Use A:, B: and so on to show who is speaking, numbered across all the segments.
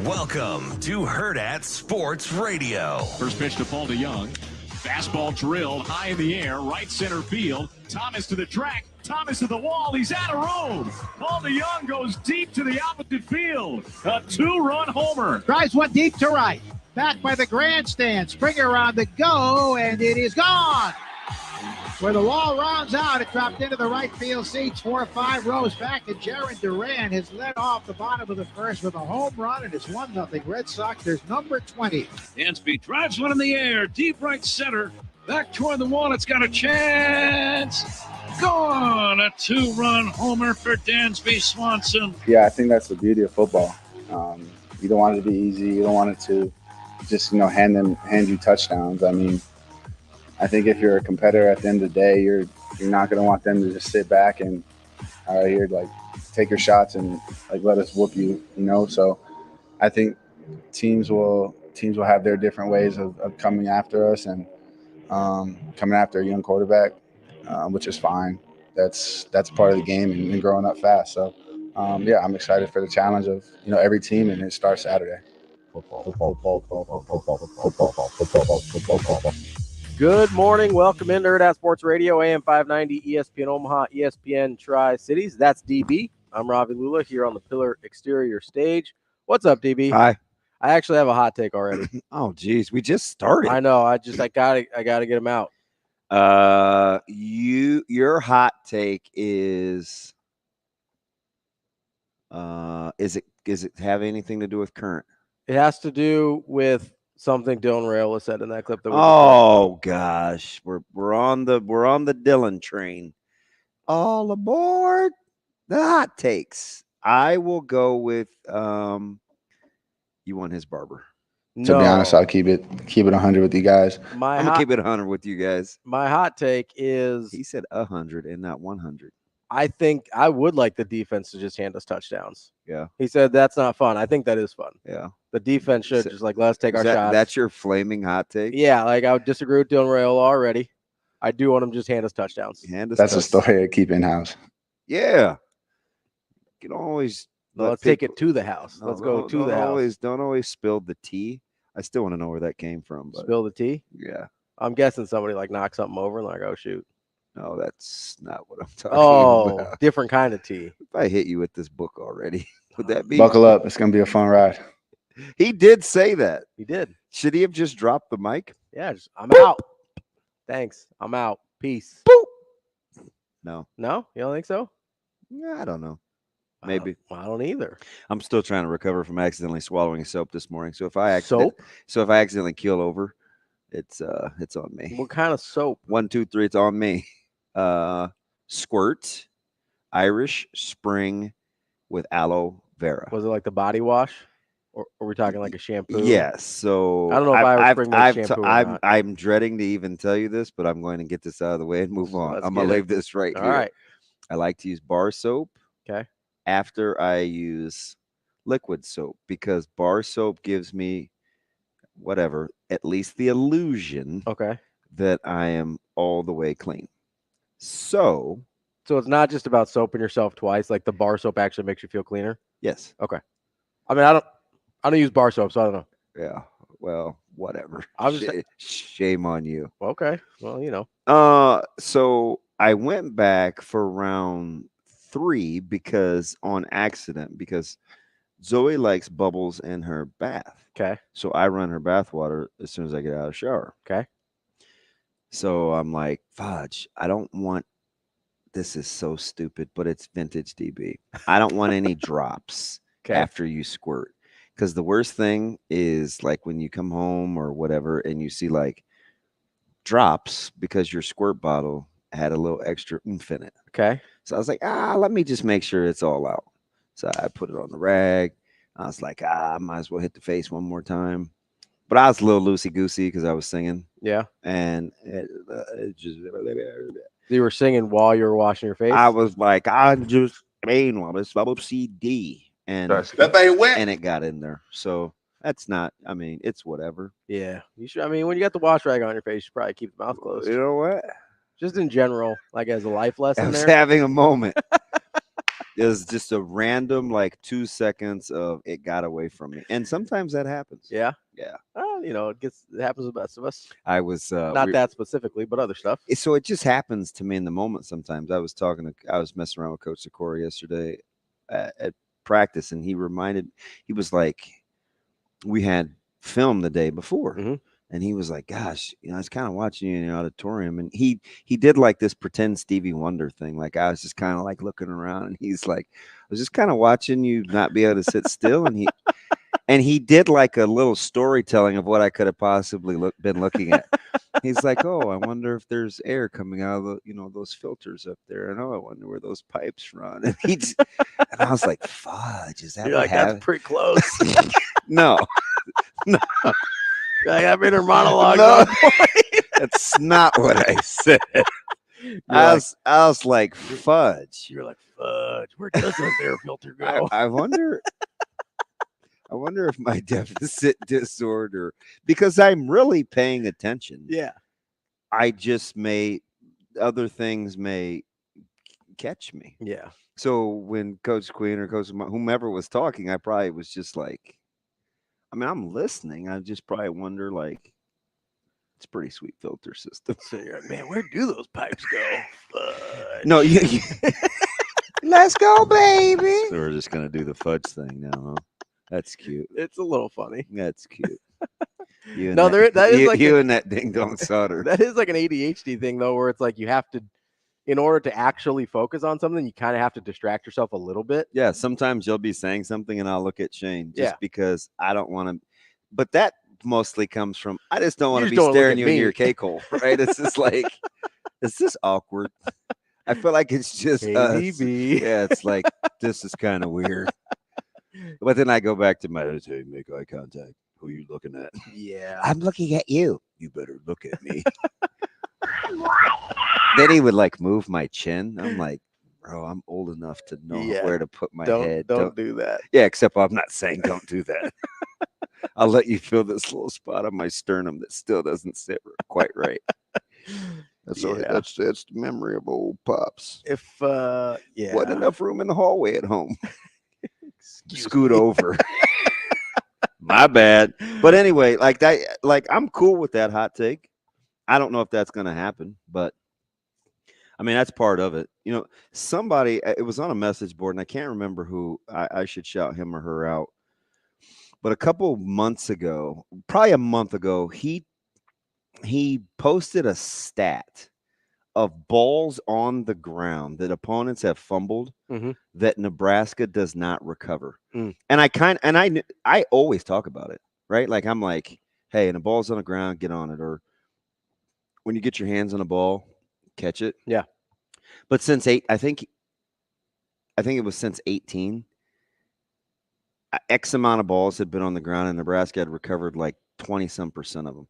A: Welcome to Hurrdat Sports Radio.
B: First pitch to Paul DeYoung. Fastball drilled high in the air, right center field. Thomas to the track. Thomas to the wall. He's out of room. Paul DeYoung goes deep to the opposite field. A two-run homer.
C: Drives one deep to right. Back by the grandstand. Springer on the go, and it is gone. Where the wall rounds out, it dropped into the right field seats 4 or 5 rows back, and Jaron Duran has led off the bottom of the first with a home run, and it's 1-0 Red Sox. There's number 20.
B: Dansby drives one in the air, deep right center. Back toward the wall, it's got a chance. Gone! A two-run homer for Dansby Swanson.
D: Yeah, I think that's the beauty of football. You don't want it to be easy. You don't want it to just, hand you touchdowns. I mean, I think if you're a competitor at the end of the day, you're not going to want them to just sit back and take your shots and let us whoop you, So I think teams will have their different ways of coming after us and coming after a young quarterback, which is fine. That's part of the game and growing up fast. So I'm excited for the challenge of every team, and it starts Saturday.
E: Good morning. Welcome into Hurrdat Sports Radio, AM 590, ESPN Omaha, ESPN Tri-Cities. That's DB. I'm Ravi Lulla here on the Pillar Exterior stage. What's up, DB?
F: Hi.
E: I actually have a hot take already.
F: Oh, geez. We just started.
E: I know. I gotta get them out.
F: Your hot take is it have anything to do with current?
E: It has to do with something Dylan Rayola said in that clip.
F: Gosh, we're on the Dylan train. All aboard the hot takes. I will go with you want his barber.
D: To be honest, I'll keep it 100 with you guys.
F: I'm gonna keep it 100 with you guys.
E: My hot take is
F: he said 100 and not 100.
E: I think I would like the defense to just hand us touchdowns.
F: Yeah.
E: He said that's not fun. I think that is fun.
F: Yeah.
E: The defense should just let's take our shots.
F: That's your flaming hot take?
E: Yeah, I would disagree with Dylan Rayola already. I do want him to just hand us touchdowns.
D: That's a story I keep in-house.
F: Yeah. You can always
E: let's take it to the house. Let's go to the house.
F: Don't always spill the tea. I still want to know where that came from. But
E: spill the tea?
F: Yeah.
E: I'm guessing somebody knocked something over and oh, shoot.
F: No, that's not what I'm talking about.
E: Oh, different kind of tea.
F: If I hit you with this book already, would that be?
D: Buckle up. It's going to be a fun ride.
F: He did say that.
E: He did.
F: Should he have just dropped the mic?
E: Yeah, I'm out. Thanks. I'm out. Peace.
F: Boop. No.
E: No? You don't think so?
F: Yeah, I don't know. Maybe.
E: I don't either.
F: I'm still trying to recover from accidentally swallowing soap this morning. So if I accidentally keel over, it's on me.
E: What kind of soap?
F: 1, 2, 3. It's on me. Squirt, Irish Spring with aloe vera.
E: Was it like the body wash, or are we talking like a shampoo?
F: Yes. So
E: I don't know if Irish Spring makes shampoo or not.
F: I'm dreading to even tell you this, but I'm going to get this out of the way and move on. I'm gonna leave this right here.
E: All right.
F: I like to use bar soap.
E: Okay.
F: After I use liquid soap, because bar soap gives me at least the illusion that I am all the way clean. So
E: it's not just about soaping yourself twice. Like the bar soap actually makes you feel cleaner.
F: Yes.
E: Okay. I mean, I don't use bar soap, so I don't know.
F: Yeah. Well, whatever.
E: Shame
F: on you.
E: Okay. Well,
F: So I went back for round 3 because Zoe likes bubbles in her bath.
E: Okay.
F: So I run her bath water as soon as I get out of the shower.
E: Okay.
F: So I'm like, fudge, this is so stupid, but it's vintage DB. I don't want any drops after you squirt. Because the worst thing is when you come home or whatever and you see drops because your squirt bottle had a little extra oomph in it.
E: Okay.
F: So I was like, let me just make sure it's all out. So I put it on the rag. I was like, I might as well hit the face one more time. But I was a little loosey-goosey because I was singing.
E: Yeah.
F: And it just...
E: You were singing while you were washing your face?
F: I was like, I'm just playing while this bubble CD. And
G: that thing wet.
F: And it got in there. So, That's not. I mean, it's whatever.
E: Yeah, you should. I mean, when you got the wash rag on your face, you should probably keep the mouth closed.
F: You know what?
E: Just in general, like as a life lesson.
F: I was
E: there.
F: having a moment. It was just a random, like 2 seconds of it got away from me, and sometimes that happens.
E: Yeah.
F: Yeah.
E: You know, it happens to the best of us.
F: I was
E: not that specifically, but other stuff.
F: So it just happens to me in the moment. Sometimes I was messing around with Coach Sikora yesterday at practice, and he was like, we had film the day before.
E: Mm-hmm.
F: And he was like, gosh, I was kind of watching you in the auditorium. And he did like this pretend Stevie Wonder thing. Like I was just kind of like looking around, and he's like, I was just kind of watching you not be able to sit still. And he did like a little storytelling of what I could have possibly been looking at. He's like, oh, I wonder if there's air coming out of those filters up there. And I wonder where those pipes run. And and I was like, fudge, is that
E: You're like, that's pretty close.
F: No.
E: I've been her monologue.
F: No, that's not what I said. I was like, fudge.
E: You're like, fudge. Where does that air filter go?
F: I wonder if my deficit disorder, because I'm really paying attention.
E: Yeah.
F: I just other things may catch me.
E: Yeah.
F: So when Coach Queen or Coach whomever was talking, I probably was just like, I mean, I'm listening. I just probably wonder, like, it's a pretty sweet filter system.
E: So you're like, man, where do those pipes go? Fudge.
F: No, let's go, baby. So we're just gonna do the fudge thing now, huh? That's cute.
E: It's a little funny.
F: That's cute.
E: And that
F: ding dong solder.
E: That is like an ADHD thing, though, where it's like you have to, in order to actually focus on something, you kind of have to distract yourself a little bit.
F: Yeah, sometimes you'll be saying something and I'll look at Shane because I don't want to. But that mostly comes from I just don't want to be staring you in your cake hole, right? It's just like, is this awkward? I feel like it's just us. Yeah, it's like, this is kind of weird. But then I go back to my make eye contact. Who are you looking at?
E: Yeah.
F: I'm looking at you. You better look at me. Then he would like move my chin. I'm like, bro, I'm old enough to know where to put my head.
E: Don't do that.
F: Yeah, except I'm not saying don't do that. I'll let you feel this little spot on my sternum that still doesn't sit quite right. That's all right. That's the memory of old pops. Wasn't enough room in the hallway at home. Scoot over. My bad. But anyway, like that, like I'm cool with that hot take. I don't know if that's going to happen, but I mean, that's part of it. You know, somebody, it was on a message board, and I can't remember who. I should shout him or her out. But a couple months ago, probably a month ago, he posted a stat of balls on the ground that opponents have fumbled that Nebraska does not recover. And I always talk about it, right? Like I'm like, hey, and the ball's on the ground, get on it. Or when you get your hands on a ball, catch it.
E: Yeah.
F: But since I think it was since 18, X amount of balls had been on the ground, and Nebraska had recovered like 20-some% of them.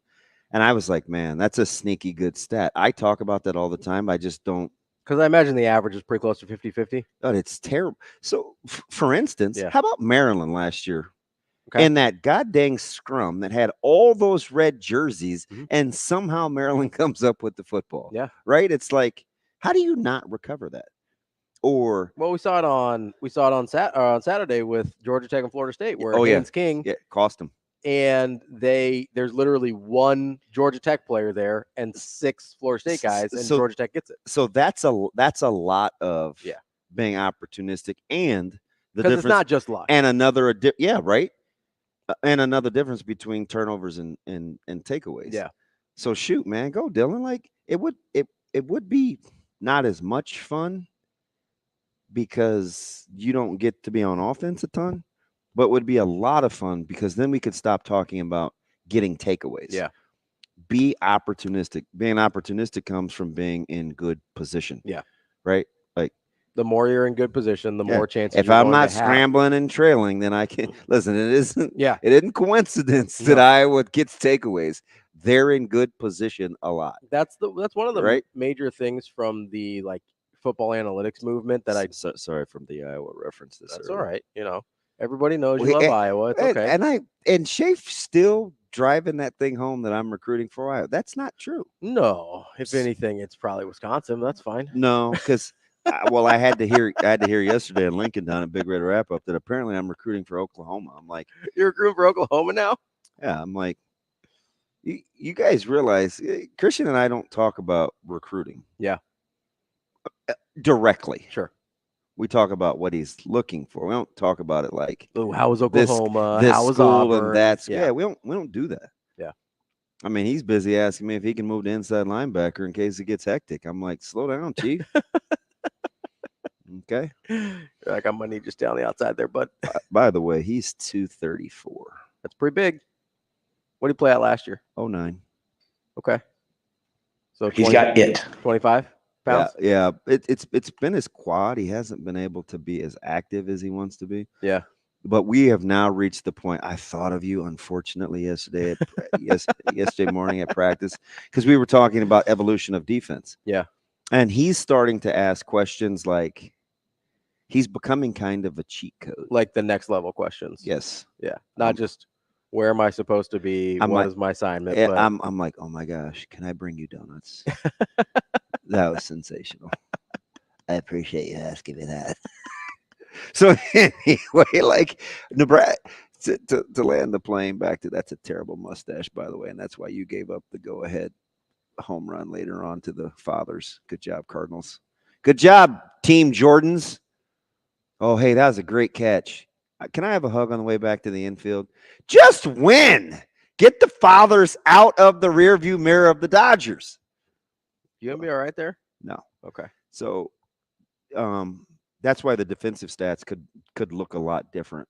F: And I was like, man, that's a sneaky good stat. I talk about that all the time. I just don't.
E: Because I imagine the average is pretty close to 50-50.
F: But it's terrible. So, for instance, how about Maryland last year?
E: Okay.
F: And that goddamn scrum that had all those red jerseys, and somehow Maryland comes up with the football.
E: Yeah.
F: Right? It's like, how do you not recover that? Or
E: we saw it on Saturday with Georgia Tech and Florida State, where Haynes King
F: cost them.
E: And there's literally one Georgia Tech player there and 6 Florida State guys, and Georgia Tech gets it.
F: So that's a lot of being opportunistic, and the difference.
E: It's not just luck.
F: And another right. And another difference between turnovers and takeaways.
E: Yeah.
F: So shoot, man, go Dylan. Like it would be not as much fun because you don't get to be on offense a ton. But would be a lot of fun because then we could stop talking about getting takeaways.
E: Yeah.
F: Be opportunistic. Being opportunistic comes from being in good position.
E: Yeah.
F: Right? Like
E: the more you're in good position, the more chances.
F: If I'm not scrambling and trailing, then I can listen. It isn't.
E: Yeah.
F: It isn't coincidence that Iowa gets takeaways. They're in good position a lot.
E: That's one of the major things from the football analytics movement that
F: sorry from the Iowa reference.
E: That's all right. You know. Everybody knows you love Iowa. It's okay.
F: And Shafe's still driving that thing home that I'm recruiting for Iowa. That's not true.
E: No, if anything, it's probably Wisconsin. That's fine.
F: No, because I had to hear yesterday in Lincoln down at Big Red Wrap Up that apparently I'm recruiting for Oklahoma. I'm like,
E: you're recruiting for Oklahoma now?
F: Yeah, I'm like, you guys realize Christian and I don't talk about recruiting.
E: Yeah,
F: directly.
E: Sure.
F: We talk about what he's looking for. We don't talk about it like,
E: oh, how was Oklahoma?
F: This
E: how was
F: school
E: Auburn?
F: And that's we don't do that.
E: Yeah.
F: I mean, he's busy asking me if he can move to inside linebacker in case it gets hectic. I'm like, slow down, Chief. Okay.
E: You're like, I'm gonna need you to stay on the outside there, bud.
F: By the way, he's 234.
E: That's pretty big. What did he play at last year?
F: 09.
E: Okay. So
G: he's got it.
E: 25 pounds.
F: Yeah. It's been his quad. He hasn't been able to be as active as he wants to be.
E: Yeah.
F: But we have now reached the point. I thought of you, unfortunately, yesterday morning at practice, because we were talking about evolution of defense.
E: Yeah.
F: And he's starting to ask questions like he's becoming kind of a cheat code.
E: Like the next level questions.
F: Yes.
E: Yeah. Not just where am I supposed to be? What is my assignment?
F: But I'm like, oh my gosh, can I bring you donuts? That was sensational. I appreciate you asking me that. So anyway, like Nebraska to land the plane back to, that's a terrible mustache, by the way, and that's why you gave up the go-ahead home run later on to the Fathers. Good job, Cardinals. Good job, Team Jordans. Oh, hey, that was a great catch. Can I have a hug on the way back to the infield? Just win. Get the Fathers out of the rearview mirror of the Dodgers.
E: You gonna be all right there?
F: No.
E: Okay.
F: So that's why the defensive stats could look a lot different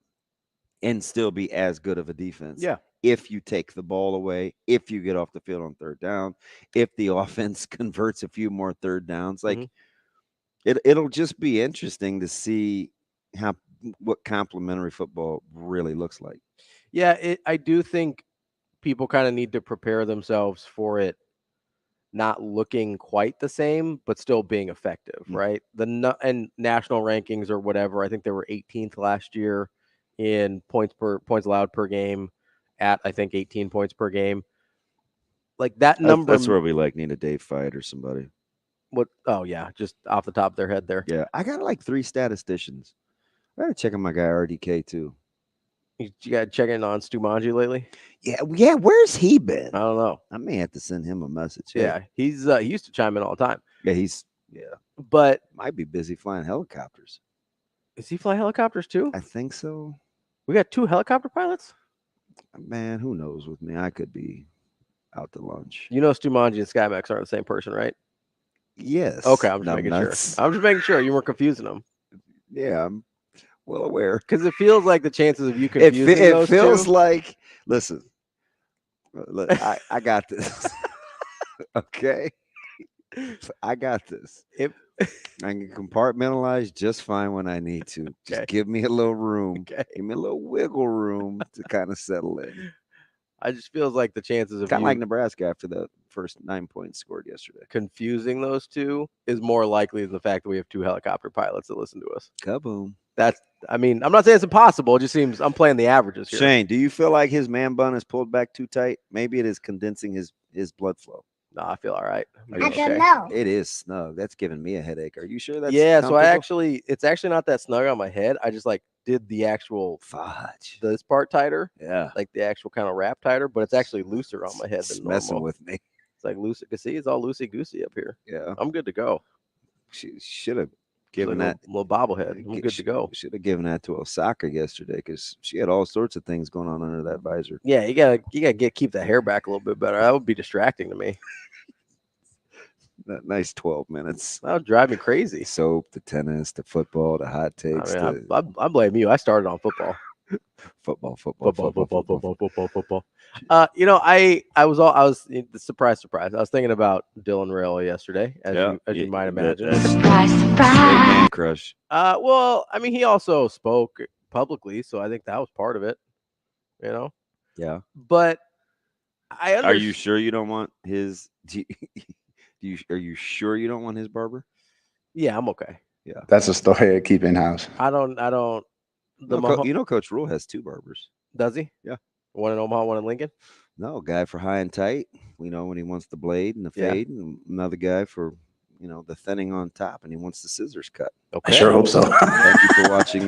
F: and still be as good of a defense.
E: Yeah.
F: If you take the ball away, if you get off the field on third down, if the offense converts a few more third downs, like it'll just be interesting to see what complementary football really looks like.
E: Yeah, I do think people kind of need to prepare themselves for it not looking quite the same, but still being effective, right? And national rankings or whatever, I think they were 18th last year in points allowed per game at, I think, 18 points per game. Like that number.
F: That's where we need a Dave Fight or somebody.
E: What? Oh yeah, just off the top of their head there.
F: Yeah, I got like 3 statisticians. I gotta check on my guy RDK too.
E: You got to check in on Stu Manji lately?
F: Yeah. Where's he been?
E: I don't know.
F: I may have to send him a message.
E: Yeah, he used to chime in all the time.
F: Yeah,
E: but
F: might be busy flying helicopters.
E: Is he flying helicopters too?
F: I think so.
E: We got 2 helicopter pilots?
F: Man, who knows with me? I could be out to lunch.
E: You know Stu Manji and SkyMax aren't the same person, right?
F: Yes.
E: Okay, I'm just making sure. I'm just making sure you weren't confusing them.
F: Yeah, I'm well aware.
E: Because it feels like the chances of you confusing
F: it feels
E: two.
F: Like, listen, I got this. Okay? I got this. I can compartmentalize just fine when I need to. Just give me a little room.
E: Okay.
F: Give me a little wiggle room to kind of settle in.
E: I just feels like the chances of
F: kind of like Nebraska after the first 9 points scored yesterday.
E: Confusing those two is more likely than the fact that we have 2 helicopter pilots that listen to us.
F: Kaboom.
E: I'm not saying it's impossible. It just seems I'm playing the averages here.
F: Shane, do you feel like his man bun is pulled back too tight? Maybe it is condensing his blood flow.
E: No, I feel all right.
H: I don't know.
F: It is snug. That's giving me a headache. Are you sure that's
E: so it's actually not that snug on my head. I just did the actual
F: fudge.
E: This part tighter.
F: Yeah.
E: Like the actual kind of wrap tighter, but it's actually looser on my head than normal.
F: Messing with me.
E: It's like loose. You can see it's all loosey goosey up here.
F: Yeah.
E: I'm good to go.
F: She should have given
E: that little bobblehead. I'm good to go.
F: Should have given that to Osaka yesterday because she had all sorts of things going on under that visor.
E: Yeah, you gotta keep that hair back a little bit better. That would be distracting to me.
F: That nice 12 minutes.
E: That would drive me crazy.
F: Soap, the tennis, the football, the hot takes.
E: I blame you. I started on football.
F: Football.
E: I was surprise. I was thinking about Dylan Rail yesterday, as you might imagine.
H: Surprise.
F: Man crush.
E: Well, I mean, he also spoke publicly, so I think that was part of it.
F: Yeah.
E: But
F: Are you sure you don't want his? Are you sure you don't want his barber?
E: Yeah, I'm okay.
F: Yeah,
D: that's a story I keep in house.
E: I don't.
F: Coach Rule has 2 barbers.
E: Does he?
F: Yeah.
E: One in Omaha, one in Lincoln?
F: No, guy for high and tight, when he wants the blade and the fade, and another guy for, the thinning on top, and he wants the scissors cut.
E: Okay.
G: I sure hope so.
F: Thank you for watching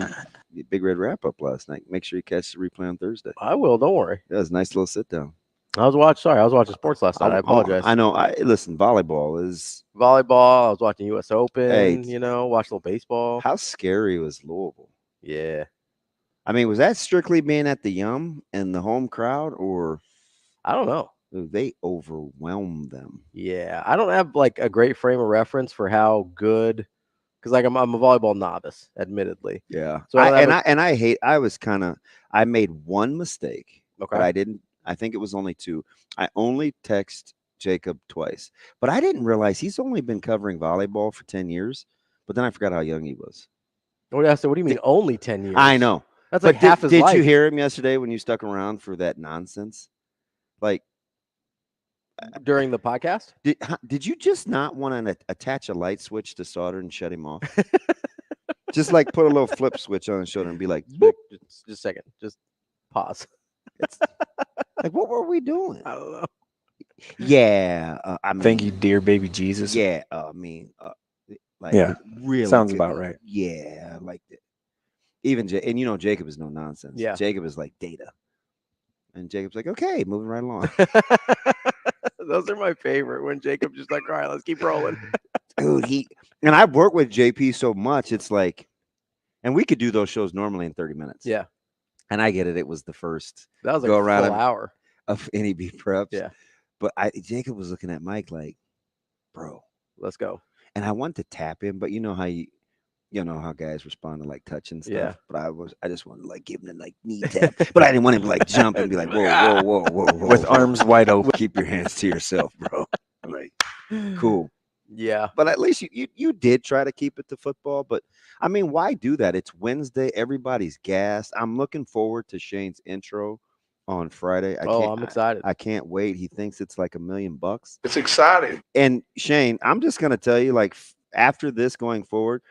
F: the Big Red Wrap-Up last night. Make sure you catch the replay on Thursday.
E: I will, don't worry.
F: Yeah, it was a nice little sit-down.
E: I was watching sports last night. I apologize.
F: I know. Listen, volleyball is...
E: Volleyball. I was watching U.S. Open,
F: Hey,
E: watch a little baseball.
F: How scary was Louisville?
E: Yeah.
F: I mean, was that strictly being at the Yum and the home crowd, or...
E: I don't know.
F: They overwhelmed them.
E: Yeah. I don't have, a great frame of reference for how good... Because, I'm a volleyball novice, admittedly.
F: Yeah.
E: So
F: I made one mistake,
E: Okay.
F: but I didn't. I think it was only 2. I only text Jacob twice, but I didn't realize he's only been covering volleyball for 10 years. But then I forgot how young he was.
E: What do you mean only 10 years?
F: I know.
E: That's like half his life.
F: Did you hear him yesterday when you stuck around for that nonsense?
E: During the podcast?
F: Did you just not want to attach a light switch to solder and shut him off? Just put a little flip switch on his shoulder and be like, boop.
E: Just a second. Just pause.
F: It's what were we doing?
E: I don't know.
F: Yeah.
G: Thank you, dear baby Jesus.
F: Yeah.
G: Yeah.
F: Really
G: sounds
F: good.
G: about right.
F: Yeah. Even Jacob is no nonsense.
E: Yeah.
F: Jacob is like data. And Jacob's like, okay, moving right along.
E: Those are my favorite when Jacob just all right, let's keep rolling.
F: Dude, and I've worked with JP so much, it's and we could do those shows normally in 30 minutes.
E: Yeah.
F: And I get it. It was the first
E: That was
F: go
E: a
F: around
E: full hour
F: of NEB preps.
E: Yeah.
F: But Jacob was looking at Mike like, bro,
E: let's go.
F: And I wanted to tap him, but you know how guys respond to touching stuff.
E: Yeah.
F: But I just wanted to give him a knee tap. But I didn't want him to jump and be like, whoa.
G: With arms wide open.
F: Keep your hands to yourself, bro. I'm like, cool.
E: Yeah.
F: But at least you did try to keep it to football. But I mean, why do that? It's Wednesday. Everybody's gassed. I'm looking forward to Shane's intro on Friday.
E: I'm excited.
F: I can't wait. He thinks it's $1 million.
H: It's exciting.
F: And Shane, I'm just going to tell you, after this going forward,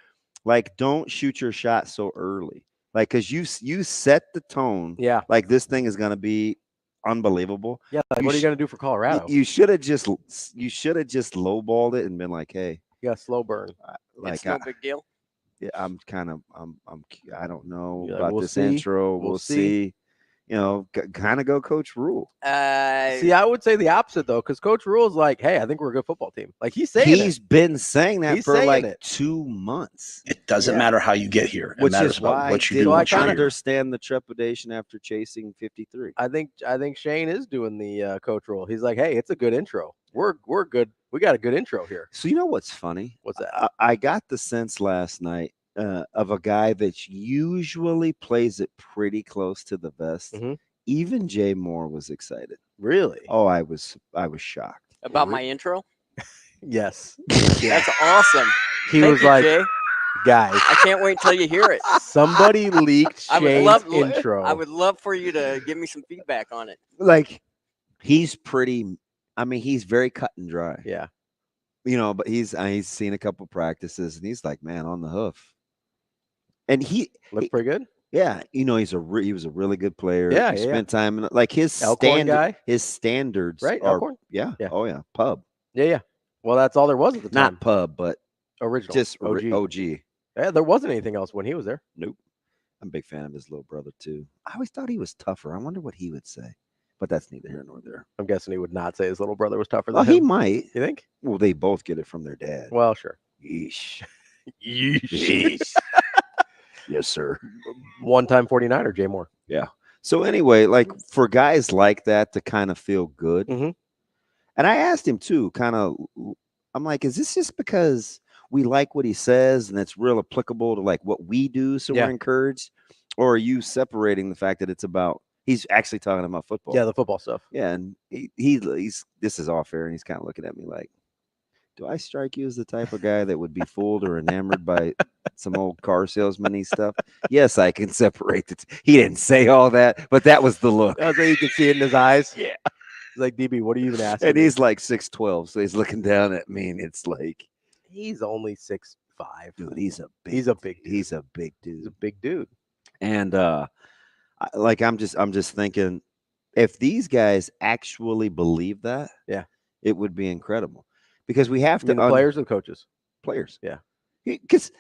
F: don't shoot your shot so early. Because you set the tone.
E: Yeah.
F: This thing is going to be unbelievable.
E: Yeah. What are you going to do for Colorado?
F: You should have just lowballed it and been like, hey.
E: You got slow burn.
I: It's no big deal.
F: Yeah, I don't know
E: about
F: this intro. We'll see. Kind of go Coach Rule.
E: See, I would say the opposite though, because Coach Rule's like, "Hey, I think we're a good football team." He's saying
F: he's been saying that for 2 months.
H: It doesn't matter how you get here. It
F: Which
H: matters
F: is why
H: about what you do.
F: I can understand the trepidation after chasing 53.
E: I think Shane is doing the Coach Rule. He's like, "Hey, it's a good intro. We're good. We got a good intro here."
F: So you know what's funny?
E: What's that?
F: I got the sense last night of a guy that usually plays it pretty close to the vest.
E: Mm-hmm.
F: Even Jay Moore was excited.
E: Really?
F: Oh, I was shocked.
I: About my intro?
E: Yes.
I: That's awesome.
E: He
I: Thank
E: was
I: you,
E: like,
I: Jay.
E: guys,
I: I can't wait until you hear it.
E: Somebody leaked Shane's intro.
I: I would love for you to give me some feedback on it.
F: He's pretty. I mean, he's very cut and dry.
E: Yeah.
F: But he's seen a couple practices and he's like, man, on the hoof. And he
E: looked pretty good.
F: Yeah, he was a really good player.
E: Yeah,
F: he spent time in his
E: guy.
F: His standards,
E: right?
F: Are,
E: Elkhorn?
F: Yeah. Oh yeah, pub.
E: Yeah. Well, that's all there was at the time.
F: Not pub, but
E: original.
F: Just OG.
E: Yeah, there wasn't anything else when he was there.
F: Nope. I'm a big fan of his little brother too. I always thought he was tougher. I wonder what he would say, but that's neither here nor there.
E: I'm guessing he would not say his little brother was tougher than him.
F: He might.
E: You think?
F: Well, they both get it from their dad.
E: Well, sure.
F: Yeesh.
E: Yeesh.
F: Yes, sir.
E: One-time 49er, Jay Moore.
F: Yeah. So anyway, for guys like that to kind of feel good,
E: mm-hmm.
F: and I asked him too, I'm like, is this just because we like what he says and it's real applicable to what we do, so we're encouraged, or are you separating the fact that it's about? He's actually talking about football.
E: Yeah, the football stuff.
F: Yeah, and he's this is off air, and he's kind of looking at me like, do I strike you as the type of guy that would be fooled or enamored by some old car salesman-y stuff? Yes, I can separate the He didn't say all that, but that was the look.
E: I think you can see it in his eyes.
F: Yeah.
E: He's like, DB, what are you even asking?
F: And he's 6'12", so he's looking down at me, and it's
E: he's only 6'5".
F: Dude, he's a big dude.
E: He's a big dude.
F: He's a big dude.
E: He's a big dude.
F: And I'm just thinking, if these guys actually believe that,
E: Yeah.
F: it would be incredible. Because we have to
E: the players or the coaches?
F: Players.
E: Yeah.
F: Because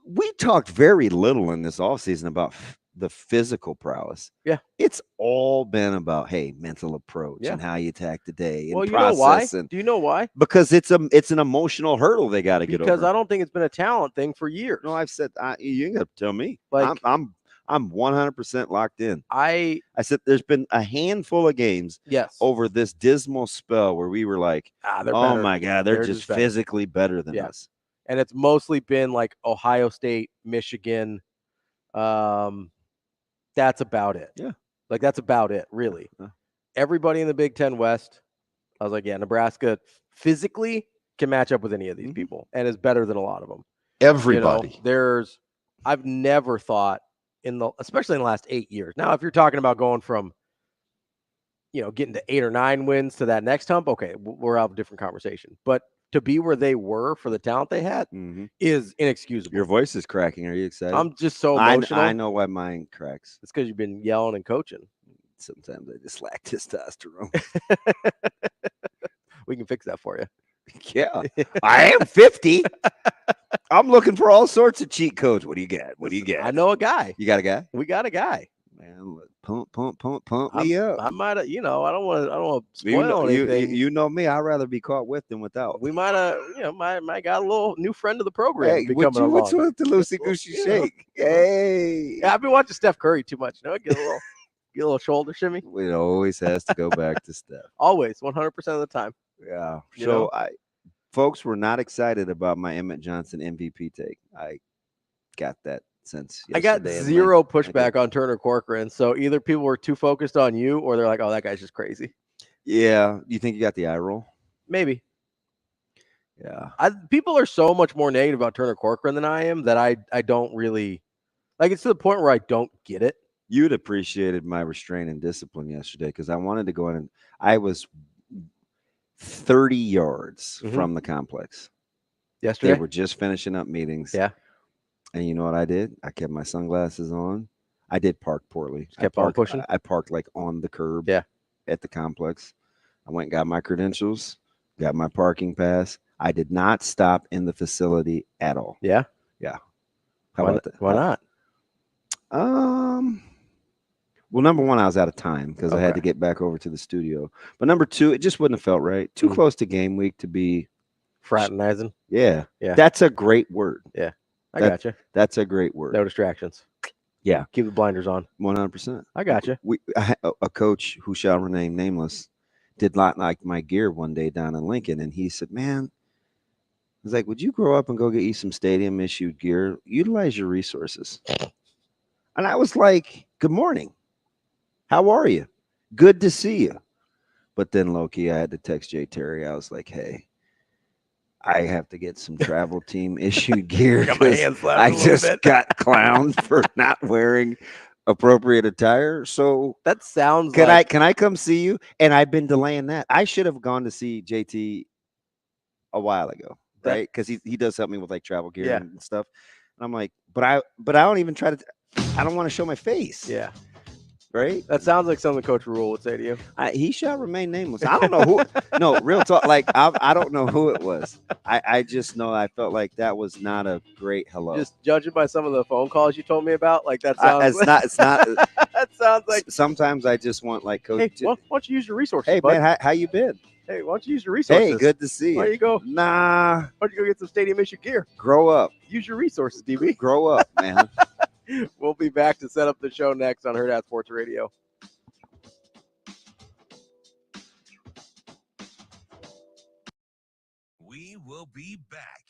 F: we talked very little in this offseason about the physical prowess.
E: Yeah.
F: It's all been about, hey, mental approach
E: Yeah.
F: and how you attack the day.
E: Well,
F: and
E: you know why?
F: process. And
E: Do you know why?
F: because it's an emotional hurdle they got to get over.
E: Because I don't think it's been a talent thing for years.
F: No, I've said you ain't got to tell me.
E: Like,
F: I'm 100% locked in.
E: I
F: said there's been a handful of games over this dismal spell where we were like,
E: they're
F: oh
E: better.
F: my God, they're just
E: better.
F: physically better than us.
E: And it's mostly been like Ohio State, Michigan. That's about it.
F: Yeah.
E: Like, that's about it, really. Everybody in the Big Ten West, I was like, yeah, Nebraska physically can match up with any of these people and is better than a lot of them.
F: Everybody.
E: I've never thought especially in the last 8 years. Now, if you're talking about going from, getting to 8 or 9 wins to that next hump, okay, we're out of a different conversation. But to be where they were for the talent they had is inexcusable.
F: Your voice is cracking. Are you excited?
E: I'm just so emotional.
F: I know why mine cracks.
E: It's because you've been yelling and coaching.
F: Sometimes I just lack testosterone.
E: We can fix that for you.
F: Yeah. I am 50. I'm looking for all sorts of cheat codes. What do you got? What do you get?
E: I know a guy.
F: You got a guy?
E: We got a guy.
F: Man, pump me up.
E: I might have, I don't want to spoil anything.
F: You know me. I'd rather be caught with than without.
E: We might have, might got a little new friend of the program.
F: Hey, what's with the loosey goosey shake? Hey,
E: yeah, I've been watching Steph Curry too much. Get a little shoulder shimmy.
F: It always has to go back to Steph.
E: Always, 100% of the time.
F: Yeah. So folks were not excited about my Emmett Johnson MVP take. I got that since yesterday.
E: I got zero pushback on Turner Corcoran. So either people were too focused on you or they're like, oh, that guy's just crazy.
F: Yeah. You think you got the eye roll?
E: Maybe.
F: Yeah.
E: People are so much more negative about Turner Corcoran than I am that I don't really like. It's to the point where I don't get it.
F: You'd appreciated my restraint and discipline yesterday because I wanted to go in and I was 30 yards from the complex.
E: Yesterday?
F: They were just finishing up meetings.
E: Yeah.
F: And you know what I did? I kept my sunglasses on. I did park poorly.
E: Kept on pushing?
F: I parked like on the curb at the complex. I went and got my credentials, got my parking pass. I did not stop in the facility at all.
E: Yeah?
F: Yeah. How about that?
E: Why not?
F: Well, number one, I was out of time because I had to get back over to the studio. But number two, it just wouldn't have felt right. Too close to game week to be
E: fraternizing.
F: Yeah.
E: Yeah.
F: That's a great word.
E: Yeah. I got you.
F: That's a great word.
E: No distractions.
F: Yeah.
E: Keep the blinders on.
F: 100%.
E: I got you.
F: A coach who shall remain nameless did not like my gear one day down in Lincoln. And he said, man, he's like, would you grow up and go get you some stadium issued gear? Utilize your resources. And I was like, good morning. How are you? Good to see you. But then, low-key, I had to text Jay Terry. I was like, hey, I have to get some travel team issued gear. I just got clowned for not wearing appropriate attire. So
E: that sounds
F: can I come see you? And I've been delaying that. I should have gone to see JT a while ago, right? Because he does help me with like travel gear and stuff. And I'm like, but I don't even try to. I don't want to show my face.
E: Yeah.
F: Right?
E: That sounds like something Coach Rule would say to you.
F: He shall remain nameless. I don't know who. No, real talk. Like, I don't know who it was. I just know I felt like that was not a great hello.
E: Just judging by some of the phone calls you told me about, like that sounds.
F: It's not.
E: That sounds like.
F: Sometimes I just want like Coach.
E: Hey, why don't you use your resources?
F: Hey,
E: bud?
F: man, how you been?
E: Hey, why don't you use your resources?
F: Hey, good to see you.
E: Why don't you go?
F: Nah.
E: Why don't you go get some stadium issue gear?
F: Grow up.
E: Use your resources, DB.
F: Grow up, man.
E: We'll be back to set up the show next on Hurrdat Sports Radio.
A: We will be back.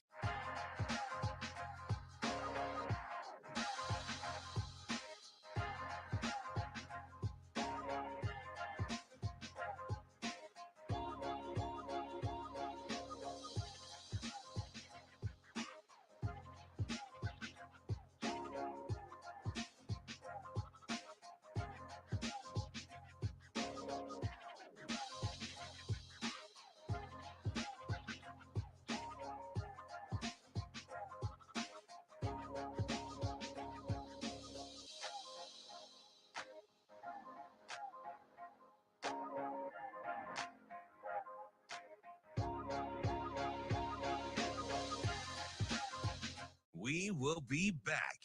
A: We will be back.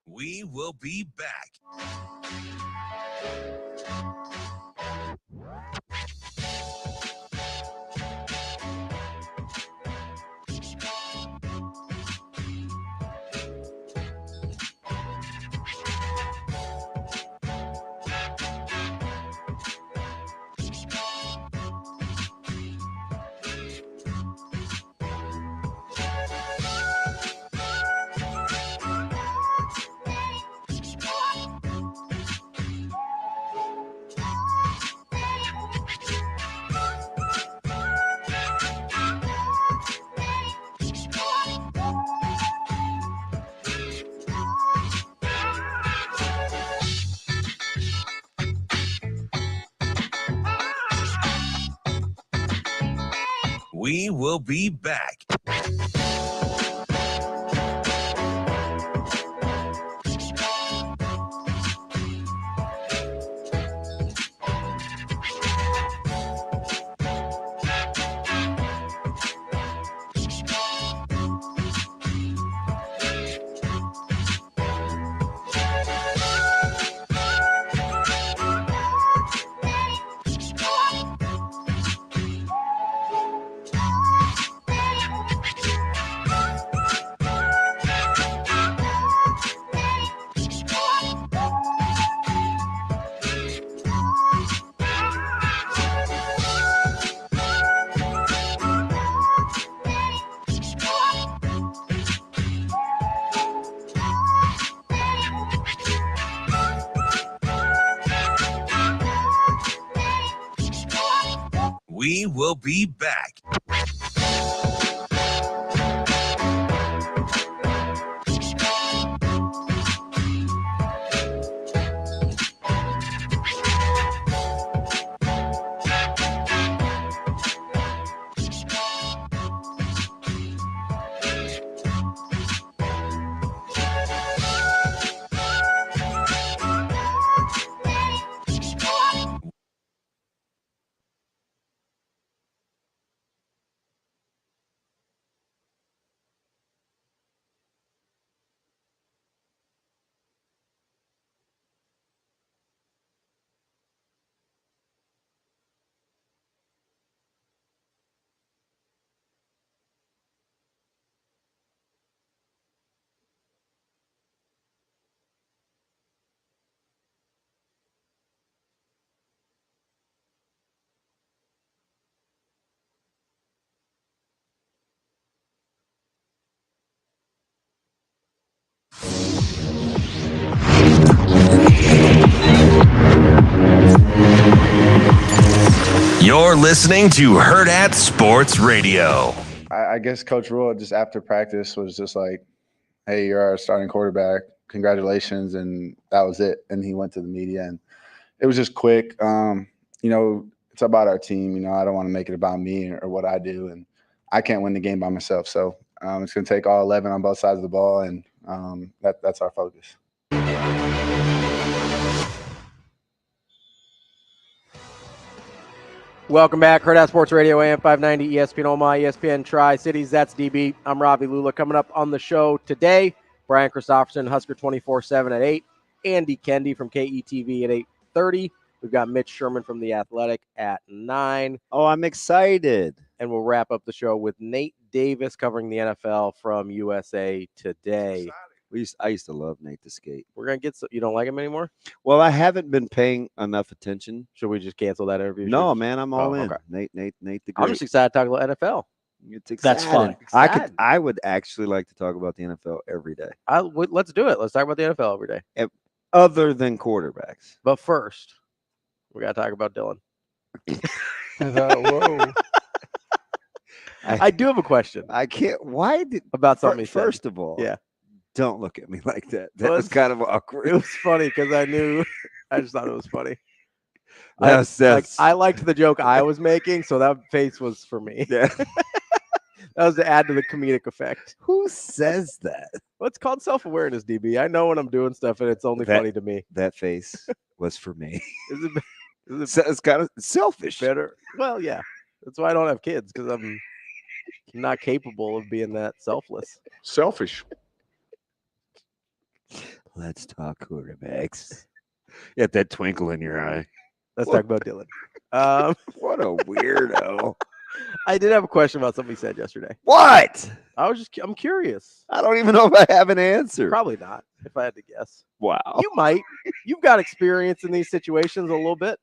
A: We will be back. We will be back. We will be back. You're listening to Hurrdat Sports Radio.
D: I guess Coach Rule just after practice was just like, hey, you're our starting quarterback. Congratulations. And that was it. And he went to the media and it was just quick. It's about our team. I don't want to make it about me or what I do. And I can't win the game by myself. So it's going to take all 11 on both sides of the ball. And that's our focus.
E: Welcome back. Hurrdat Sports Radio, AM 590, ESPN Omaha, ESPN Tri-Cities. That's DB. I'm Ravi. Lulla. Coming up on the show today, Brian Christopherson, Husker 24/7 at 8. Andy Kendeigh from KETV at 8:30. We've got Mitch Sherman from The Athletic at 9.
F: Oh, I'm excited.
E: And we'll wrap up the show with Nate Davis covering the NFL from USA Today.
F: I used to love Nate the Skate.
E: We're gonna get. You don't like him anymore?
F: Well, I haven't been paying enough attention.
E: Should we just cancel that interview?
F: No, man, I'm all in.
E: Okay.
F: Nate the Great.
E: I'm just excited to talk about NFL.
F: It's exciting.
G: That's fun.
F: I would actually like to talk about the NFL every day,
E: Let's do it. Let's talk about the NFL every day.
F: other than quarterbacks.
E: But first, we gotta talk about Dylan.
G: Whoa.
E: I do have a question
F: I can't. Why did
E: about something he said.
F: First of all,
E: Yeah.
F: don't look at me like that. That
E: Well,
F: was kind of awkward.
E: It was funny because I knew. I just thought it was funny.
F: That's
E: I liked the joke I was making, so that face was for me.
F: yeah.
E: That was to add to the comedic effect.
F: Who says that?
E: Well, it's called self-awareness, DB. I know when I'm doing stuff, and it's only funny to me.
F: That face was for me.
E: Is it
F: So it's kind of selfish.
E: better? Well, yeah. That's why I don't have kids, because I'm not capable of being that selfless.
H: Selfish.
F: Let's talk quarterbacks. You got that twinkle in your eye.
E: Let's
F: What?
E: talk about Dylan.
F: What a weirdo.
E: I did have a question about something he said yesterday.
F: What?
E: I'm curious.
F: I don't even know if I have an answer.
E: Probably not, if I had to guess.
F: Wow.
E: You might. You've got experience in these situations a little bit.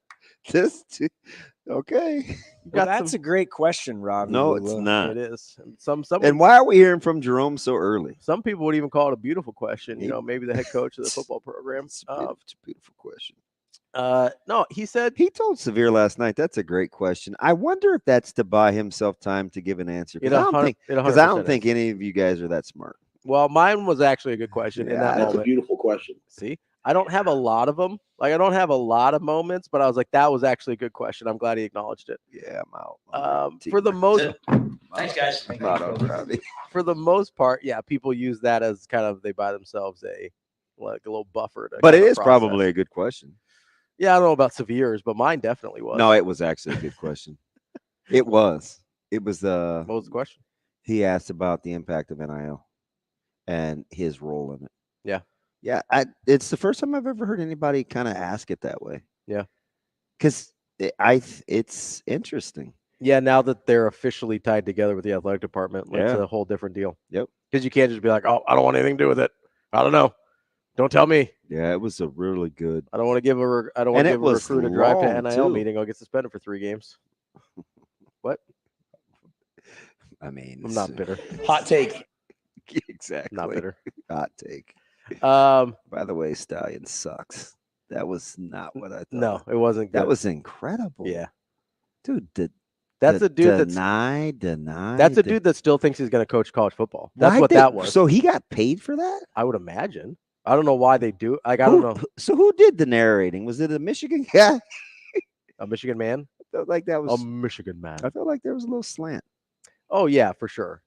F: Okay.
E: You've
G: Well,
E: got
G: that's
E: some,
G: a great question, Rob.
F: No, it's not.
E: It is. Some
F: And why are we hearing from Jerome so early?
E: some people would even call it a beautiful question. You know, maybe the head coach of the football program.
F: It's a beautiful question.
E: No, he said
F: He told Severe last night. That's a great question. I wonder if that's to buy himself time to give an answer.
E: it
F: Because I
E: 100%
F: don't think
E: is.
F: any of you guys are that smart.
E: Well, mine was actually a good question in
F: Yeah,
E: that
F: that's
H: That's a
E: moment.
H: beautiful question.
E: See, I don't have a lot of them. Like I don't have a lot of moments, but I was like, that was actually a good question. I'm glad he acknowledged it.
F: Yeah, I'm out.
E: For the most,
J: Thanks, guys.
F: I'm out on Ravi.
E: for the most part, yeah, people use that as kind of they buy themselves a little buffer.
F: But it
E: kind of
F: is probably a good question.
E: Yeah, I don't know about Severe's, but mine definitely was.
F: No, it was actually a good question. It was. It was
E: What was the question?
F: he asked about the impact of NIL and his role in it.
E: Yeah.
F: Yeah, it's the first time I've ever heard anybody kind of ask it that way.
E: Yeah.
F: Because it's interesting.
E: Yeah, now that they're officially tied together with the athletic department, it's
F: Yeah.
E: a whole different deal.
F: Yep.
E: Because you can't just be like, oh, I don't want anything to do with it. I don't know. Don't tell me.
F: Yeah, it was a really good.
E: I don't want to give a
F: And it
E: give a
F: was
E: recruit a drive to
F: long,
E: NIL
F: too.
E: meeting. I'll get suspended for 3 games. What?
F: I mean,
E: I'm not bitter.
J: Hot take.
F: Exactly.
E: Not bitter.
F: Hot take.
E: Um,
F: By the way, Stallion sucks. That was not what I thought.
E: no, it wasn't good.
F: That was incredible.
E: Yeah.
F: Dude,
E: That's a dude that's
F: deny.
E: that's a dude that still thinks he's going to coach college football. That's
F: Why'd
E: what that was.
F: So he got paid for that?
E: I would imagine. I don't know why they do. Like I don't know.
F: So who did the narrating? Was it a Michigan guy?
E: A Michigan man?
F: I felt like that
E: A
F: was.
E: Michigan man.
F: I felt like there was a little slant.
E: Oh yeah, for sure.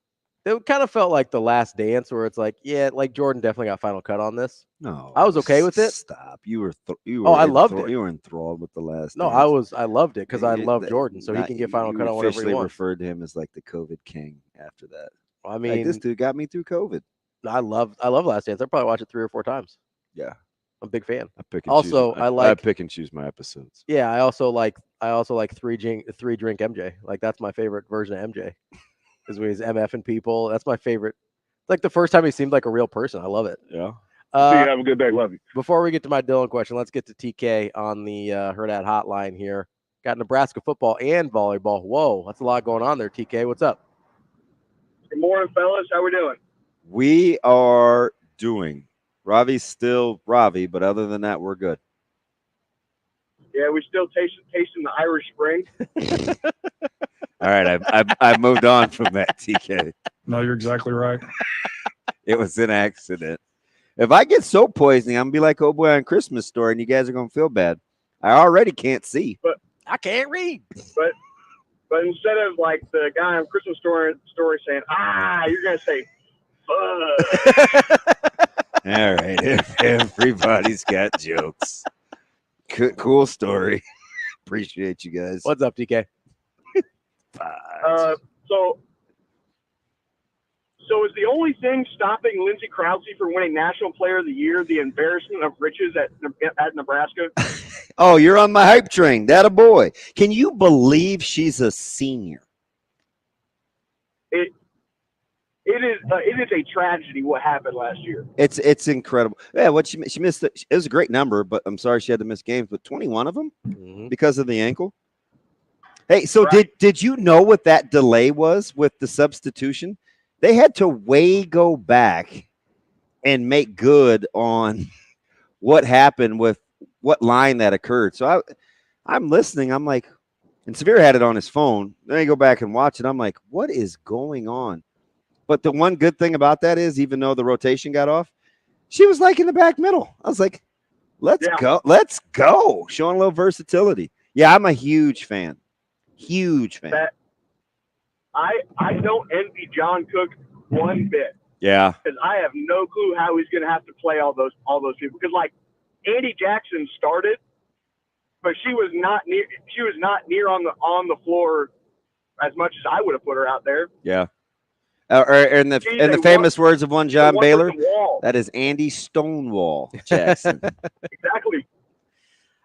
E: It kind of felt like The Last Dance, where it's like, yeah, like Jordan definitely got final cut on this.
F: No,
E: I was okay with it.
F: Stop. You were.
E: I loved it.
F: You were enthralled with The Last.
E: No,
F: Dance.
E: I loved it because I
F: You-
E: love
F: that-
E: Jordan, so he
F: not-
E: can get final
F: you
E: cut on whatever he
F: officially
E: wants.
F: referred to him as like the COVID king after that.
E: I
F: Like,
E: mean,
F: this dude got me through COVID.
E: I love Last Dance. I probably watch it 3 or 4 times.
F: Yeah,
E: I'm a big fan.
F: I pick. And
E: Also,
F: choose,
E: I like-
F: pick and choose my episodes.
E: Yeah, I also like 3 drink MJ. Like that's my favorite version of MJ. Is when he's MFing people. That's my favorite. It's like the first time he seemed like a real person. I love it.
F: Yeah.
H: See you. Have a good day. Love you.
E: Before we get to my Dylan question, let's get to TK on the Hurrdat hotline here. Got Nebraska football and volleyball. Whoa, that's a lot going on there. TK, what's up?
K: Good morning, fellas. How we doing?
F: We are doing. Ravi's still Ravi, but other than that, we're good.
K: Yeah, we still tasting the Irish Spring.
F: All right, I moved on from that, TK.
H: No, you're exactly right.
F: It was an accident. If I get soap poisoning, I'm gonna be like, oh boy, on Christmas Story, and you guys are gonna feel bad. I already can't see.
E: I can't read.
K: But instead of like the guy on Christmas story saying, you're going to say, fuck.
F: All right, everybody's got jokes. Cool story. Appreciate you guys.
E: What's up, TK?
K: So is the only thing stopping Lindsey Krause from winning National Player of the Year the embarrassment of riches at Nebraska?
F: Oh, you're on my hype train. That a boy. Can you believe she's a senior?
K: it is a tragedy what happened last year.
F: It's incredible. Yeah, what she missed. It was a great number, but I'm sorry she had to miss games. But 21 of them because of the ankle. Hey, so did you know what that delay was with the substitution? They had to go back and make good on what happened with what line that occurred. So I'm listening. I'm like, and Severe had it on his phone. Then I go back and watch it. I'm like, what is going on? But the one good thing about that is, even though the rotation got off, she was like in the back middle. I was like, let's go. Showing a little versatility. Yeah, I'm a huge fan. Huge fan.
K: I don't envy John Cook one bit.
F: Yeah.
K: Because I have no clue how he's going to have to play all those people. Because like Andy Jackson started, but she was not near on the floor as much as I would have put her out there.
F: Yeah. In the famous words of one John Baylor, that is Andy Stonewall Jackson.
K: Exactly.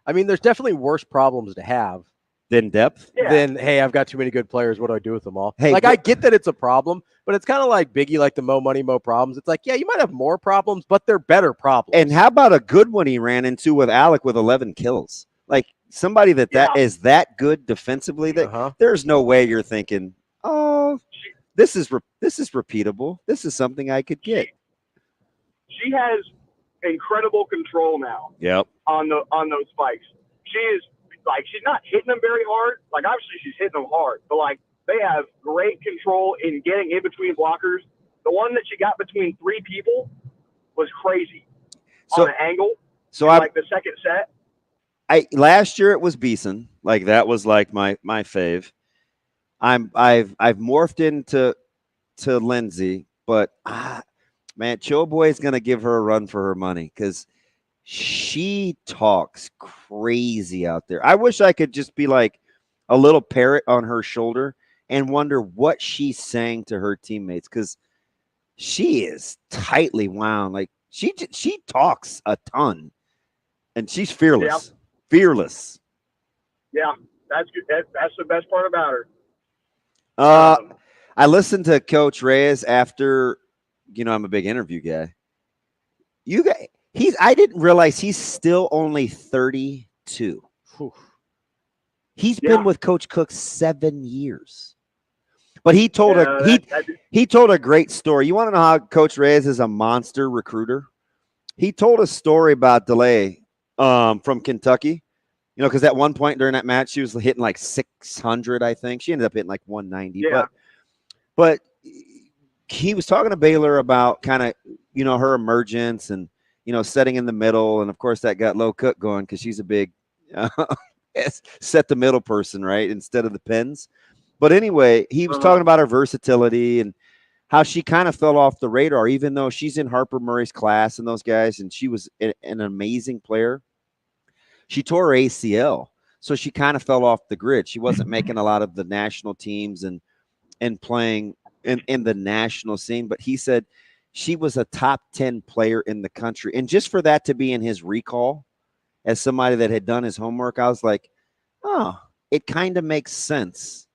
E: I mean, there's definitely worse problems to have
F: than depth.
K: Yeah.
E: Then, hey, I've got too many good players. What do I do with them all?
F: Hey,
E: I get that it's a problem, but it's kind of like Biggie, like the Mo Money, Mo problems. It's like, yeah, you might have more problems, but they're better problems.
F: And how about a good one he ran into with Alec with 11 kills? Like somebody that is that good defensively that there's no way you're thinking, oh, this is repeatable. This is something I could get.
K: She has incredible control now.
F: Yep.
K: On those spikes. She is like, she's not hitting them very hard. Like obviously she's hitting them hard, but like they have great control in getting in between blockers. The one that she got between three people was crazy on an angle.
F: So
K: like the second set.
F: Last year it was Beeson. Like that was like my fave. I've morphed into Lindsay, but man, Cho Boy's gonna give her a run for her money because she talks crazy out there. I wish I could just be like a little parrot on her shoulder and wonder what she's saying to her teammates because she is tightly wound. Like she talks a ton, and she's fearless.
K: Yeah.
F: Fearless.
K: Yeah, that's good. That's the best part about her.
F: I listened to Coach Reyes after. I'm a big interview guy. I didn't realize he's still only 32.
E: Whew.
F: He's been with Coach Cook 7 years. But he told he told a great story. You want to know how Coach Reyes is a monster recruiter? He told a story about DeLay from Kentucky. Because at one point during that match, she was hitting like 600, I think. She ended up hitting like 190.
K: Yeah.
F: But he was talking to Baylor about kind of, her emergence and, setting in the middle. And, of course, that got Low Cook going because she's a big set the middle person, right, instead of the pins. But anyway, he was talking about her versatility and how she kind of fell off the radar, even though she's in Harper Murray's class and those guys, and she was an amazing player. She tore her ACL, so she kind of fell off the grid. She wasn't making a lot of the national teams and playing in the national scene. But he said she was a top 10 player in the country. And just for that to be in his recall as somebody that had done his homework, I was like, oh, it kind of makes sense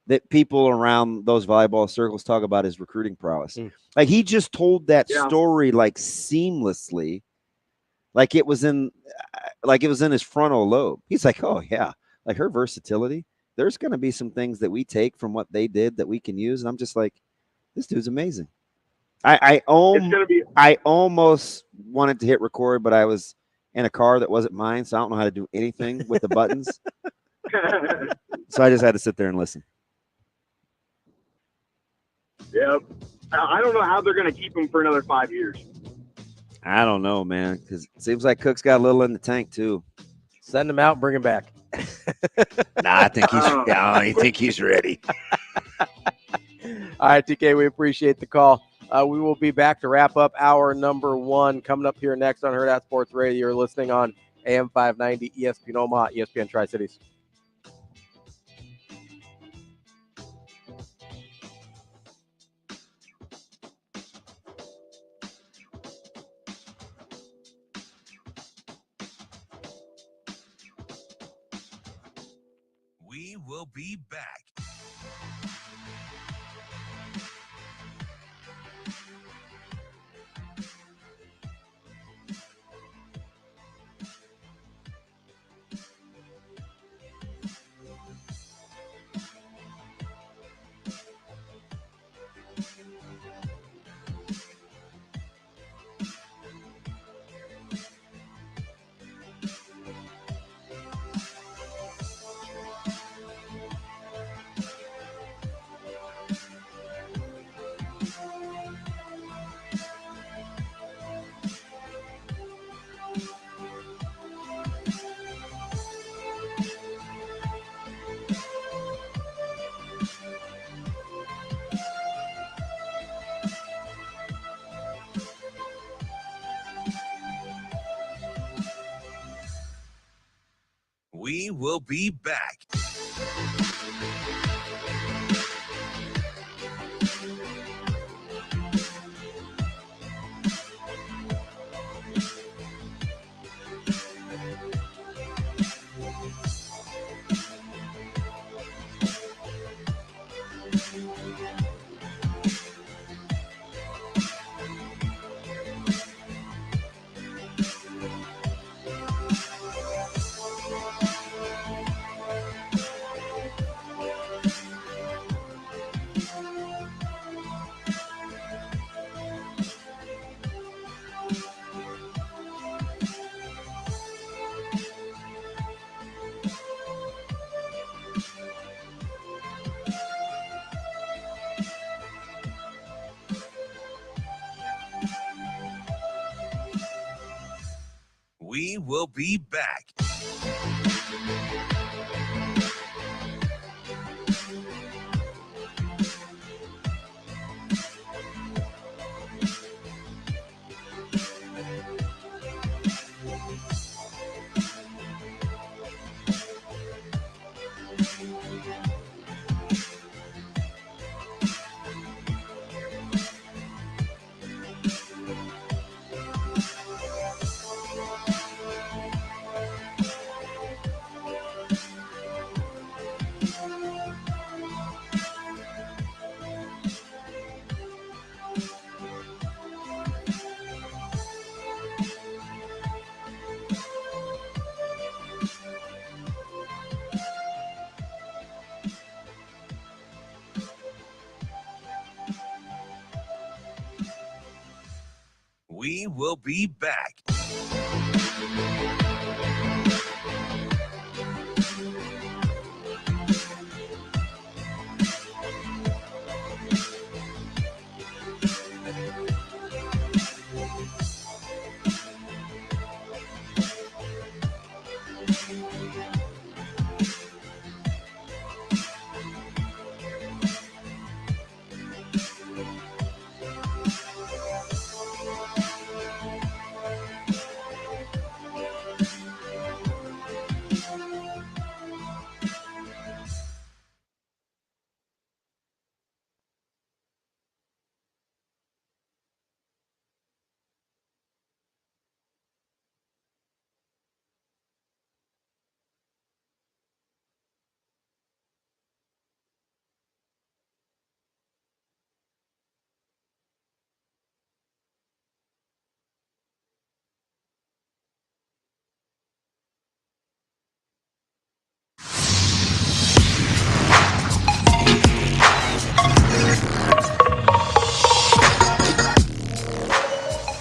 F: that people around those volleyball circles talk about his recruiting prowess. Like he just told that story like seamlessly, like it was in his frontal lobe. He's like, oh yeah, like her versatility. There's going to be some things that we take from what they did that we can use. And I'm just like, this dude's amazing. I almost wanted to hit record, but I was in a car that wasn't mine, so I don't know how to do anything with the buttons. So I just had to sit there and listen.
K: Yep. I don't know how they're going to keep him for another 5 years.
F: I don't know, man, because it seems like Cook's got a little in the tank too.
E: Send him out, bring him back.
F: I think he's ready.
E: All right, TK, we appreciate the call. We will be back to wrap up hour number 1 coming up here next on Hurrdat Sports Radio. You're listening on AM 590, ESPN Omaha, ESPN Tri-Cities.
A: We will be back. We will be back. We will be back. We will be back.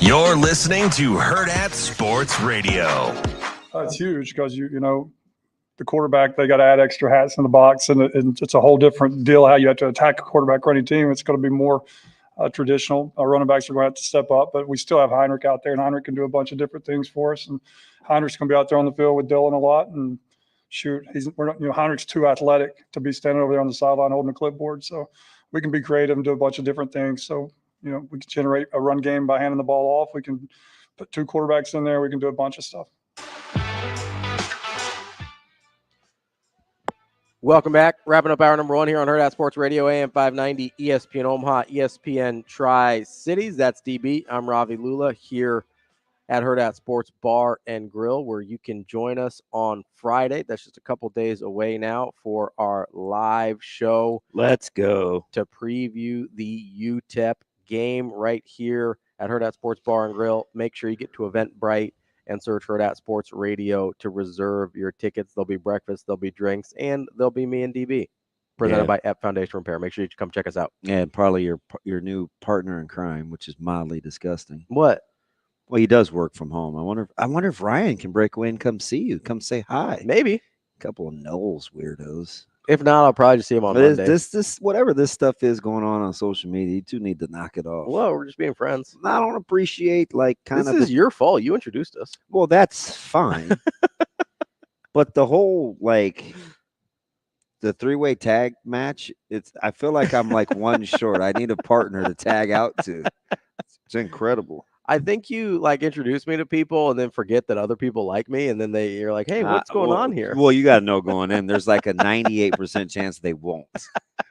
A: You're listening to Hurrdat Sports Radio.
H: It's huge because you know the quarterback, they got to add extra hats in the box, and it's a whole different deal how you have to attack a quarterback running team. It's going to be more traditional. Our running backs are going to have to step up, but we still have Heinrich out there, and Heinrich can do a bunch of different things for us. And Heinrich's going to be out there on the field with Dylan a lot. And shoot, Heinrich's too athletic to be standing over there on the sideline holding a clipboard. So we can be creative and do a bunch of different things. So we can generate a run game by handing the ball off. We can put two quarterbacks in there. We can do a bunch of stuff.
E: Welcome back. Wrapping up hour number one here on Hurrdat Sports Radio, AM 590, ESPN Omaha, ESPN Tri-Cities. That's DB. I'm Ravi Lulla here at Hurrdat Sports Bar and Grill, where you can join us on Friday. That's just a couple days away now for our live show.
G: Let's go.
E: To preview the UTEP game right here at Hurrdat Sports Bar and Grill. Make sure you get to Eventbrite and search Hurrdat Sports Radio to reserve your tickets. There'll be breakfast, there'll be drinks, and there'll be me and DB. Presented by Ep Foundation Repair. Make sure you come check us out.
F: Yeah, and probably your new partner in crime, which is mildly disgusting.
E: What?
F: Well, he does work from home. I wonder if Ryan can break away and come see you, come say hi.
E: Maybe.
F: A couple of Knowles weirdos.
E: If not, I'll probably just see him on Monday.
F: This whatever this stuff is going on social media, you two need to knock it off.
E: Well, we're just being friends.
F: I don't appreciate
E: this is your fault. You introduced us.
F: Well, that's fine. But the whole the three-way tag match, I feel like I'm one short. I need a partner to tag out to. It's incredible.
E: I think you like introduce me to people and then forget that other people like me, and then you're like, "Hey, what's going on here?"
F: Well, you got to know going in. There's like a 98% chance they won't.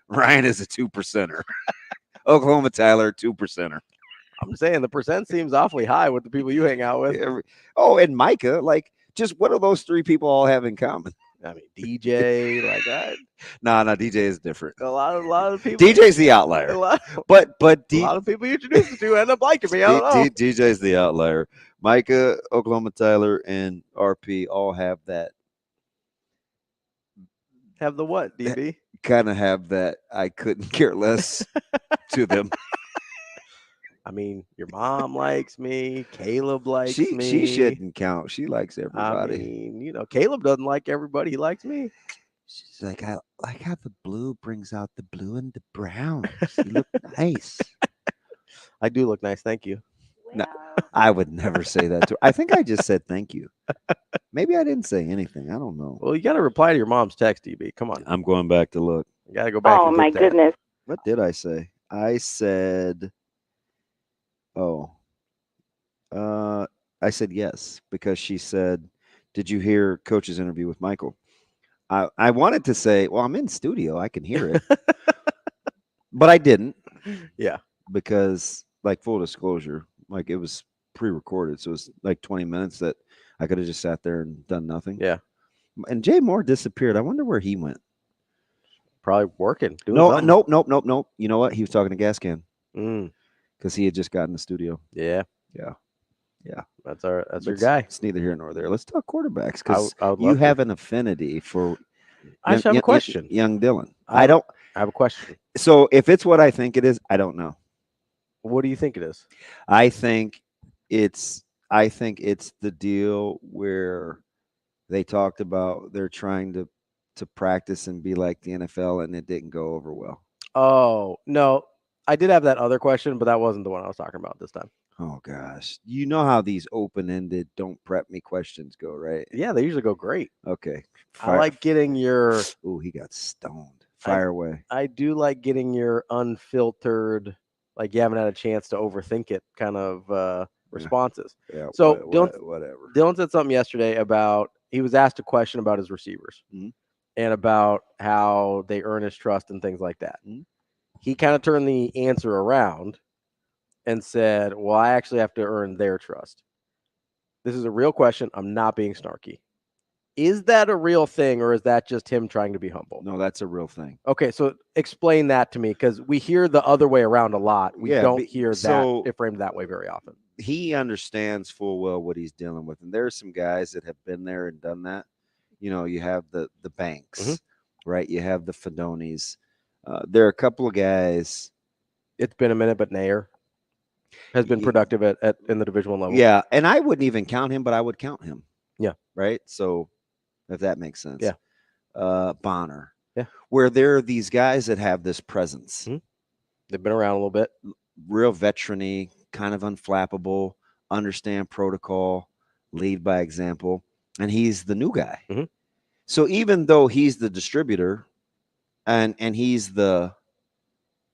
F: Ryan is a 2%er. Oklahoma Tyler, 2%er.
E: I'm saying the percent seems awfully high with the people you hang out with.
F: And Micah, like, just what do those three people all have in common?
E: I mean, DJ, like that.
F: No, DJ is different.
E: A lot of people.
F: DJ's the outlier. But
E: a lot of people you introduce to end up liking me. I don't know.
F: DJ's the outlier. Micah, Oklahoma Tyler, and RP all have that.
E: Have the what, DB?
F: Kind of have that I couldn't care less to them.
E: I mean, your mom likes me. Caleb likes me.
F: She shouldn't count. She likes everybody.
E: I mean, Caleb doesn't like everybody. He likes me.
F: She's like, I like how the blue brings out the blue and the brown. You look nice.
E: I do look nice. Thank you.
F: No, I would never say that to her. I think I just said thank you. Maybe I didn't say anything. I don't know.
E: Well, you got to reply to your mom's text, DB. Come on.
F: I'm going back to look.
E: You got to go back.
J: Oh, my goodness.
F: What did I say? I said... I said yes, because she said, did you hear Coach's interview with Michael? I wanted to say, well, I'm in studio. I can hear it. But I didn't.
E: Yeah.
F: Because, like, full disclosure, like, it was pre-recorded. So it was like 20 minutes that I could have just sat there and done nothing.
E: Yeah.
F: And Jay Moore disappeared. I wonder where he went.
E: Probably working.
F: Nope. You know what? He was talking to Gas Can. Because he had just gotten the studio.
E: Yeah. That's our guy.
F: It's neither here nor there. Let's talk quarterbacks, because
E: you
F: have an affinity for.
E: I just have a question.
F: Young Dylan.
E: I have a question.
F: So if it's what I think it is, I don't know.
E: What do you think it is?
F: I think it's the deal where they talked about they're trying to practice and be like the NFL, and it didn't go over well.
E: Oh, no. I did have that other question, but that wasn't the one I was talking about this time.
F: Oh, gosh. You know how these open-ended, don't prep me questions go, right?
E: Yeah, they usually go great.
F: Okay.
E: I like getting your...
F: Ooh, he got stoned. Fire away.
E: I do like getting your unfiltered, like you haven't had a chance to overthink it kind of responses.
F: Yeah,
E: so
F: whatever.
E: Dylan said something yesterday about, he was asked a question about his receivers and about how they earn his trust and things like that. He kind of turned the answer around and said, well, I actually have to earn their trust. This is a real question. I'm not being snarky. Is that a real thing, or is that just him trying to be humble?
F: No, that's a real thing.
E: Okay, so explain that to me, because we hear the other way around a lot. We don't hear that it framed that way very often.
F: He understands full well what he's dealing with. And there are some guys that have been there and done that. You know, you have the Banks, right? You have the Fedonis. There are a couple of guys.
E: It's been a minute, but Nair has been productive in the Division I level.
F: Yeah, and I wouldn't even count him, but I would count him.
E: Yeah.
F: Right? So, if that makes sense.
E: Yeah.
F: Bonner.
E: Yeah.
F: Where there are these guys that have this presence.
E: They've been around a little bit.
F: Real veteran-y, kind of unflappable, understand protocol, lead by example, and he's the new guy. So even though he's the distributor and he's the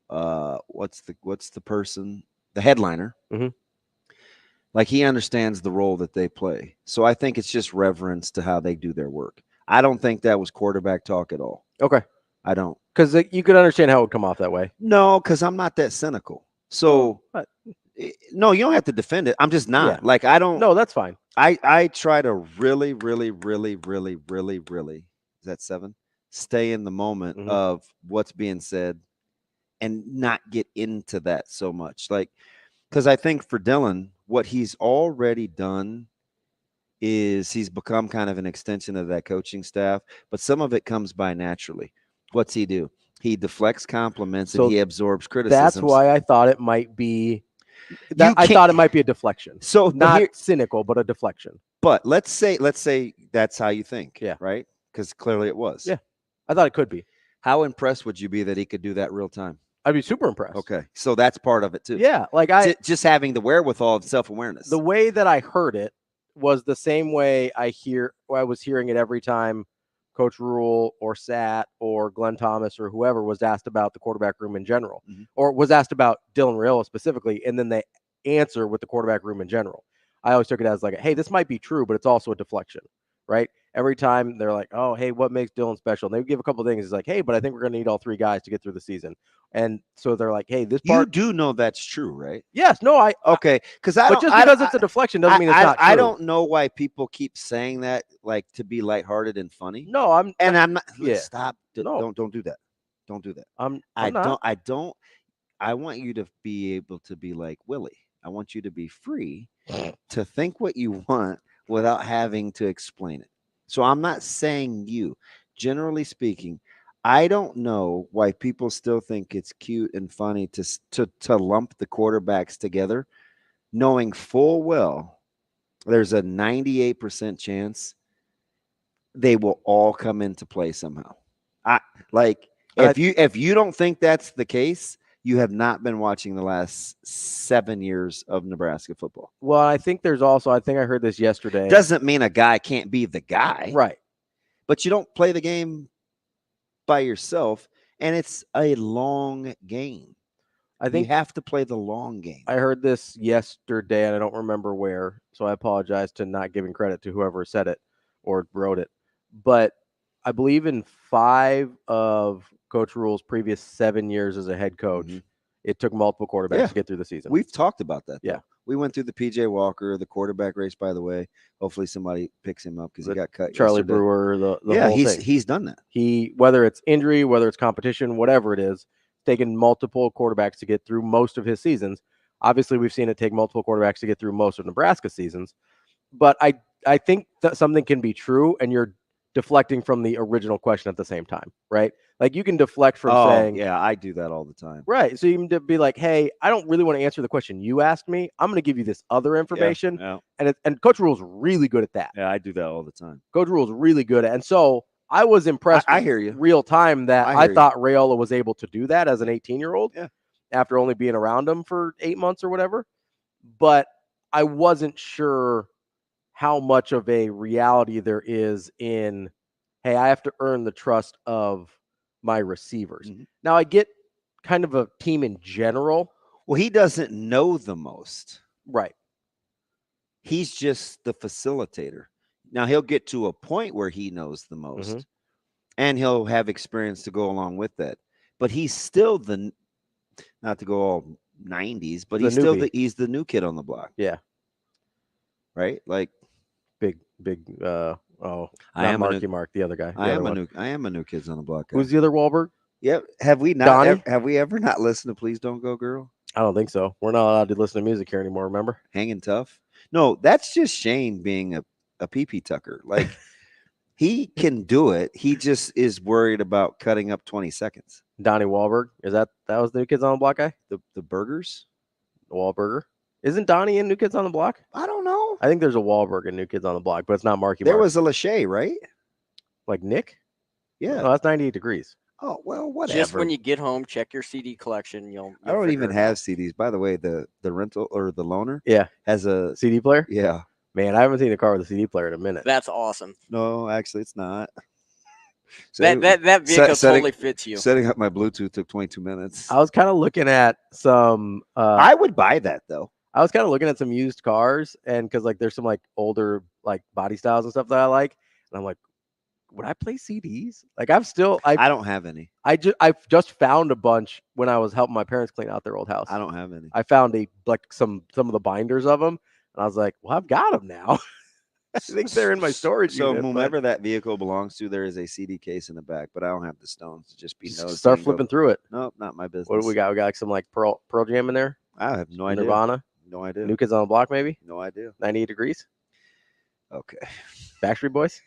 F: what's the person, the headliner, like he understands the role that they play. So I think it's just reverence to how they do their work. I don't think that was quarterback talk at all.
E: Okay.
F: I don't.
E: Because you could understand how it would come off that way.
F: No, because I'm not that cynical. So no, you don't have to defend it. I'm just not.
E: Yeah.
F: Like, I don't.
E: No, that's fine.
F: I try to really, is that 7? Stay in the moment of what's being said and not get into that so much. Like, because I think for Dylan, what he's already done is he's become kind of an extension of that coaching staff, but some of it comes by naturally. What's he do? He deflects compliments and he absorbs criticism.
E: That's why I thought it might be. I thought it might be a deflection.
F: So
E: not cynical, but a deflection.
F: But let's say that's how you think.
E: Yeah.
F: Right? Because clearly it was.
E: Yeah. I thought it could be.
F: How impressed would you be that he could do that real time?
E: I'd be super impressed.
F: Okay. So that's part of it too.
E: Yeah. Like
F: just having the wherewithal of self-awareness.
E: The way that I heard it was the same way I was hearing it every time Coach Rule or Sat or Glenn Thomas or whoever was asked about the quarterback room in general, or was asked about Dylan Raiola specifically. And then answer with the quarterback room in general. I always took it as like, hey, this might be true, but it's also a deflection, right? Every time they're like, oh, hey, what makes Dylan special? And they give a couple of things. It's like, hey, but I think we're going to need all 3 guys to get through the season. And so they're like, hey, this part.
F: You do know that's true, right?
E: Yes. No,
F: okay. Because
E: but just because it's a deflection doesn't mean it's not true.
F: I don't know why people keep saying that, like, to be lighthearted and funny.
E: No, I'm
F: not.
E: Yeah.
F: Stop.
E: No.
F: Don't do that. Don't do that.
E: I
F: don't. I want you to be able to be like Willie. I want you to be free to think what you want without having to explain it. So I'm not saying you. Generally speaking, I don't know why people still think it's cute and funny to lump the quarterbacks together, knowing full well there's a 98% chance they will all come into play somehow. If you don't think that's the case, you have not been watching the last 7 years of Nebraska football.
E: Well, I think there's also, I think I heard this yesterday.
F: Doesn't mean a guy can't be the guy.
E: Right.
F: But you don't play the game by yourself, and it's a long game. I think you have to play the long game.
E: I heard this yesterday, and I don't remember where, so I apologize to not giving credit to whoever said it or wrote it. But I believe in 5 of Coach Rule's previous 7 years as a head coach, it took multiple quarterbacks to get through the season.
F: We've talked about that.
E: Yeah.
F: We went through the PJ Walker, the quarterback race, by the way. Hopefully somebody picks him up because he got cut.
E: Charlie
F: yesterday.
E: Brewer, the whole thing.
F: He's done that.
E: Whether it's injury, whether it's competition, whatever it is, taken multiple quarterbacks to get through most of his seasons. Obviously, we've seen it take multiple quarterbacks to get through most of Nebraska seasons. But I think that something can be true, and you're deflecting from the original question at the same time, right? Like you can deflect from saying,
F: yeah, I do that all the time.
E: Right. So you can be like, hey, I don't really want to answer the question you asked me. I'm going to give you this other information.
F: Yeah.
E: And Coach Rule's really good at that.
F: Yeah, I do that all the time.
E: Coach Rule's really good at it. And so I was impressed
F: I hear you.
E: Real time that I thought Raiola was able to do that as an 18-year-old after only being around him for 8 months or whatever. But I wasn't sure how much of a reality there is in, hey, I have to earn the trust of my receivers. Now I get kind of a team in general.
F: Well, he doesn't know the most.
E: Right.
F: He's just the facilitator. Now he'll get to a point where he knows the most and he'll have experience to go along with that. But he's still not to go all 90s, but he's the new kid on the block.
E: Yeah.
F: Right? Like
E: big I am Mark, the other guy.
F: I am a new kids on the block guy.
E: Who's the other Wahlberg?
F: Yep. Have we ever not listened to Please Don't Go Girl?
E: I don't think so. We're not allowed to listen to music here anymore, remember?
F: Hanging Tough? No, that's just Shane being a pee-pee tucker. Like he can do it. He just is worried about cutting up 20 seconds.
E: Donnie Wahlberg. That was the New Kids on the Block guy?
F: The burgers?
E: The Wahlberger. Isn't Donnie in New Kids on the Block?
F: I don't know.
E: I think there's a Wahlberg in New Kids on the Block, but it's not Marky Mark.
F: There was a Lachey, right?
E: Like Nick?
F: Yeah.
E: No, that's 98 Degrees.
F: Oh, well, whatever.
I: Just when you get home, check your CD collection. You'll
F: I don't even have CDs. By the way, the rental or the loaner has a
E: CD player?
F: Yeah.
E: Man, I haven't seen a car with a CD player in a minute.
I: That's awesome.
F: No, actually, it's not.
I: That vehicle totally fits you.
F: Setting up my Bluetooth took 22 minutes.
E: I was kind of looking at some.
F: I would buy that though.
E: I was kind of looking at some used cars, and because like there's some like older like body styles and stuff that I like, and I'm like, would I play CDs? Like I
F: don't have any.
E: I've just found a bunch when I was helping my parents clean out their old house.
F: I don't have any.
E: I found some of the binders of them, and I was like, well, I've got them now. I think they're in my storage unit.
F: So whomever that vehicle belongs to, there is a CD case in the back, but I don't have the stones to just be nosy.
E: Start flipping through it.
F: Nope, not my business.
E: What do we got? We got like some like Pearl Jam in there.
F: I have no idea.
E: Nirvana.
F: No idea.
E: New Kids on the Block, maybe.
F: No idea.
E: 98 Degrees.
F: Okay.
E: Backstreet Boys.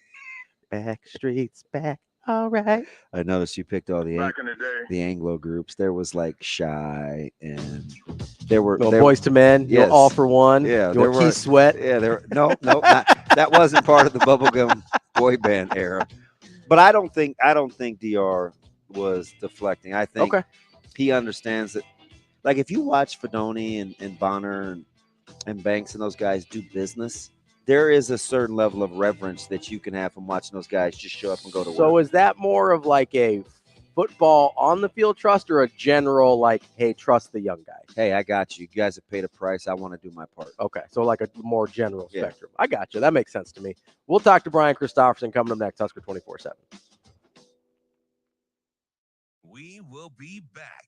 E: Backstreet's back. All right.
F: I noticed you picked all the
K: Back in the day.
F: the Anglo groups. There was like Shy, and there were
E: Boys to Men.
F: Yes.
E: All for One.
F: Yeah,
E: there were Keith Sweat.
F: Yeah, there. No, that wasn't part of the bubblegum boy band era. But I don't think DR was deflecting. I think he understands that. Like if you watch Fedoni and Bonner and Banks and those guys do business, there is a certain level of reverence that you can have from watching those guys just show up and go to work.
E: So is that more of like a football on the field trust, or a general like, hey, trust the young guy?
F: Hey, I got you. You guys have paid a price. I want to do my part.
E: Okay, so like a more general spectrum. I got you. That makes sense to me. We'll talk to Brian Christopherson coming up next. Husker 24/7.
A: We will be back.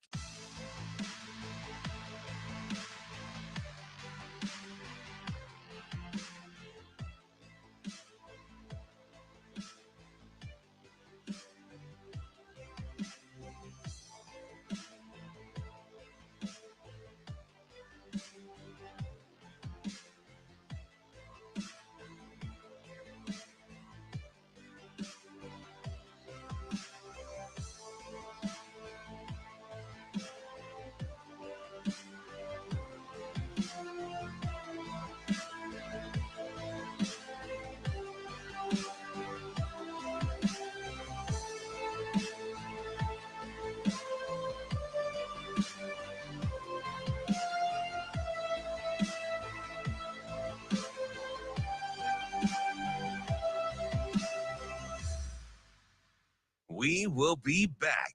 A: We will be back.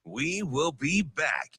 A: We will be back.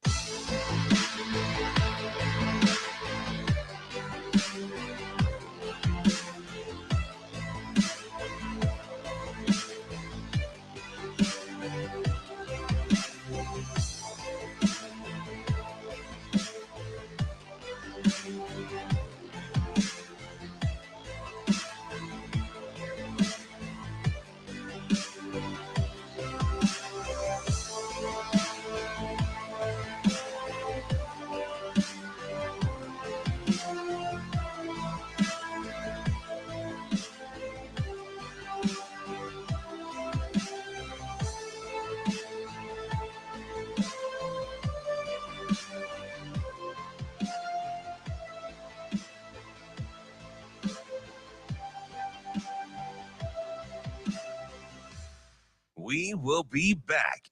A: We will be back.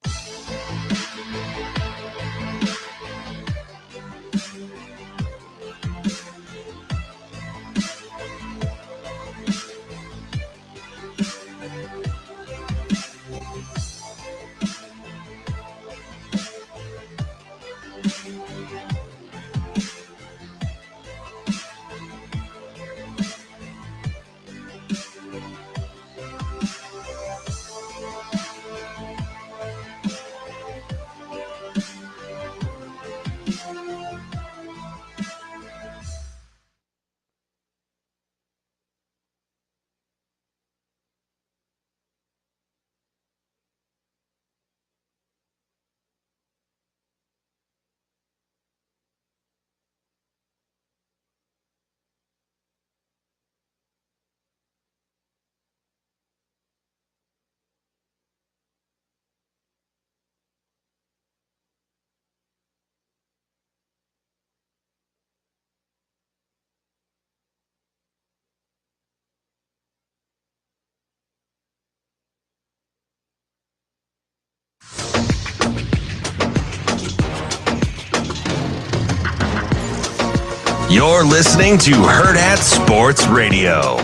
A: You're listening to Hurrdat Sports Radio.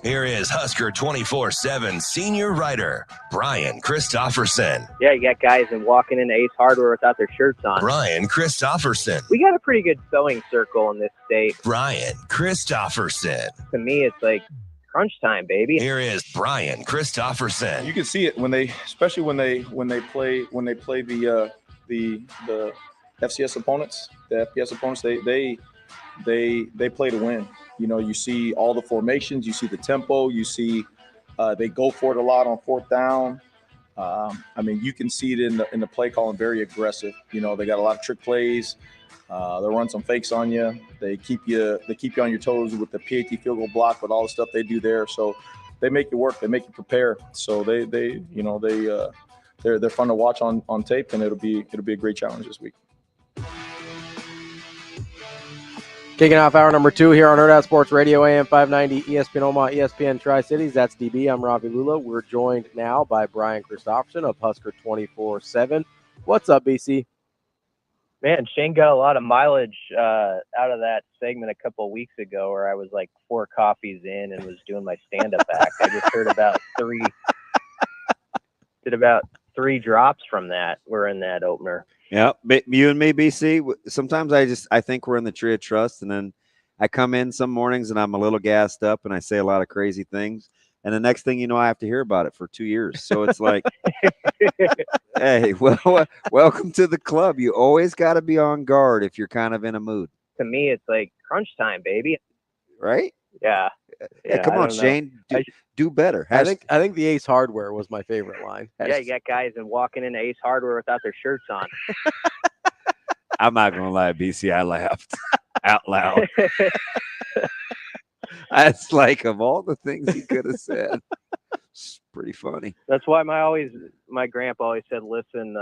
A: Here is Husker 24/7 senior writer, Brian Christopherson.
J: Yeah, you got guys and walking into Ace Hardware without their shirts on.
A: Brian Christopherson.
J: We got a pretty good sewing circle in this state.
A: Brian Christopherson.
J: To me, it's like crunch time, baby.
A: Here is Brian Christopherson.
L: You can see it when they, especially when they play the FCS opponents, the FBS opponents, they play to win. You know, you see all the formations, you see the tempo, you see they go for it a lot on fourth down. I mean, you can see it in the play calling, very aggressive. You know, they got a lot of trick plays. They'll run some fakes on you. They keep you on your toes with the PAT field goal block, with all the stuff they do there. So they make you work. They make you prepare. So they're fun to watch on tape, and it'll be a great challenge this week.
E: Kicking off hour number 2 here on Hurrdat Sports Radio, AM 590, ESPN Omaha, ESPN Tri-Cities. That's DB. I'm Ravi Lulla. We're joined now by Brian Christopherson of Husker 24/7. What's up, BC?
J: Man, Shane got a lot of mileage out of that segment a couple of weeks ago, where I was like 4 coffees in and was doing my stand-up act. I just heard about 3 drops from that. We're in that opener.
F: Yeah, you and me, BC. Sometimes I think we're in the tree of trust, and then I come in some mornings and I'm a little gassed up and I say a lot of crazy things, and the next thing you know, I have to hear about it for 2 years. So it's like, hey, well, welcome to the club. You always got to be on guard if you're kind of in a mood.
J: To me, it's like crunch time, baby.
F: Right?
J: Yeah.
F: Yeah, come on, Shane. Do better.
E: I think the Ace Hardware was my favorite line.
J: Yeah, you got guys and walking into Ace Hardware without their shirts on.
F: I'm not gonna lie, BC. I laughed out loud. That's like, of all the things he could have said, it's pretty funny.
J: That's why my grandpa always said, listen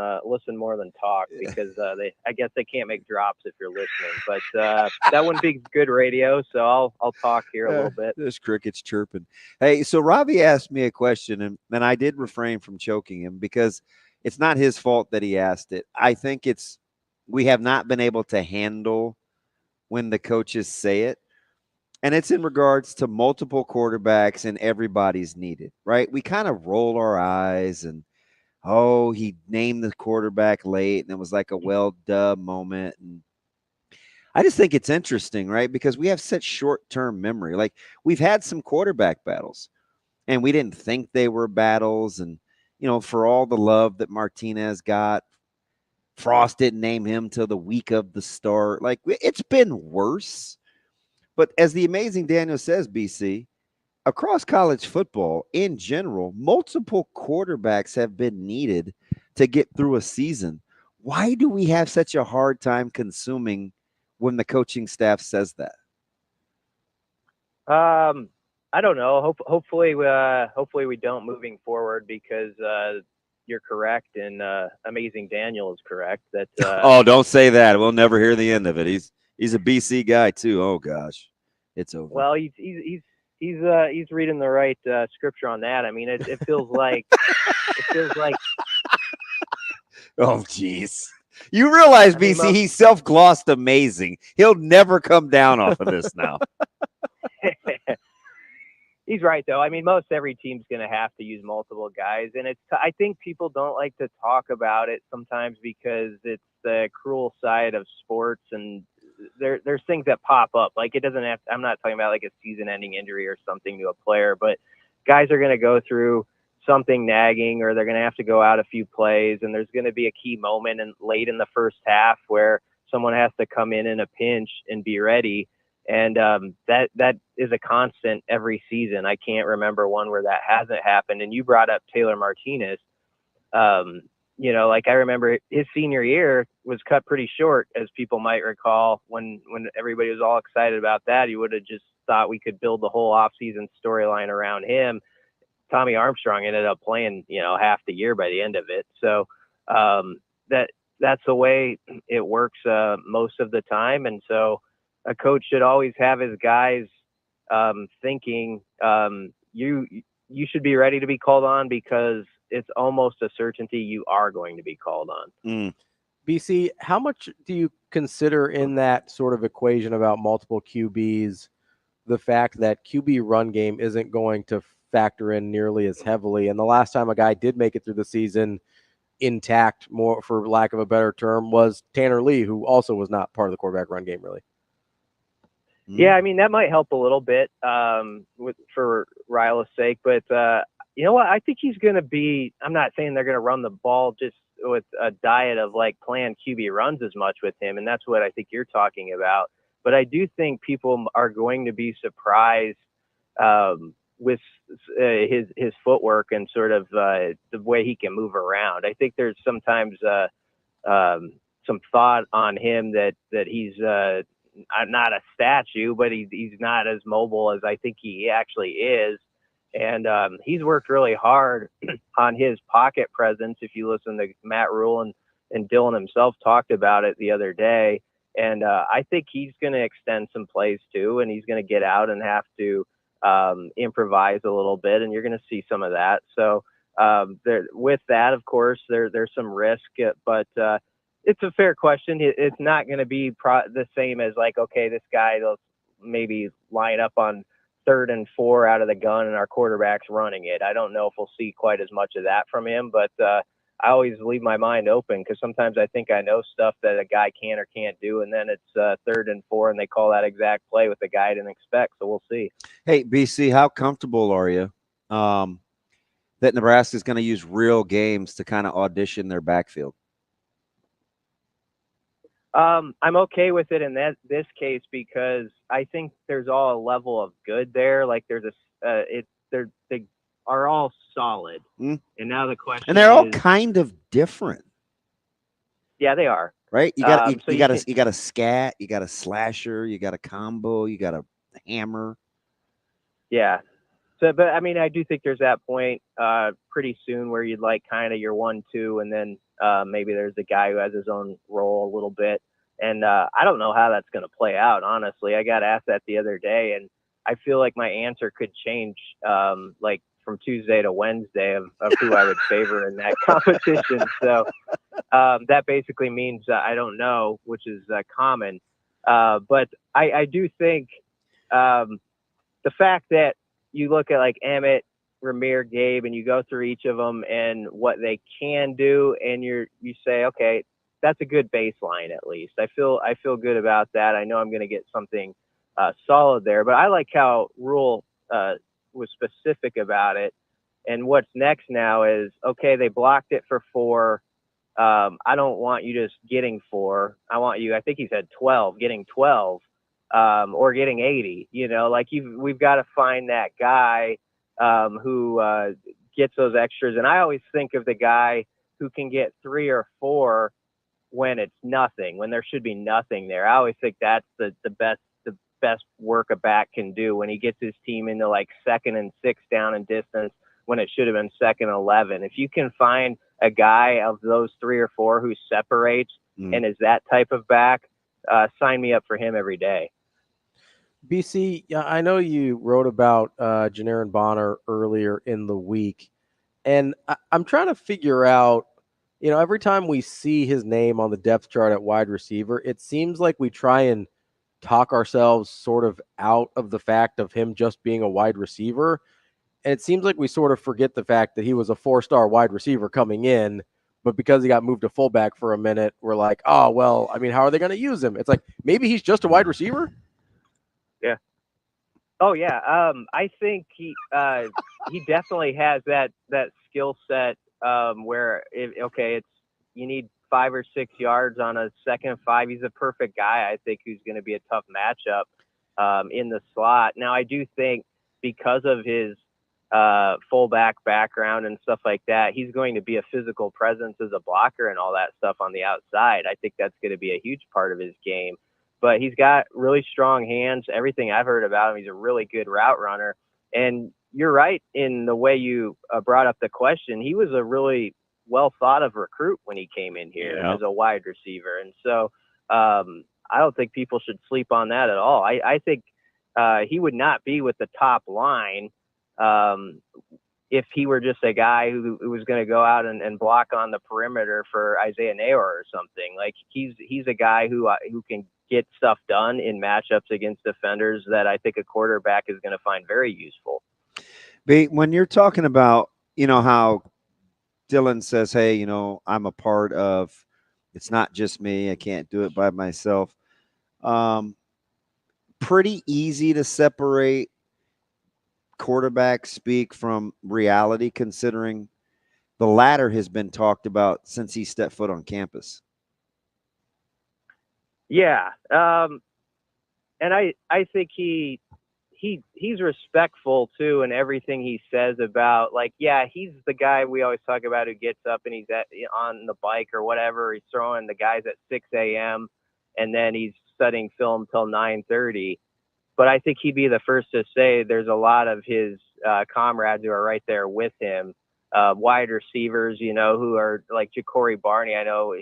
J: more than talk, because I guess they can't make drops if you're listening. But that wouldn't be good radio, so I'll talk here a little bit.
F: There's crickets chirping. Hey, so Ravi asked me a question, and I did refrain from choking him because it's not his fault that he asked it. I think we have not been able to handle when the coaches say it. And it's in regards to multiple quarterbacks and everybody's needed, right? We kind of roll our eyes and, he named the quarterback late, and it was like a well-duh moment. And I just think it's interesting, right? Because we have such short-term memory. Like, we've had some quarterback battles, and we didn't think they were battles. And, you know, for all the love that Martinez got, Frost didn't name him till the week of the start. Like, it's been worse. But as the amazing Daniel says, BC, across college football in general, multiple quarterbacks have been needed to get through a season. Why do we have such a hard time consuming when the coaching staff says that?
J: I don't know. Hopefully we don't moving forward, because you're correct, and amazing Daniel is correct. That
F: don't say that. We'll never hear the end of it. He's a BC guy too. Oh gosh, it's over.
J: Well, he's reading the right scripture on that. I mean, it feels like
F: Oh geez, you realize, BC, he self-glossed amazing. He'll never come down off of this now.
J: He's right, though. I mean, most every team's going to have to use multiple guys, and I think people don't like to talk about it sometimes because it's the cruel side of sports, and there's things that pop up. Like, it doesn't have. I'm not talking about like a season-ending injury or something to a player, but guys are going to go through something nagging, or they're going to have to go out a few plays, and there's going to be a key moment late in the first half where someone has to come in a pinch and be ready. And that is a constant every season. I can't remember one where that hasn't happened. And you brought up Taylor Martinez. Like, I remember his senior year was cut pretty short, as people might recall. When everybody was all excited about that, you would have just thought we could build the whole offseason storyline around him. Tommy Armstrong ended up playing, half the year by the end of it. So that's the way it works most of the time. And so a coach should always have his guys thinking you should be ready to be called on, because it's almost a certainty you are going to be called on.
E: BC, how much do you consider in that sort of equation about multiple QBs the fact that QB run game isn't going to factor in nearly as heavily? And the last time a guy did make it through the season intact, more for lack of a better term, was Tanner Lee, who also was not part of the quarterback run game, really.
J: Yeah, I mean, that might help a little bit for Ryla's sake, but you know what? I think he's going to be. I'm not saying they're going to run the ball just a diet of like planned QB runs as much with him, and that's what I think you're talking about. But I do think people are going to be surprised with his footwork and sort of the way he can move around. I think there's sometimes some thought on him that he's not a statue, but he's not as mobile as I think he actually is. And he's worked really hard on his pocket presence. If you listen to Matt Rule and Dylan himself talked about it the other day. And I think he's going to extend some plays too, and he's going to get out and have to improvise a little bit, and you're going to see some of that. So with that, of course, there's some risk, but it's a fair question. It's not going to be the same as like, okay, this guy will maybe line up on 3rd and 4 out of the gun and our quarterback's running it. I don't know if we'll see quite as much of that from him, but I always leave my mind open because sometimes I think I know stuff that a guy can or can't do, and then it's 3rd and 4 and they call that exact play with the guy I didn't expect. So we'll see.
F: Hey, BC, how comfortable are you that Nebraska is going to use real games to kind of audition their backfield?
J: I'm okay with it in this case because I think there's all a level of good there. Like there's they are all solid. And now the question
F: and they're all kind of different.
J: Yeah, they are.
F: Right? You got you got a scat, you got a slasher, you got a combo, you got a hammer.
J: Yeah. So, but I mean, I do think there's that point pretty soon where you'd like kind of your 1-2, and then maybe there's the guy who has his own role a little bit. And I don't know how that's going to play out, honestly. I got asked that the other day, and I feel like my answer could change like from Tuesday to Wednesday of who I would favor in that competition. So that basically means I don't know, which is common. But I do think the fact that you look at like Emmett, Ramir, Gabe, and you go through each of them and what they can do, and you say, okay, that's a good baseline at least. I feel good about that. I know I'm going to get something solid there, but I like how Rule was specific about it. And what's next now is, okay, they blocked it for 4. I don't want you just getting 4. I want you, I think he said 12, getting 12 or getting 80. You know, like we've got to find that guy who gets those extras. And I always think of the guy who can get 3 or 4 when it's nothing, when there should be nothing there. I always think that's the best work a back can do when he gets his team into like 2nd and 6 down in distance when it should have been 2nd and 11. If you can find a guy of those 3 or 4 who separates and is that type of back, sign me up for him every day.
E: BC, I know you wrote about Janarin Bonner earlier in the week, and I'm trying to figure out, you know, every time we see his name on the depth chart at wide receiver, it seems like we try and talk ourselves sort of out of the fact of him just being a wide receiver. And it seems like we sort of forget the fact that he was a 4-star wide receiver coming in, but because he got moved to fullback for a minute, we're like, oh, well, I mean, how are they going to use him? It's like, maybe he's just a wide receiver.
J: Yeah. Oh yeah. I think he definitely has that skill set where it's you need 5 or 6 yards on a 2nd and 5. He's a perfect guy, I think, who's going to be a tough matchup in the slot. Now, I do think because of his fullback background and stuff like that, he's going to be a physical presence as a blocker and all that stuff on the outside. I think that's going to be a huge part of his game. But he's got really strong hands. Everything I've heard about him, he's a really good route runner. And you're right in the way you brought up the question. He was a really well thought of recruit when he came in here as a wide receiver. And so I don't think people should sleep on that at all. I think he would not be with the top line if he were just a guy who was going to go out and block on the perimeter for Isaiah Nayor or something. Like he's a guy who can get stuff done in matchups against defenders that I think a quarterback is going to find very useful.
F: When you're talking about, you know, how Dylan says, hey, you know, I'm a part of, it's not just me. I can't do it by myself. Pretty easy to separate quarterback speak from reality, considering the latter has been talked about since he stepped foot on campus.
J: Yeah. And I think he's respectful too, in everything he says about, like, yeah, he's the guy we always talk about who gets up and he's on the bike or whatever. He's throwing the guys at 6 a.m. and then he's studying film till 9:30. But I think he'd be the first to say there's a lot of his comrades who are right there with him, wide receivers, who are like Ja'Cory Barney. I know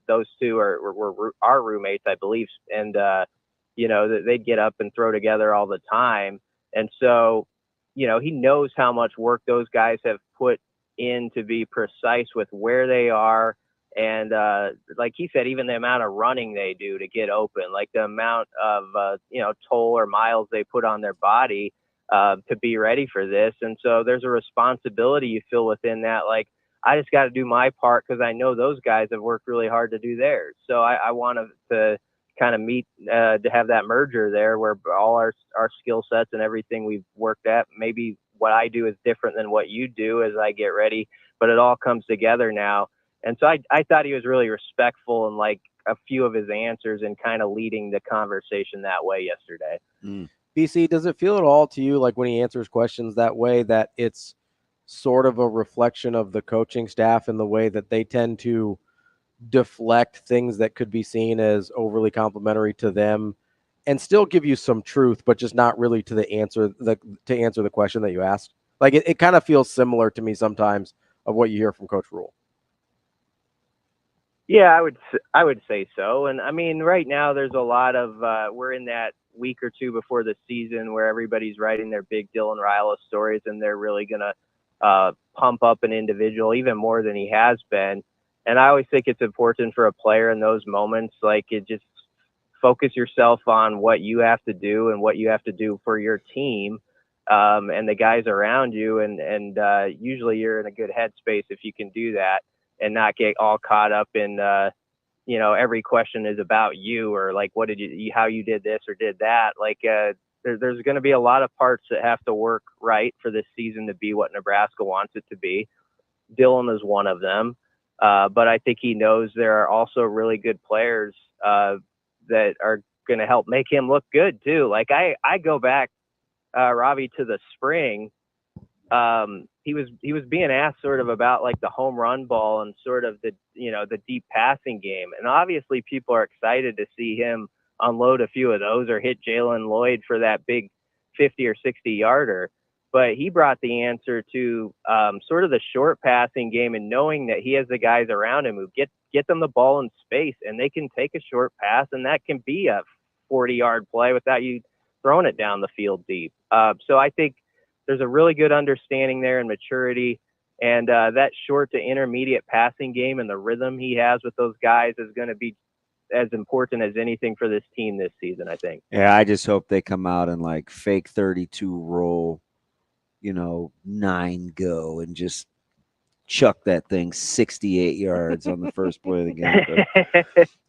J: those two were our roommates, I believe, and they'd get up and throw together all the time. And so, he knows how much work those guys have put in to be precise with where they are. And like he said, even the amount of running they do to get open, like the amount of, toll or miles they put on their body to be ready for this. And so there's a responsibility you feel within that. Like, I just got to do my part because I know those guys have worked really hard to do theirs. So I want to kind of meet to have that merger there where all our skill sets and everything we've worked at, maybe what I do is different than what you do as I get ready, but it all comes together now. And so I thought he was really respectful and like a few of his answers and kind of leading the conversation that way yesterday.
E: BC, does it feel at all to you like when he answers questions that way that it's sort of a reflection of the coaching staff and the way that they tend to deflect things that could be seen as overly complimentary to them and still give you some truth, but just not really to answer the question that you asked? Like it kind of feels similar to me sometimes of what you hear from Coach Rule.
J: Yeah, I would say so. And I mean, right now there's a lot of we're in that week or two before the season where everybody's writing their big Dylan Rilo stories, and they're really gonna pump up an individual even more than he has been. And I always think it's important for a player in those moments, like, it just focus yourself on what you have to do and what you have to do for your team and the guys around you. And usually you're in a good headspace if you can do that and not get all caught up in, every question is about you or like, what did you, how you did this or did that. Like there's going to be a lot of parts that have to work right for this season to be what Nebraska wants it to be. Dylan is one of them. But I think he knows there are also really good players that are going to help make him look good too. Like I go back, Ravi, to the spring. He was being asked sort of about like the home run ball and sort of the deep passing game. And obviously people are excited to see him unload a few of those or hit Jalen Lloyd for that big 50 or 60 yarder. But he brought the answer to sort of the short passing game and knowing that he has the guys around him who get them the ball in space and they can take a short pass and that can be a 40-yard play without you throwing it down the field deep. So I think there's a really good understanding there and maturity, and that short to intermediate passing game and the rhythm he has with those guys is going to be as important as anything for this team this season, I think.
F: Yeah, I just hope they come out and like fake 32 roll, 9 go and just chuck that thing 68 yards on the first play of the game.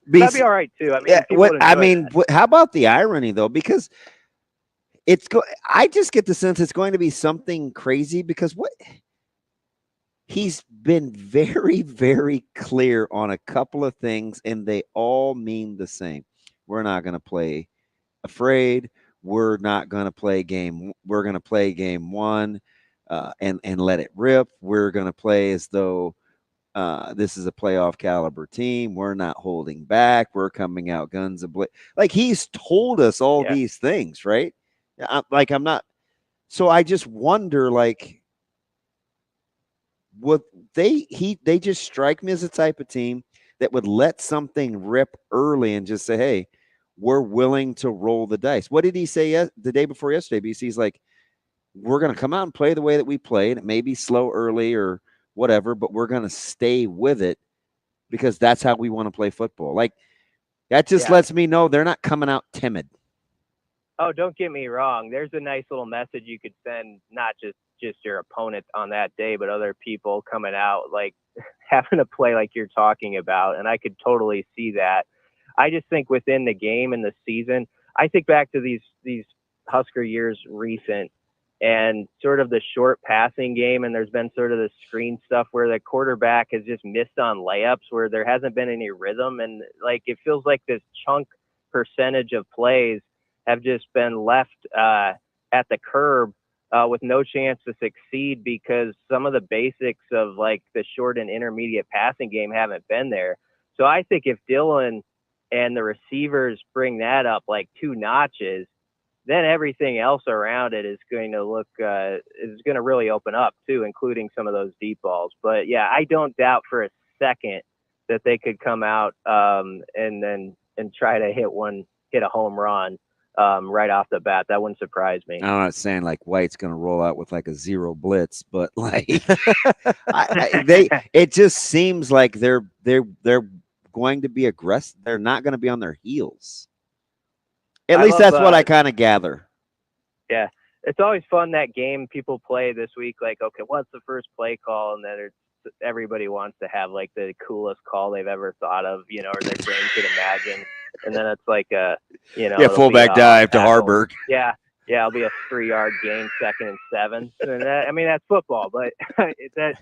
J: That'd be all right too. I mean,
F: how about the irony though? Because I just get the sense it's going to be something crazy because he's been very, very clear on a couple of things, and they all mean the same. We're not going to play afraid. We're not going to play game. We're going to play game one and let it rip. We're going to play as though this is a playoff caliber team. We're not holding back. We're coming out guns a-blazing. Like he's told us all these things, right? I'm not. So I just wonder, like, would they just strike me as a type of team that would let something rip early and just say, hey, we're willing to roll the dice. What did he say the day before yesterday? BC's like, we're going to come out and play the way that we played. It may be slow early or whatever, but we're going to stay with it because that's how we want to play football. Like that just lets me know they're not coming out timid.
J: Oh, don't get me wrong. There's a nice little message you could send, not just your opponent on that day, but other people coming out, like having to play like you're talking about. And I could totally see that. I just think within the game and the season, I think back to these Husker years recent, and sort of the short passing game. And there's been sort of the screen stuff where the quarterback has just missed on layups where there hasn't been any rhythm. And like, it feels like this chunk percentage of plays have just been left at the curb with no chance to succeed because some of the basics of like the short and intermediate passing game haven't been there. So I think if Dylan and the receivers bring that up like 2 notches, then everything else around it is going to look is going to really open up too, including some of those deep balls. But yeah, I don't doubt for a second that they could come out and try to hit a home run right off the bat. That wouldn't surprise me.
F: I'm not saying like White's going to roll out with like a 0 blitz, but like it just seems like they're going to be aggressive. They're not going to be on their heels. At least that's what I kind of gather.
J: Yeah. It's always fun, that game people play this week. Like, okay, what's the first play call? And then everybody wants to have like the coolest call they've ever thought of, or their brain could imagine. And then it's like
F: fullback dive to Harburg.
J: Yeah. It'll be a 3-yard gain, 2nd and 7. And that's football, but it's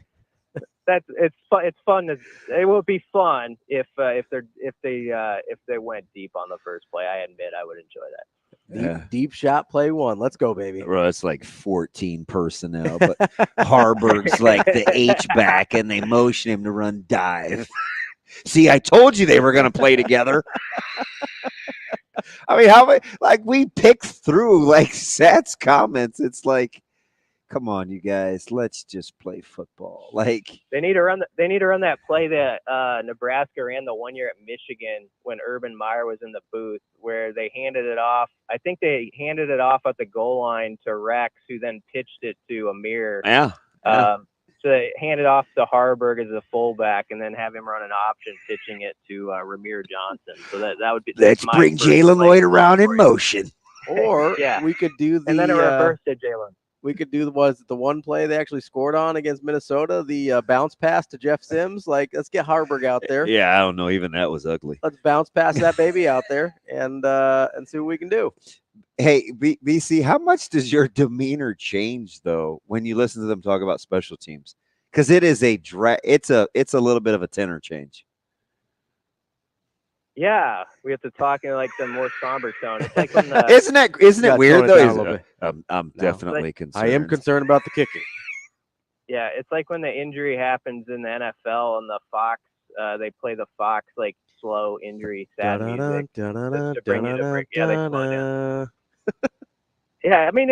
J: fun. It will be fun if they went deep on the first play. I admit I would enjoy that.
E: Deep shot play 1. Let's go, baby.
F: Well, it's like 14 personnel, but Harburg's like the H-back, and they motion him to run dive. See, I told you they were going to play together. I mean, we picked through like Sat's comments. It's like, come on, you guys, let's just play football. Like
J: they need to run that play that Nebraska ran the 1 year at Michigan when Urban Meyer was in the booth, where they handed it off. I think they handed it off at the goal line to Rex, who then pitched it to Amir.
F: Yeah.
J: So they handed off to Harburg as a fullback, and then have him run an option pitching it to Ramir Johnson. So that would be.
F: Let's bring Jalen Lloyd around in motion.
E: Or we could do
J: and then a reverse to Jalen.
E: We could do the one play they actually scored on against Minnesota, the bounce pass to Jeff Sims. Like, let's get Harburg out there.
F: Yeah, I don't know. Even that was ugly.
E: Let's bounce pass that baby out there and see what we can do.
F: Hey, BC, how much does your demeanor change though when you listen to them talk about special teams? Because it is it's a little bit of a tenor change.
J: Yeah, we have to talk in like the more somber tone. It's like when
F: isn't it weird though? I'm definitely concerned.
E: I am concerned about the kicking.
J: Yeah, it's like when the injury happens in the NFL and the Fox, they play the Fox like slow injury sad music to bring you to break. Yeah, they slow down. Yeah, I mean,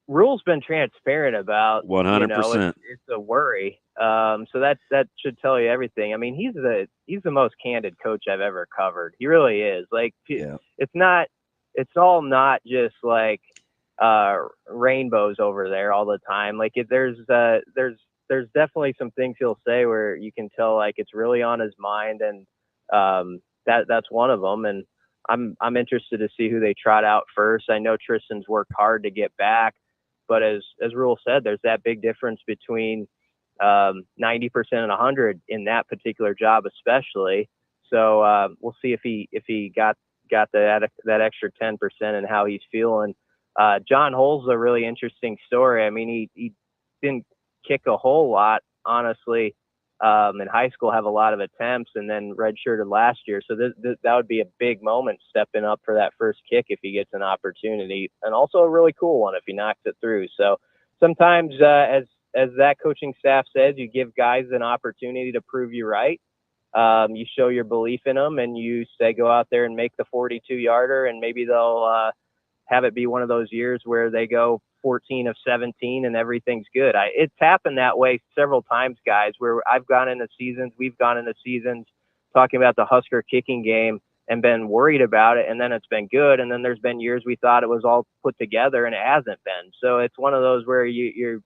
J: Rule's been transparent about
F: 100%.
J: It's a worry. So that should tell you everything. I mean, he's the most candid coach I've ever covered. He really is. Like, it's all not just like rainbows over there all the time. Like, there's definitely some things he'll say where you can tell like it's really on his mind, and that's one of them. And I'm interested to see who they trot out first. I know Tristan's worked hard to get back, but as Rule said, there's that big difference between 90% and 100 in that particular job, especially. So we'll see if he got that extra 10% and how he's feeling. John Hull's a really interesting story. I mean, he didn't kick a whole lot, honestly. In high school, have a lot of attempts, and then redshirted last year. So that would be a big moment stepping up for that first kick if he gets an opportunity, and also a really cool one if he knocks it through. So sometimes, as that coaching staff says, you give guys an opportunity to prove you right. You show your belief in them, and you say go out there and make the 42-yarder, and maybe they'll have it be one of those years where they go 14 of 17 and everything's good. It's happened that way several times, guys, where we've gone into seasons talking about the Husker kicking game and been worried about it, and then it's been good, and then there's been years we thought it was all put together and it hasn't been. So it's one of those where you're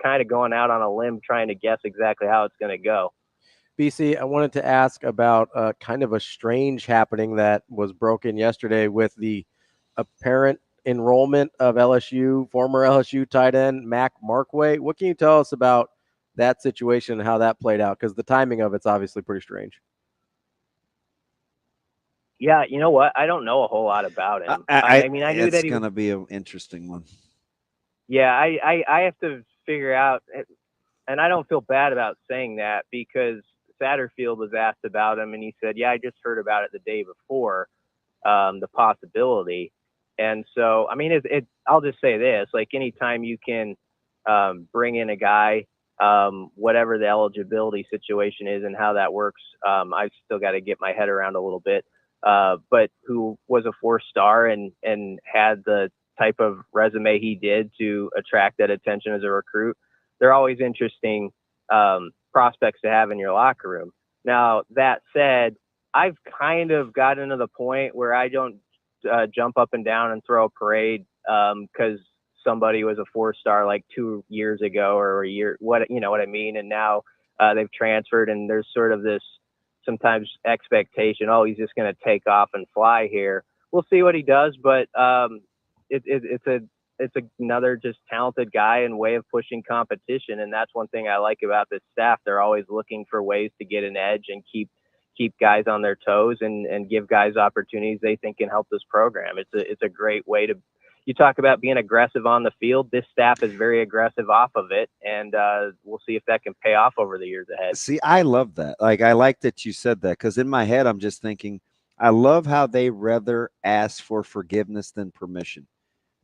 J: kind of going out on a limb trying to guess exactly how it's going to go.
E: BC, I wanted to ask about kind of a strange happening that was broken yesterday with the apparent enrollment of former LSU tight end Mac Markway. What can you tell us about that situation and how that played out? Because the timing of it's obviously pretty strange.
J: Yeah, you know what? I don't know a whole lot about him. I mean, I knew that
F: it's going to be an interesting one.
J: Yeah, I have to figure out, and I don't feel bad about saying that because Satterfield was asked about him, and he said, "Yeah, I just heard about it the day before, the possibility." And so, I mean, I'll just say this: like, anytime you can bring in a guy, whatever the eligibility situation is and how that works, I've still got to get my head around a little bit. But who was a 4-star and had the type of resume he did to attract that attention as a recruit. They're always interesting prospects to have in your locker room. Now, that said, I've kind of gotten to the point where I don't jump up and down and throw a parade because somebody was a 4-star like 2 years ago or a year, you know what I mean? And now they've transferred, and there's sort of this sometimes expectation, oh, he's just going to take off and fly here. We'll see what he does, but it's another just talented guy and way of pushing competition. And that's one thing I like about this staff. They're always looking for ways to get an edge and keep guys on their toes and give guys opportunities they think can help this program. It's a great way to, you talk about being aggressive on the field. This staff is very aggressive off of it, and we'll see if that can pay off over the years ahead.
F: See, I love that. Like, I like that you said that, because in my head, I'm just thinking, I love how they rather ask for forgiveness than permission.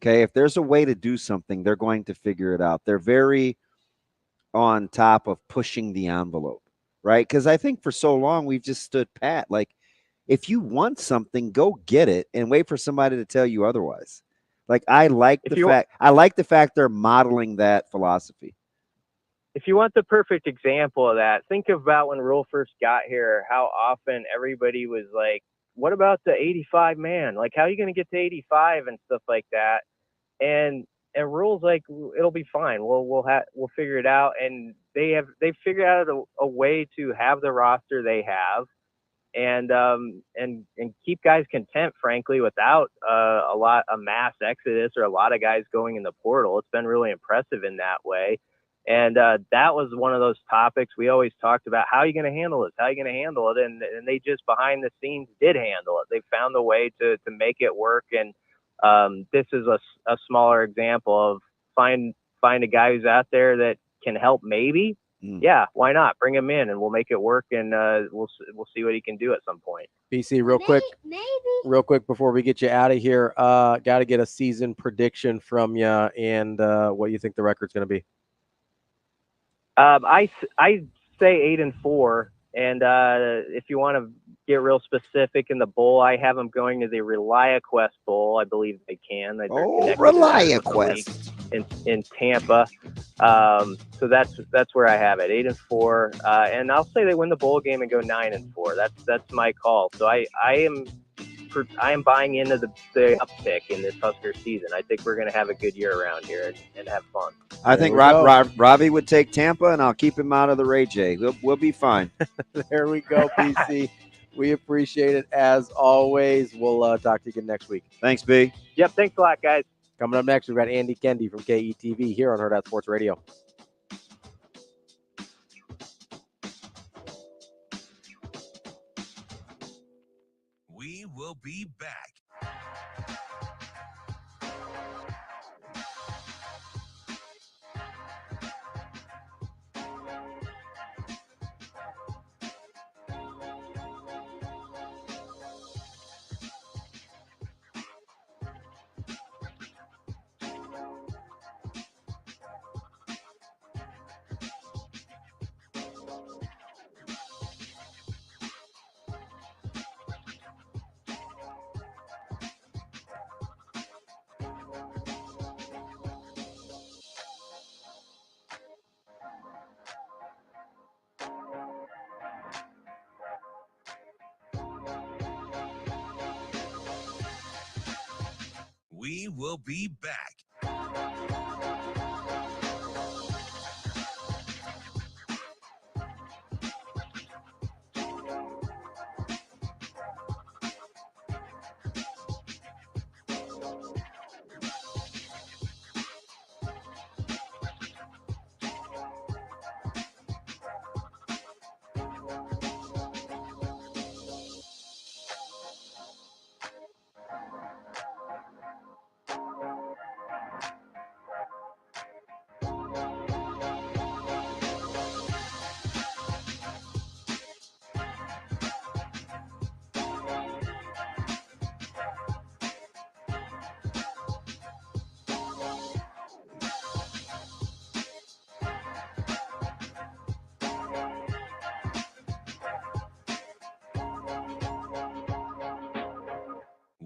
F: Okay, if there's a way to do something, they're going to figure it out. They're very on top of pushing the envelope, right? Because I think for so long, we've just stood pat. Like, if you want something, go get it and wait for somebody to tell you otherwise. Like, I like the fact they're modeling that philosophy.
J: If you want the perfect example of that, think about when Rule first got here, how often everybody was like, what about the 85 man? Like, how are you going to get to 85 and stuff like that? And Rule's like, it'll be fine. We'll figure it out. And they've figured out a way to have the roster they have and keep guys content, frankly, without a mass exodus or a lot of guys going in the portal. It's been really impressive in that way. And that was one of those topics we always talked about. How are you going to handle this? How are you going to handle it? And they just behind the scenes did handle it. They found a way to make it work. And this is a smaller example of find a guy who's out there that can help maybe. Yeah, why not? Bring him in and we'll make it work, and we'll see what he can do at some point.
E: BC, real quick before we get you out of here, got to get a season prediction from you and what you think the record's going to be.
J: I say 8-4, and if you want to get real specific in the bowl, I have them going to the ReliaQuest Bowl. I believe they can.
F: ReliaQuest
J: in Tampa. So that's where I have it, 8-4, and I'll say they win the bowl game and go 9-4. That's my call. So I am buying into the uptick in this Husker season. I think we're going to have a good year around here and have fun.
F: I think Ravi would take Tampa, and I'll keep him out of the Ray J. We'll be fine.
E: There we go, PC. We appreciate it as always. We'll talk to you again next week.
F: Thanks, B.
J: Yep, thanks a lot, guys.
E: Coming up next, we've got Andy Kendeigh from KETV here on Hurrdat Sports Radio.
A: We will be back. We will be back.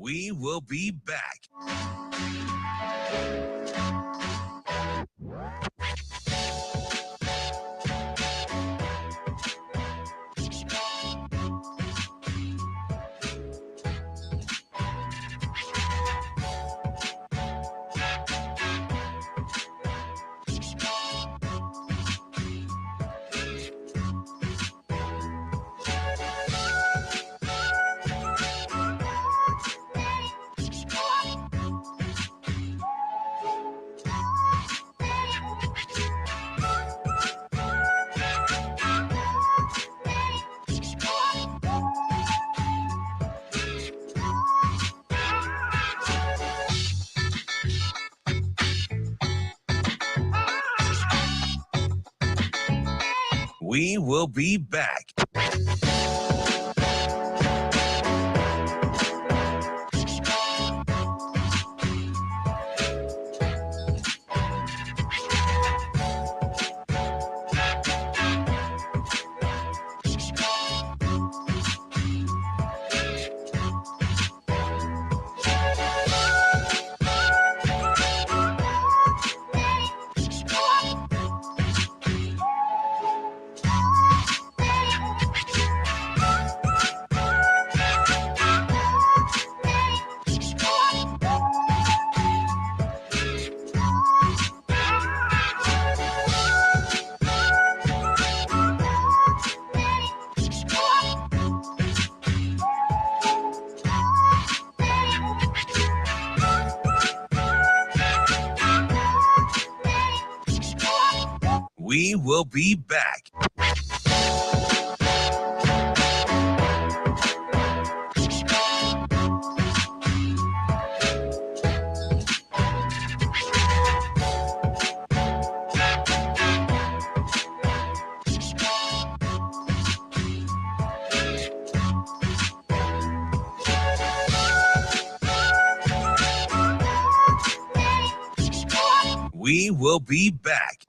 A: We will be back. We will be back. We will be back. We will be back.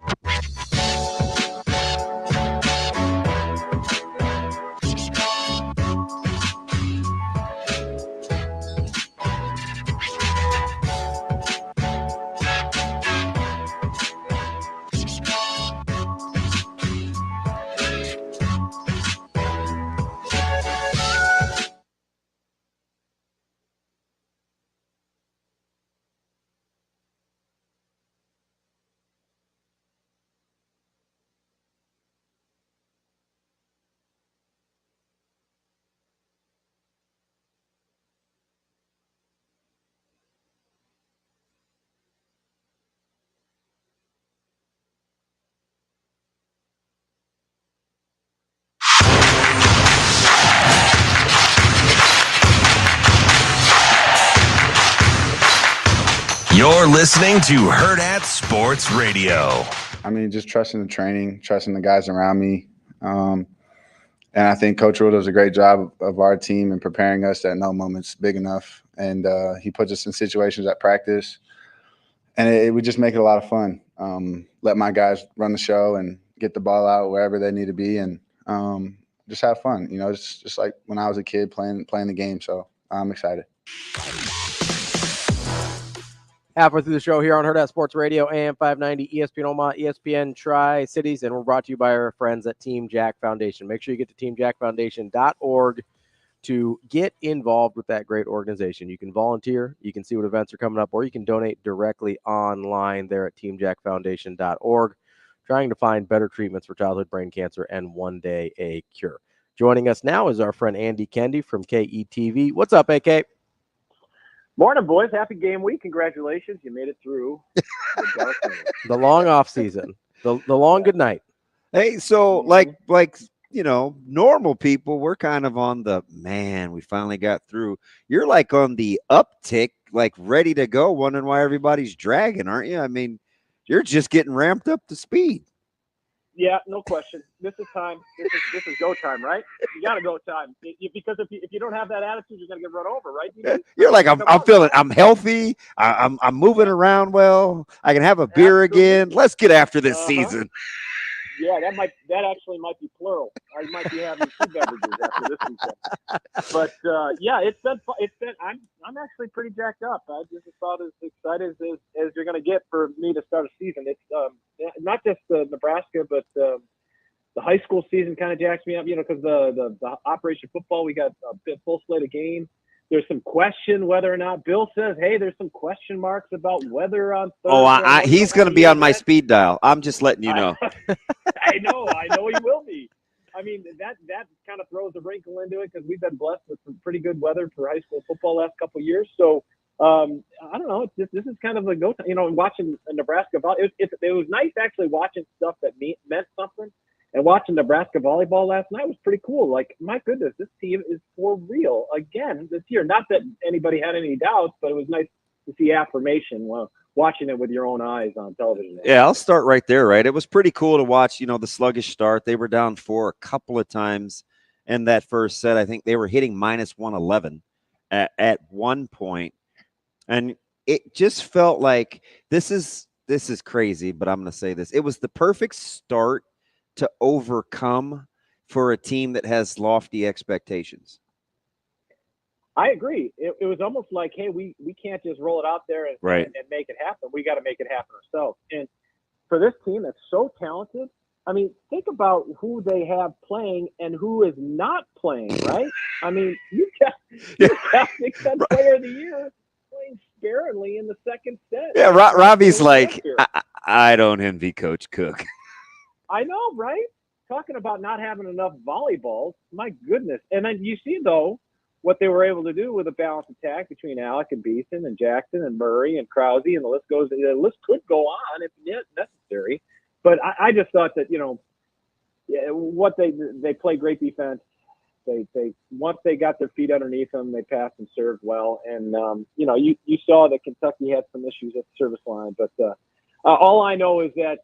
A: You're listening to Hurrdat Sports Radio.
D: I mean, just trusting the training, trusting the guys around me. And I think Coach Rule does a great job of our team in preparing us that no moment's big enough. And he puts us in situations at practice. And it would just make it a lot of fun. Let my guys run the show and get the ball out wherever they need to be and just have fun. You know, it's just like when I was a kid playing the game. So I'm excited.
E: Halfway through the show here on Hurrdat Sports Radio, AM 590, ESPN Omaha, ESPN Tri-Cities, and we're brought to you by our friends at Team Jack Foundation. Make sure you get to teamjackfoundation.org to get involved with that great organization. You can volunteer, you can see what events are coming up, or you can donate directly online there at teamjackfoundation.org, trying to find better treatments for childhood brain cancer and one day a cure. Joining us now is our friend Andy Kendeigh from KETV. What's up, AK?
M: Morning, boys. Happy game week. Congratulations. You made it through
E: the long off season, the long good night.
F: Hey, so like, you know, normal people, we're kind of on the, man, we finally got through. You're like on the uptick, like ready to go, wondering why everybody's dragging, aren't you? I mean, you're just getting ramped up to speed.
M: Yeah, no question. This is time. This is go time, right? You got to go time because if you don't have that attitude, you're gonna get run over, right?
F: You're like, I'm feeling, I'm healthy. I'm moving around well. I can have a beer again. Let's get after this season.
M: Yeah, that actually might be plural. I might be having 2 beverages after this weekend. But yeah, it's been. I'm actually pretty jacked up. I just about as excited as you're going to get for me to start a season. It's not just Nebraska, but the high school season kind of jacks me up. Because the Operation Football, we got a full slate of games. There's some question whether or not Bill says, hey, there's some question marks about whether on Thursday.
F: Oh, he's going to be on my speed dial. I'm just letting you know.
M: I know he will be. I mean, that kind of throws a wrinkle into it because we've been blessed with some pretty good weather for high school football last couple of years. So I don't know. This is kind of a go. Watching Nebraska volleyball, it was nice actually watching stuff that meant something. And watching Nebraska volleyball last night was pretty cool. Like, my goodness, this team is for real again this year. Not that anybody had any doubts, but it was nice to see affirmation while watching it with your own eyes on television.
F: Yeah, I'll start right there, right? It was pretty cool to watch, the sluggish start. They were down 4 a couple of times in that first set. I think they were hitting minus 111 at one point. And it just felt like this is crazy, but I'm going to say this. It was the perfect start to overcome for a team that has lofty expectations.
M: I agree. It was almost like, hey, we can't just roll it out there and make it happen. We got to make it happen ourselves. And for this team that's so talented, I mean, think about who they have playing and who is not playing, right? I mean, you got Big Ten Player of the Year playing sparingly in the second set.
F: Yeah, Ravi's like, I don't envy Coach Cook.
M: I know, right? Talking about not having enough volleyballs, my goodness. And then you see, though, what they were able to do with a balanced attack between Alec and Beeson and Jackson and Murray and Krause, and the list could go on if necessary. But I just thought that, what they play great defense. They once they got their feet underneath them, they passed and served well. And you saw that Kentucky had some issues at the service line, but all I know is that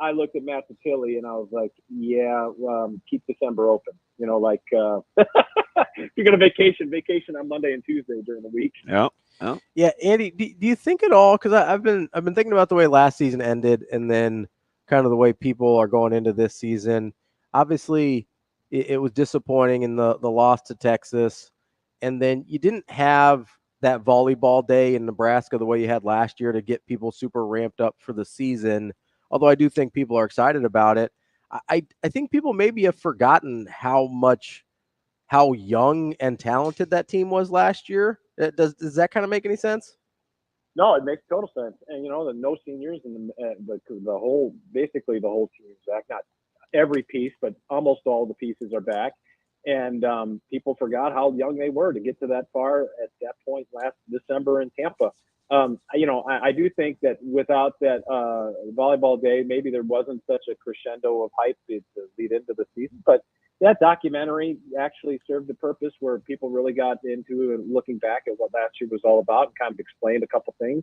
M: I looked at Matt Tilly and I was like, keep December open. If you're going to vacation on Monday and Tuesday during the week.
E: Yeah, Andy, do you think at all? Because I've been thinking about the way last season ended, and then kind of the way people are going into this season. Obviously, it was disappointing in the loss to Texas, and then you didn't have that volleyball day in Nebraska the way you had last year to get people super ramped up for the season. Although I do think people are excited about it. I think people maybe have forgotten how young and talented that team was last year. Does that kind of make any sense?
M: No, it makes total sense. And the no seniors and the whole team is back. Not every piece, but almost all the pieces are back. And people forgot how young they were to get to that far at that point last December in Tampa. I do think that without that volleyball day, maybe there wasn't such a crescendo of hype to lead into the season. But that documentary actually served a purpose where people really got into and looking back at what last year was all about and kind of explained a couple things.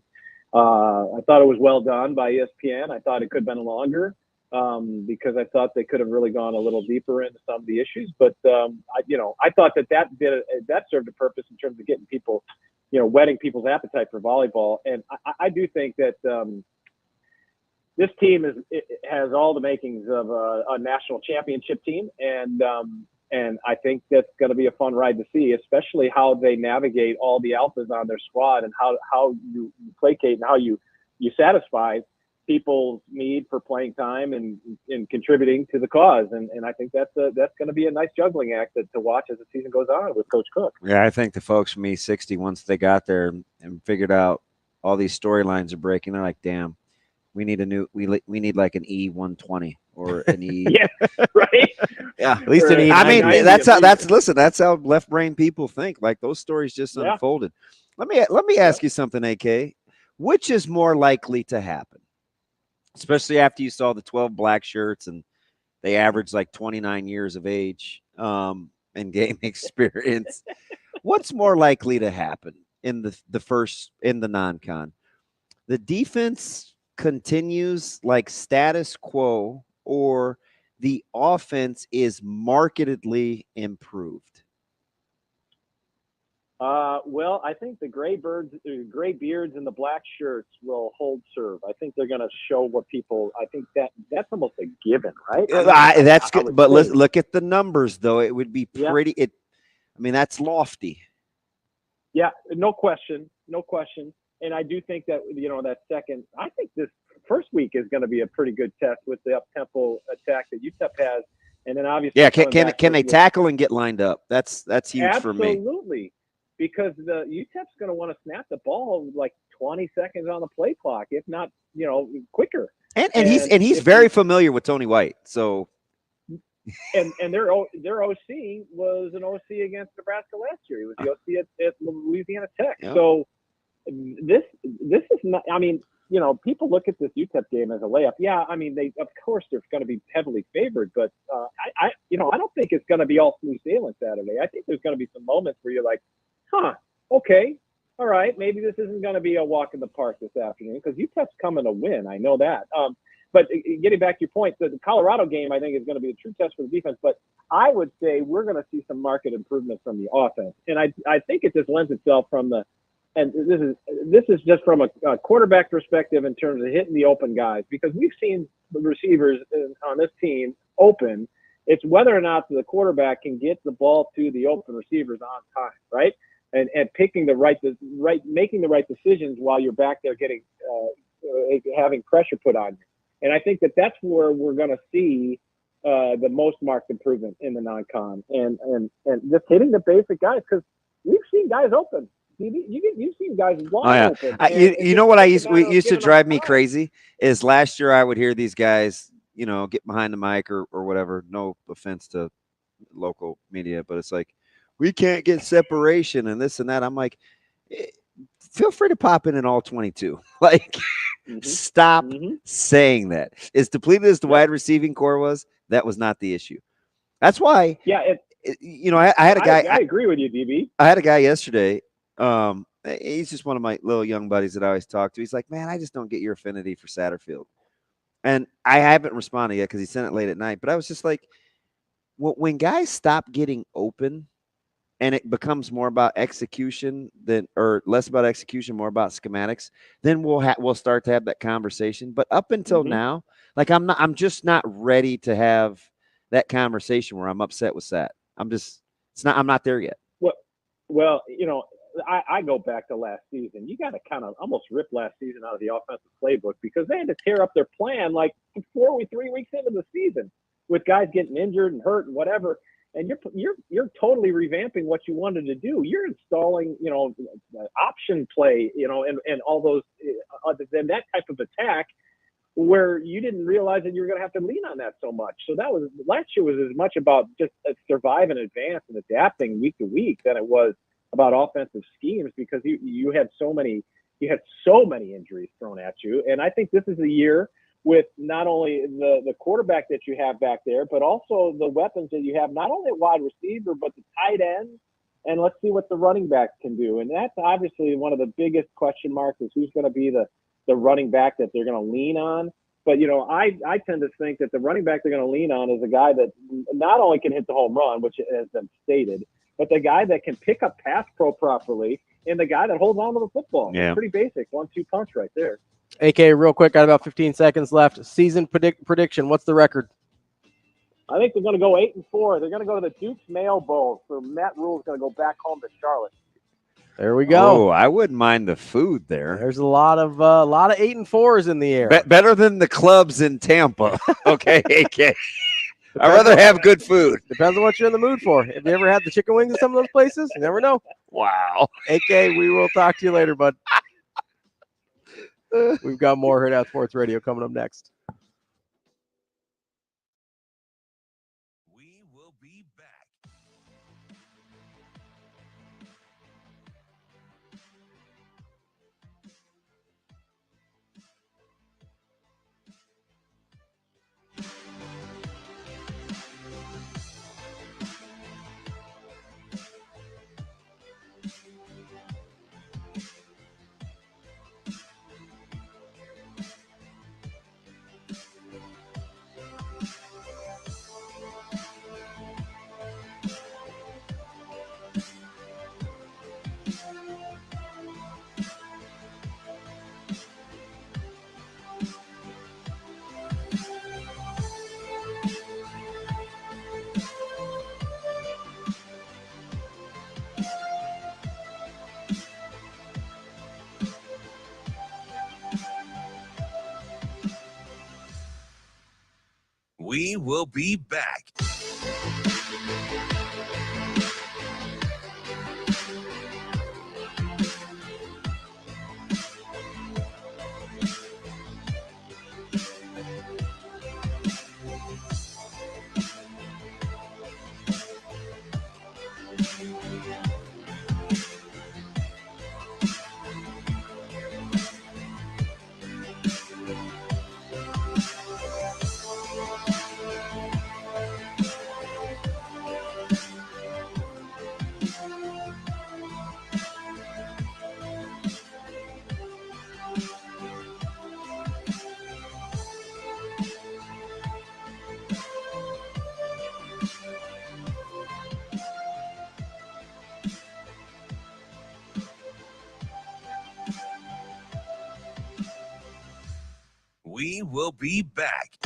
M: I thought it was well done by ESPN. I thought it could have been longer. Because I thought they could have really gone a little deeper into some of the issues, but I thought that served a purpose in terms of getting people, whetting people's appetite for volleyball. And I do think that this team has all the makings of a national championship team, and I think that's going to be a fun ride to see, especially how they navigate all the alphas on their squad and how you placate and how you satisfy people's need for playing time and contributing to the cause. And I think that's going to be a nice juggling act to watch as the season goes on with Coach Cook.
F: Yeah, I think the folks from E60, once they got there and figured out all these storylines are breaking, they're like, damn, we need we need like an E120 or an E.
M: Yeah, right.
F: Yeah,
E: at least an E.
F: I mean, that's how left brain people think. Like those stories just unfolded. Let me ask you something, AK. Which is more likely to happen? Especially after you saw the 12 black shirts and they average like 29 years of age and game experience. What's more likely to happen in the non-con? The defense continues like status quo, or the offense is markedly improved?
M: Well, I think the gray beards and the black shirts will hold serve. I think they're going to show what people. I think that's almost a given, right?
F: That's good. But look at the numbers, though. It would be pretty.
M: Yeah.
F: That's lofty.
M: Yeah, no question. And I do think that that second. I think this first week is going to be a pretty good test with the up-tempo attack that UTEP has, and then obviously.
F: Yeah, can they tackle and get lined up? That's huge for me.
M: Absolutely. Because the UTEP's going to want to snap the ball like 20 seconds on the play clock, if not, quicker.
F: And he's very familiar with Tony White. So,
M: and their OC was an OC against Nebraska last year. He was the OC at Louisiana Tech. Yep. So this is not. I mean, people look at this UTEP game as a layup. Yeah, I mean, of course they're going to be heavily favored, but I don't think it's going to be all smooth sailing Saturday. I think there's going to be some moments where you're like, okay, all right, maybe this isn't going to be a walk in the park this afternoon because UTEP's coming to win. I know that. But getting back to your point, the Colorado game, I think, is going to be a true test for the defense. But I would say we're going to see some market improvement from the offense. And I think it just lends itself from and this is just from a quarterback perspective in terms of hitting the open guys, because we've seen the receivers on this team open. It's whether or not the quarterback can get the ball to the open receivers on time, right? And making the right decisions while you're back there getting having pressure put on you. And I think that's where we're going to see the most marked improvement in the non-con and just hitting the basic guys, because we've seen guys open. You've seen guys wide open.
F: You know what used to drive me crazy is last year I would hear these guys, get behind the mic or whatever. No offense to local media, but it's like, we can't get separation and this and that. I'm like, feel free to pop in all 22. Like, stop saying that. As depleted as the wide receiving core was, that was not the issue. That's why.
M: Yeah.
F: I had a guy.
M: I agree with you, DB.
F: I had a guy yesterday. He's just one of my little young buddies that I always talk to. He's like, man, I just don't get your affinity for Satterfield. And I haven't responded yet because he sent it late at night. But I was just like, when guys stop getting open, and it becomes more about execution or less about execution, more about schematics, then we'll start to have that conversation. But up until now, like I'm just not ready to have that conversation where I'm upset with Sat. I'm not there yet.
M: Well, I go back to last season. You got to kind of almost rip last season out of the offensive playbook, because they had to tear up their plan like 3 weeks into the season with guys getting injured and hurt and whatever. And you're totally revamping what you wanted to do. You're installing, option play, and all those, then that type of attack, where you didn't realize that you were going to have to lean on that so much. So that was last year was as much about just survive and advance and adapting week to week than it was about offensive schemes, because you had so many injuries thrown at you. And I think this is a year with not only the quarterback that you have back there, but also the weapons that you have, not only at wide receiver, but the tight end. And let's see what the running backs can do. And that's obviously one of the biggest question marks, is who's going to be the running back that they're going to lean on. But, I tend to think that the running back they're going to lean on is a guy that not only can hit the home run, which has been stated, but the guy that can pick up pass pro properly, and the guy that holds on to the football.
F: Yeah.
M: It's pretty basic 1-2 punch right there.
E: AK, real quick, got about 15 seconds left. Season prediction. What's the record?
M: I think they're going to go 8-4. They're going to go to the Duke's Mayo Bowl. So Matt Rule's going to go back home to Charlotte.
E: There we go.
F: Oh, I wouldn't mind the food there.
E: There's a lot of 8-4s in the air.
F: Better than the clubs in Tampa. Okay, AK. I'd rather have good food.
E: Depends on what you're in the mood for. Have you ever had the chicken wings at some of those places? You never know.
F: Wow.
E: AK, we will talk to you later, bud. We've got more Hurrdat Sports Radio coming up next.
A: We will be back. We will be back. We will be back.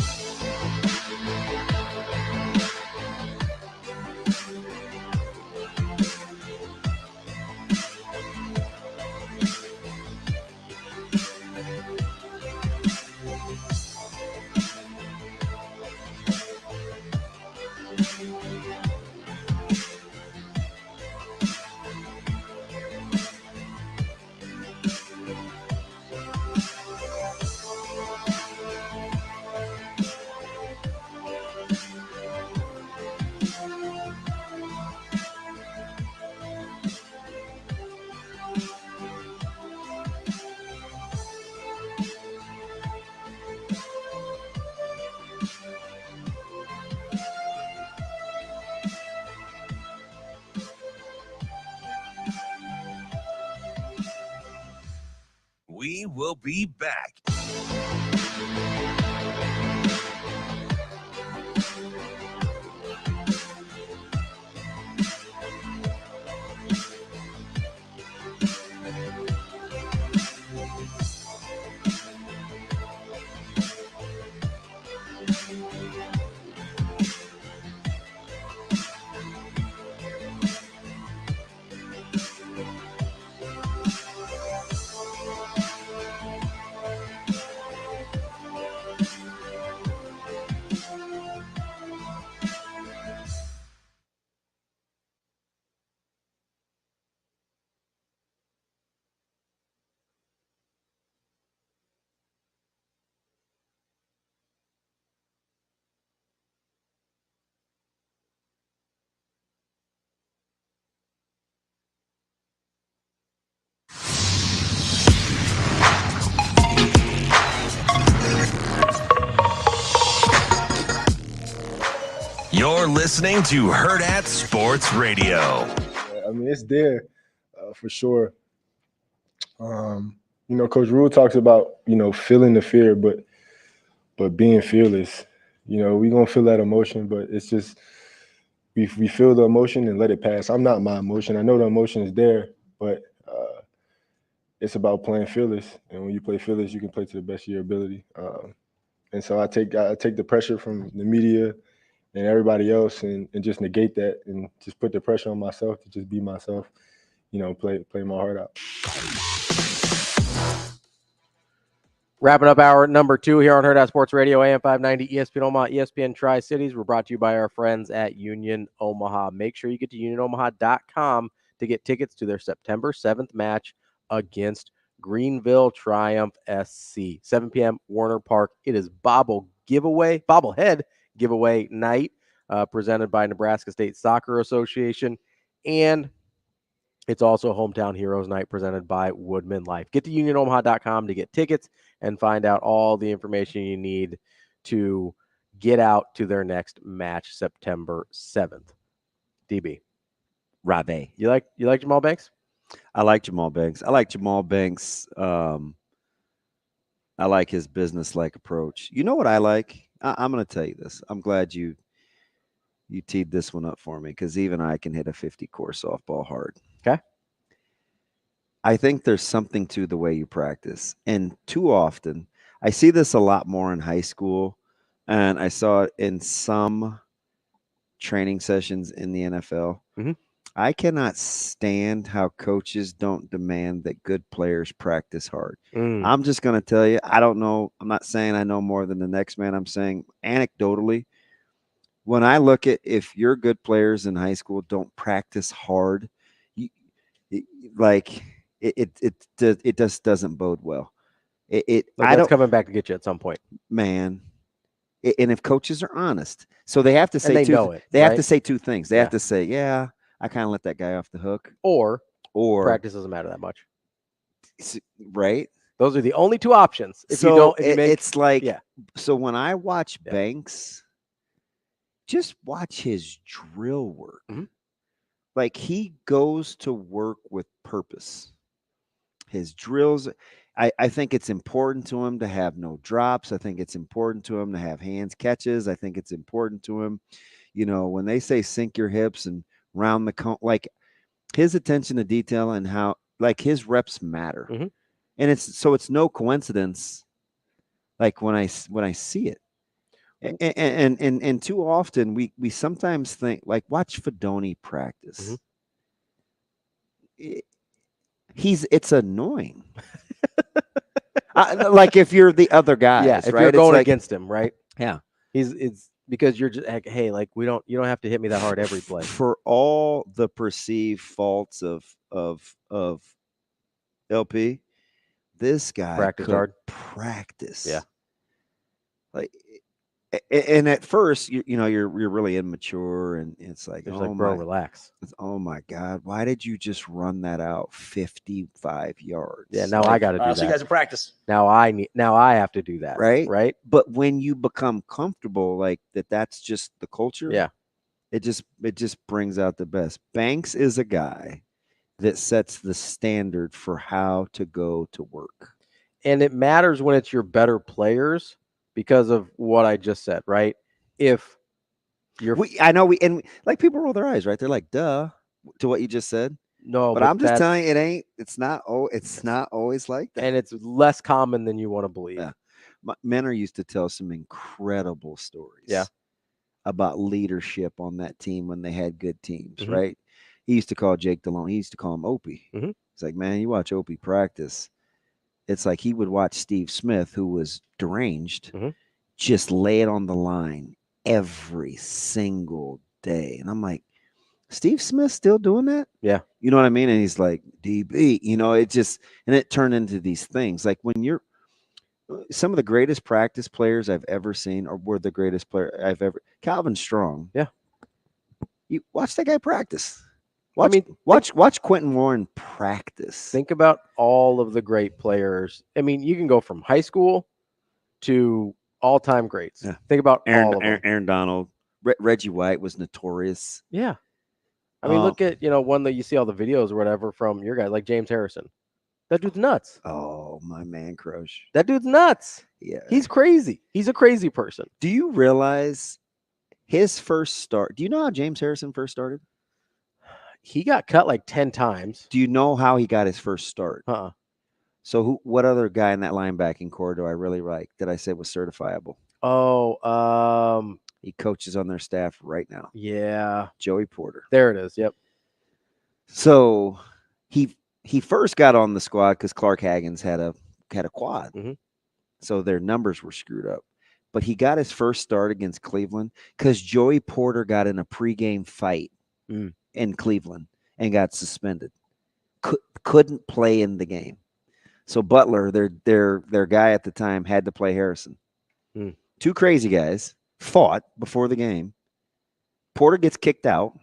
A: We will be back. You're listening to Hurrdat Sports Radio.
N: I mean, it's there for sure. Coach Rule talks about, feeling the fear, but being fearless. We're going to feel that emotion, but it's just we feel the emotion and let it pass. I'm not my emotion. I know the emotion is there, but it's about playing fearless. And when you play fearless, you can play to the best of your ability. And so I take the pressure from the media and everybody else and just negate that and just put the pressure on myself to just be myself, play my heart out.
E: Wrapping up hour number 2 here on Hurrdat Sports Radio, AM 590, ESPN Omaha, ESPN Tri-Cities. We're brought to you by our friends at Union Omaha. Make sure you get to unionomaha.com to get tickets to their September 7th match against Greenville Triumph SC. 7 p.m. Warner Park. It is bobblehead giveaway night presented by Nebraska State Soccer Association, and it's also Hometown Heroes Night presented by Woodman Life. Get to unionomaha.com to get tickets and find out all the information you need to get out to their next match September 7th. DB.
F: Ravi.
E: You like Jamal Banks?
F: I like Jamal Banks. I like Jamal Banks. I like his business-like approach. You know what I like? I'm going to tell you this. I'm glad you teed this one up for me because even I can hit a 50-core softball hard.
E: Okay.
F: I think there's something to the way you practice. And too often, I see this a lot more in high school, and I saw it in some training sessions in the NFL.
E: Mm-hmm.
F: I cannot stand how coaches don't demand that good players practice hard. I'm just going to tell you, I don't know. I'm not saying I know more than the next man. I'm saying anecdotally, when I look at if your good players in high school don't practice hard, it just doesn't bode well.
E: That's coming back to get you at some point,
F: man. And if coaches are honest, so they have to say have to say two things. They have to say, yeah, I kind of let that guy off the hook,
E: or practice doesn't matter that much,
F: right?
E: Those are the only two options.
F: So when I watch Banks, just watch his drill work.
E: Mm-hmm.
F: Like he goes to work with purpose. His drills, I think it's important to him to have no drops. I think it's important to him to have hands catches. I think it's important to him, when they say sink your hips and round the cone, like his attention to detail and how like his reps matter.
E: Mm-hmm.
F: And it's no coincidence. Like when I see it, and too often we sometimes think like watch Fedoni practice.
E: Mm-hmm.
F: It's annoying. Like if you're the other guys,
E: if
F: right?
E: you're going against him, right?
F: Yeah,
E: it's because you're just like, hey, like you don't have to hit me that hard every play.
F: For all the perceived faults of LP, this guy
E: practice
F: could
E: hard.
F: Practice,
E: yeah.
F: Like, and at first, you're really immature, and it's like,
E: bro, relax.
F: Oh my God, why did you just run that out 55 yards?
E: Yeah, now I got to do that.
O: So you guys in practice.
E: Now I have to do that.
F: Right. But when you become comfortable, like that's just the culture.
E: Yeah,
F: it just brings out the best. Banks is a guy that sets the standard for how to go to work,
E: and it matters when it's your better players. Because of what I just said, right? If you're,
F: like people roll their eyes, right? They're like, "Duh," to what you just said.
E: No,
F: but I'm just telling you, it's not always like that,
E: and it's less common than you want to believe.
F: Yeah, Menor used to tell some incredible stories.
E: Yeah,
F: about leadership on that team when they had good teams,
E: mm-hmm.
F: right? He used to call Jake DeLone. He used to call him Opie.
E: Mm-hmm.
F: It's like, man, you watch Opie practice. It's like he would watch Steve Smith, who was deranged,
E: mm-hmm.
F: just lay it on the line every single day. And I'm like, Steve Smith still doing that?
E: Yeah.
F: You know what I mean? And he's like, DB, it turned into these things. Like when you're some of the greatest practice players I've ever seen were the greatest player I've ever, Calvin Strong.
E: Yeah.
F: You watch that guy practice. Watch Quentin Warren practice.
E: Think about all of the great players. I mean, you can go from high school to all-time greats.
F: Yeah.
E: Think about all of them.
F: Aaron Donald, Reggie White was notorious.
E: Yeah. I mean, look at, one that you see all the videos or whatever from your guy, like James Harrison. That dude's nuts.
F: Oh, my man crush.
E: That dude's nuts.
F: Yeah.
E: He's crazy. He's a crazy person.
F: Do you realize his first start? Do you know how James Harrison first started?
E: He got cut like 10 times.
F: Do you know how he got his first start? So what other guy in that linebacking core do I really like that I said was certifiable?
E: Oh,
F: he coaches on their staff right now.
E: Yeah.
F: Joey Porter.
E: There it is. Yep.
F: So he first got on the squad because Clark Haggins had a quad.
E: Mm-hmm.
F: So their numbers were screwed up. But he got his first start against Cleveland because Joey Porter got in a pregame fight in Cleveland and got suspended. Couldn't play in the game. So Butler, their guy at the time, had to play Harrison. Two crazy guys fought before the game. Porter gets kicked out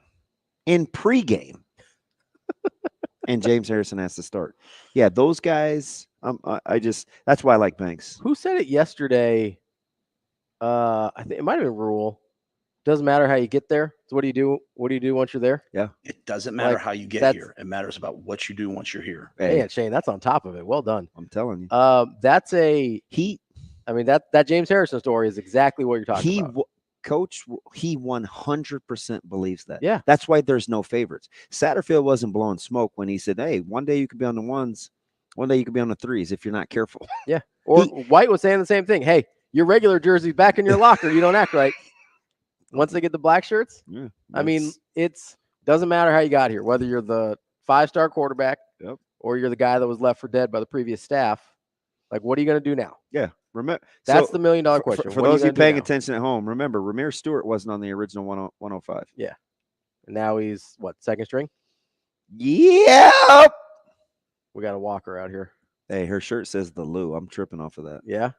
F: in pregame. And James Harrison has to start. Yeah, those guys, that's why I like Banks.
E: Who said it yesterday? I think it might have been Rule. Doesn't matter how you get there. So what do you do? What do you do once you're there?
F: Yeah.
O: It doesn't matter how you get here. It matters about what you do once you're here.
E: Hey, Shane, that's on top of it. Well done.
F: I'm telling you.
E: That's a heat. I mean, that James Harrison story is exactly what you're talking about.
F: Coach, he 100% believes that.
E: Yeah.
F: That's why there's no favorites. Satterfield wasn't blowing smoke when he said, hey, one day you could be on the ones, one day you could be on the threes if you're not careful.
E: Yeah. Or White was saying the same thing. Hey, your regular jersey's back in your locker. You don't act right. Once they get the black shirts, I mean, doesn't matter how you got here, whether you're the 5-star quarterback or you're the guy that was left for dead by the previous staff. Like, what are you going to do now?
F: Yeah. Remember,
E: That's the $1 million question.
F: For those of you paying attention at home, remember, Ramir Stewart wasn't on the original 105.
E: Yeah. And now he's, what, second string?
F: Yeah.
E: We got a Walker out here.
F: Hey, her shirt says the Lou. I'm tripping off of that.
E: Yeah?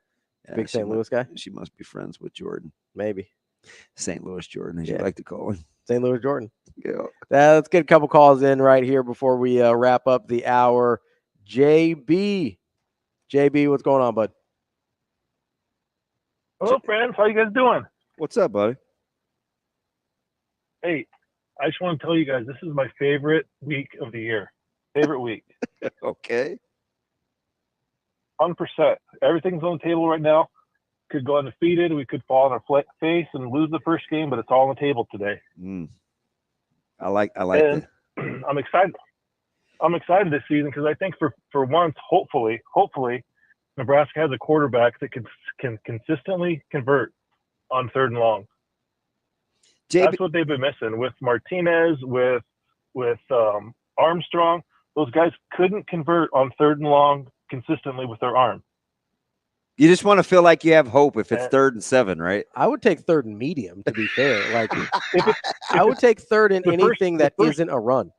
E: Big St. Louis guy?
F: She must be friends with Jordan.
E: Maybe.
F: St. Louis Jordan, as you like to call him.
E: St. Louis Jordan.
F: Yeah.
E: Let's get a couple calls in right here before we wrap up the hour. JB, what's going on, bud?
P: Hello, friends. How you guys doing?
F: What's up, buddy?
P: Hey, I just want to tell you guys, this is my favorite week of the year. Favorite week.
F: Okay.
P: 100%. Everything's on the table right now. Could go undefeated. We could fall on our face and lose the first game, but it's all on the table today.
F: I like that.
P: I'm excited. I'm excited this season because I think for once, hopefully, Nebraska has a quarterback that can consistently convert on 3rd and long. That's what they've been missing with Martinez, with Armstrong. Those guys couldn't convert on 3rd and long consistently with their arm.
F: You just want to feel like you have hope if it's 3rd and 7, right?
E: I would take 3rd and medium, to be fair. Like, I would take 3rd in anything that isn't a run.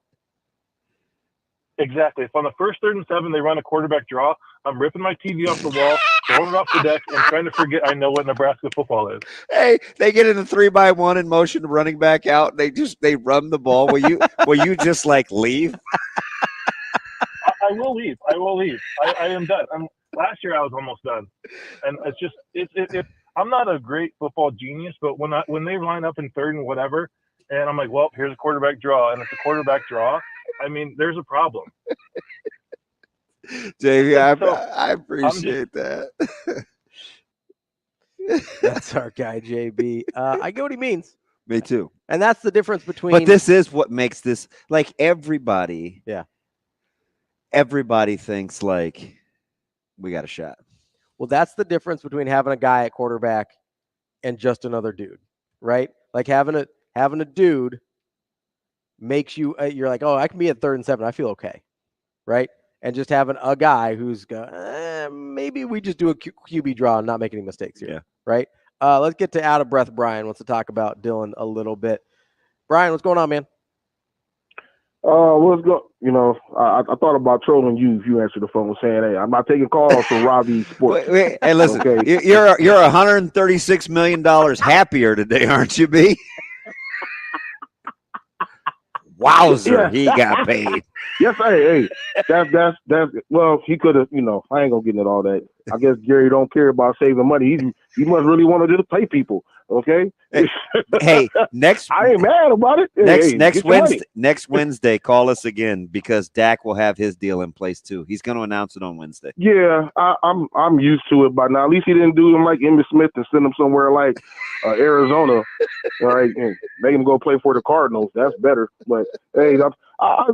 P: Exactly. If on the first 3rd and 7 they run a quarterback draw, I'm ripping my TV off the wall, throwing it off the deck, and trying to forget I know what Nebraska football is.
F: Hey, they get in the 3-by-1 in motion, running back out. They run the ball. Will you just like leave?
P: I will leave. I am done. Last year I was almost done, and it's just I'm not a great football genius, but when they line up in 3rd and whatever, and I'm like, well, here's a quarterback draw, and it's a quarterback draw. I mean, there's a problem.
F: JV, I appreciate that.
E: That's our guy, JB. I get what he means.
F: Me too.
E: And that's the difference between.
F: But this is what makes this, like, everybody.
E: Yeah.
F: Everybody thinks like we got a shot.
E: Well, that's the difference between having a guy at quarterback and just another dude, right? Like having a dude makes you you're like, oh, I can be at 3rd and 7. I feel okay, right? And just having a guy who's maybe we just do a QB draw and not make any mistakes here, right? Let's get to out of breath. Brian wants to talk about Dylan a little bit. Brian, what's going on, man?
Q: What's go? You know, I thought about trolling you if you answered the phone saying, "Hey, I'm not taking calls from Ravi Sports."
F: Wait, hey, listen, okay. You're $136 million happier today, aren't you, B? Wowzer, he got paid.
Q: Yes, hey, that's well, he could have, you know, I ain't gonna get into all that. I guess Gary don't care about saving money. He must really want to just pay people. Okay.
F: Hey,
Q: I ain't mad about it.
F: Next Wednesday, call us again because Dak will have his deal in place too. He's going to announce it on Wednesday.
Q: Yeah, I'm used to it by now. At least he didn't do him like Emmitt Smith and send him somewhere like Arizona, right? And make him go play for the Cardinals. That's better. But hey, I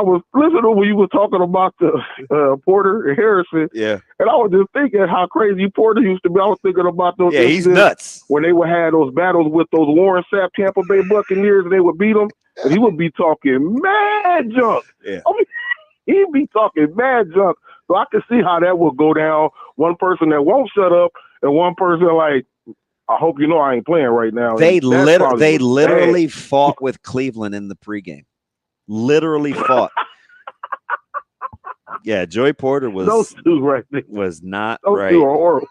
Q: was listening to when you were talking about the Porter and Harrison.
F: Yeah.
Q: And I was just thinking how crazy Porter used to be. I was thinking about those.
F: Yeah, he's nuts.
Q: When they would have those battles with those Warren Sapp Tampa Bay Buccaneers, and they would beat them, and he would be talking mad junk.
F: Yeah.
Q: I mean, he'd be talking mad junk. So I could see how that would go down. One person that won't shut up, and one person like, I hope you know I ain't playing right now.
F: They literally fought with Cleveland in the pregame. Literally fought. Yeah, Joey Porter was
Q: those two right there.
F: Was not
Q: those
F: right.
Q: Two are horrible.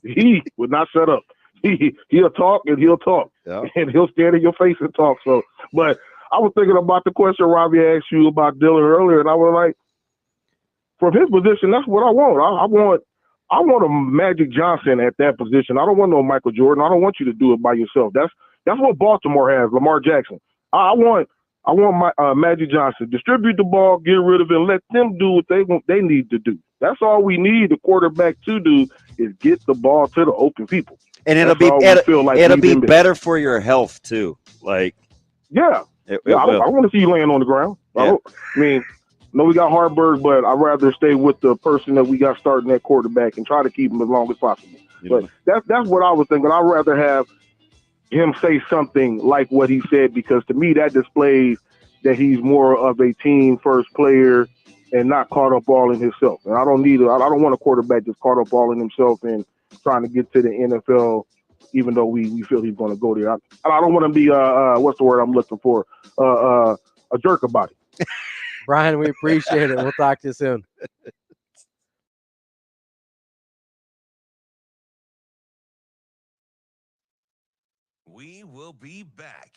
Q: He would not shut up. He'll talk and he'll talk.
F: Yep.
Q: And he'll stand in your face and talk. So, but I was thinking about the question Ravi asked you about Dylan earlier, and I was like, from his position, that's what I want. I want a Magic Johnson at that position. I don't want no Michael Jordan. I don't want you to do it by yourself. That's what Baltimore has, Lamar Jackson. I want my Magic Johnson. Distribute the ball, get rid of it, and let them do what they need to do. That's all we need the quarterback to do is get the ball to the open people.
F: And it'll be better for your health too. Like
Q: I want to see you laying on the ground.
F: Yeah.
Q: No, we got Harburg, but I'd rather stay with the person that we got starting at quarterback and try to keep him as long as possible. But that's what I was thinking. I'd rather have him say something like what he said, because to me that displays that he's more of a team first player and not caught up all in himself. And I don't want a quarterback just caught up all in himself and trying to get to the NFL, even though we feel he's going to go there. I don't want to be what's the word I'm looking for? A jerk about it.
E: Brian, we appreciate it. We'll talk to you soon.
A: We will be back.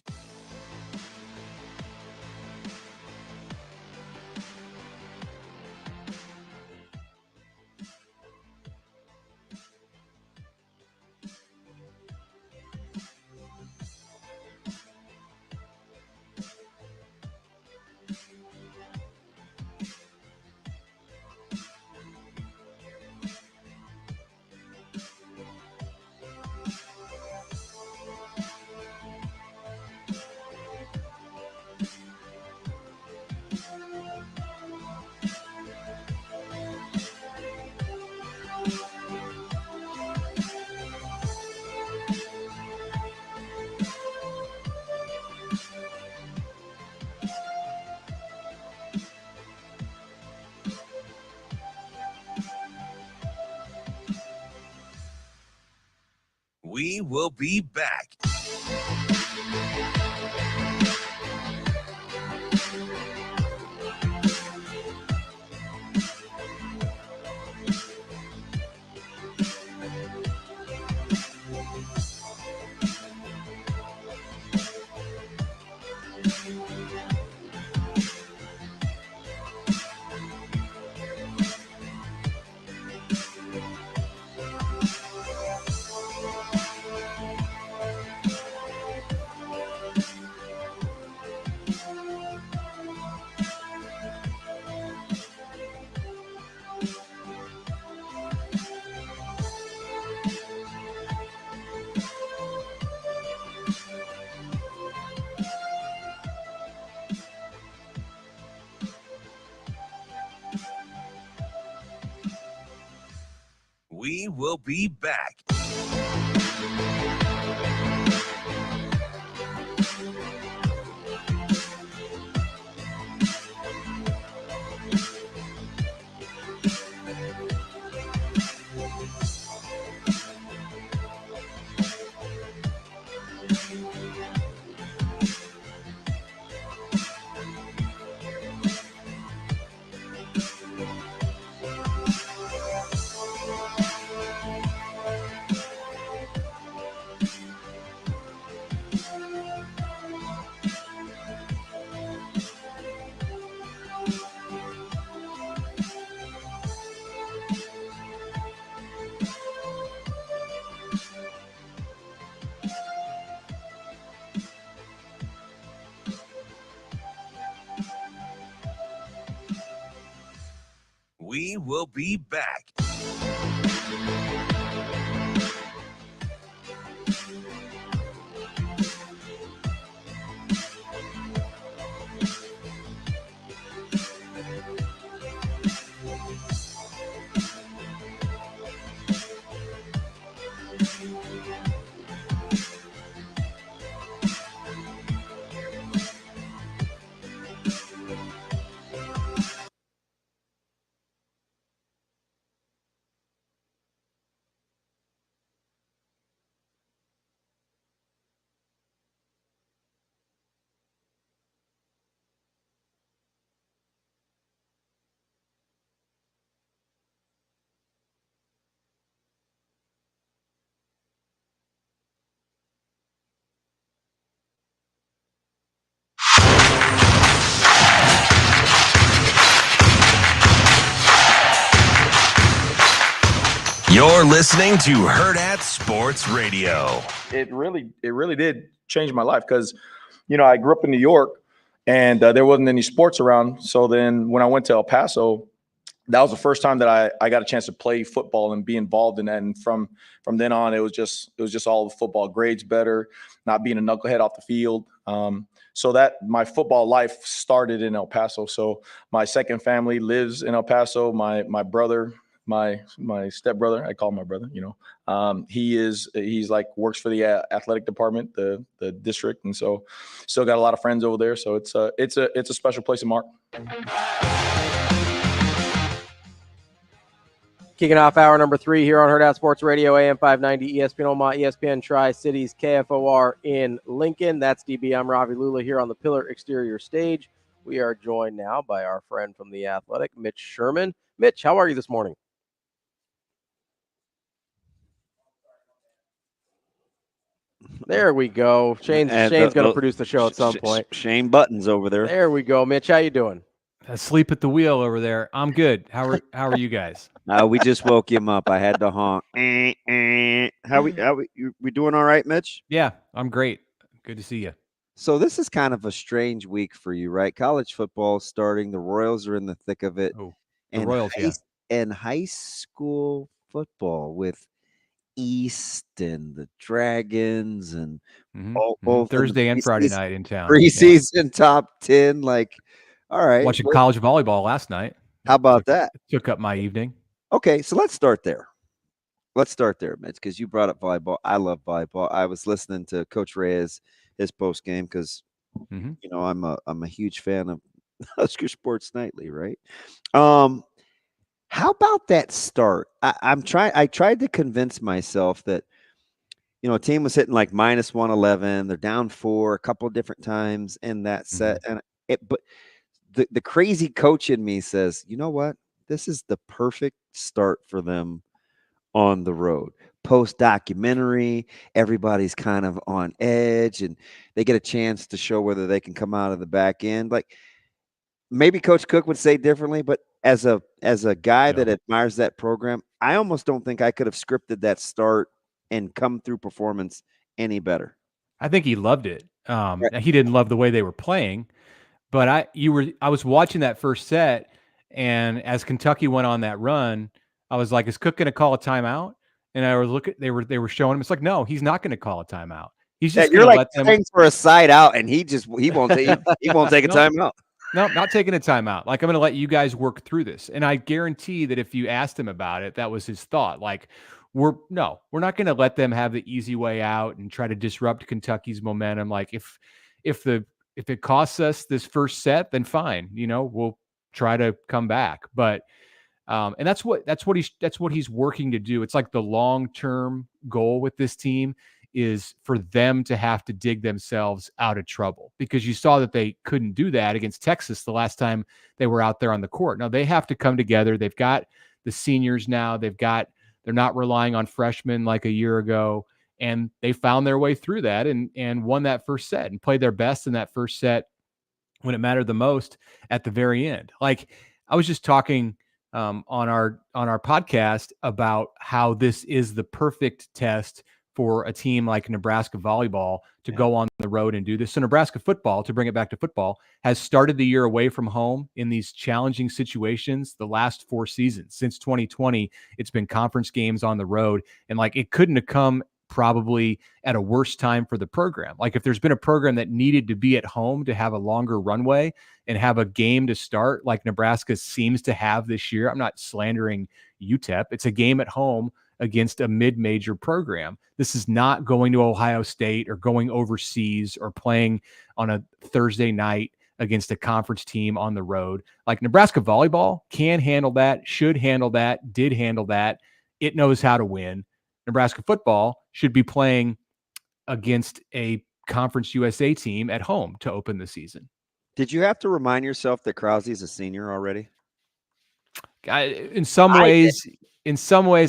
A: We will be back. We will be back. We will be back. You're listening to Hurrdat Sports Radio.
L: It really did change my life because, I grew up in New York and there wasn't any sports around. So then when I went to El Paso, that was the first time that I got a chance to play football and be involved in that. And from then on, it was just all the football, grades better, not being a knucklehead off the field. So that my football life started in El Paso. So my second family lives in El Paso. My brother, my stepbrother, I call him my brother, he's like works for the athletic department, the district. And so still got a lot of friends over there. So it's a special place in Mark.
E: Kicking off hour number 3 here on Hurrdat Sports Radio, AM 590, ESPN Omaha, ESPN Tri-Cities, KFOR in Lincoln. That's DB. I'm Ravi Lulla here on the Pillar Exterior stage. We are joined now by our friend from The Athletic, Mitch Sherman. Mitch, how are you this morning? There we go. Shane's going to produce the show at some point.
F: Shane Buttons over there.
E: There we go. Mitch, how you doing?
R: Asleep at the wheel over there. I'm good. How are you guys?
F: We just woke him up. I had to honk. How we doing all right, Mitch?
R: Yeah, I'm great. Good to see you.
F: So this is kind of a strange week for you, right? College football starting. The Royals are in the thick of it.
R: Oh, the Royals,
F: and high school football with East and the Dragons and both
R: Thursday and Friday night in town.
F: Preseason top 10, like. All right.
R: Watching college volleyball last night.
F: How about that?
R: Took up my evening.
F: Okay, so let's start there. Mitch, because you brought up volleyball. I love volleyball. I was listening to Coach Reyes, his post game, because you know I'm a huge fan of Husker Sports Nightly, right? How about that start? I tried to convince myself that a team was hitting like minus 111. They're down 4 a couple of different times in that set, but the crazy coach in me says, you know what? This is the perfect start for them on the road. Post-documentary, everybody's kind of on edge, and they get a chance to show whether they can come out of the back end. Like maybe Coach Cook would say differently, but as a guy that admires that program, I almost don't think I could have scripted that start and come through performance any better.
R: I think he loved it. He didn't love the way they were playing. But I was watching that first set, and as Kentucky went on that run, I was like, "Is Cook going to call a timeout?" And I was looking; they were showing him. It's like, no, he's not going to call a timeout. He's just
F: you're like
R: let them
F: playing for a side out, and he won't take he won't take a timeout.
R: No, not taking a timeout. Like, I'm going to let you guys work through this. And I guarantee that if you asked him about it, that was his thought. Like, we're not going to let them have the easy way out and try to disrupt Kentucky's momentum. Like, if it costs us this first set, then fine. We'll try to come back. But and that's what he's working to do. It's like the long-term goal with this team is for them to have to dig themselves out of trouble, because you saw that they couldn't do that against Texas the last time they were out there on the court. Now they have to come together. They've got the seniors now. They're not relying on freshmen like a year ago. And they found their way through that and won that first set and played their best in that first set when it mattered the most at the very end. Like I was just talking on our podcast about how this is the perfect test for a team like Nebraska volleyball to go on the road and do this. So Nebraska football, to bring it back to football, has started the year away from home in these challenging situations the last 4 seasons. Since 2020, it's been conference games on the road. And like it couldn't have come probably at a worse time for the program. Like if there's been a program that needed to be at home to have a longer runway and have a game to start like Nebraska seems to have this year, I'm not slandering UTEP. It's a game at home against a mid-major program. This is not going to Ohio State or going overseas or playing on a Thursday night against a conference team on the road. Like Nebraska volleyball can handle that, should handle that, did handle that. It knows how to win. Nebraska football should be playing against a Conference USA team at home to open the season.
F: Did you have to remind yourself that Krause's a senior already?
R: In some ways,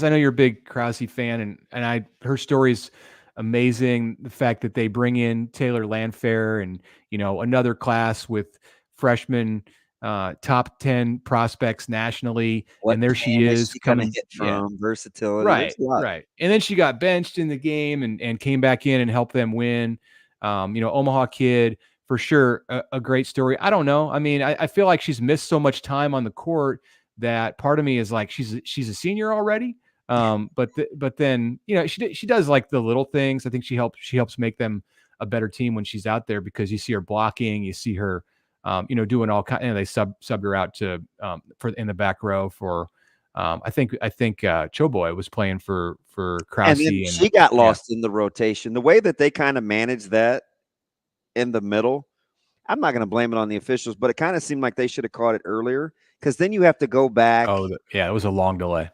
R: I know you're a big Krause fan, and her story's amazing. The fact that they bring in Taylor Landfair and another class with freshmen, top 10 prospects nationally, and there she is coming
F: from versatility,
R: right. And then she got benched in the game and came back in and helped them win. Omaha kid for sure, a great story. I don't know. I mean, I feel like she's missed so much time on the court that part of me is like she's a senior already. But then she does like the little things. I think she helps make them a better team when she's out there, because you see her blocking, you see her doing all kind. They subbed her out to for in the back row for I think Choboy was playing for Krause,
F: and then she got lost in the rotation. The way that they kind of managed that in the middle, I'm not going to blame it on the officials, but it kind of seemed like they should have caught it earlier, because then you have to go back.
R: Oh, yeah, it was a long delay.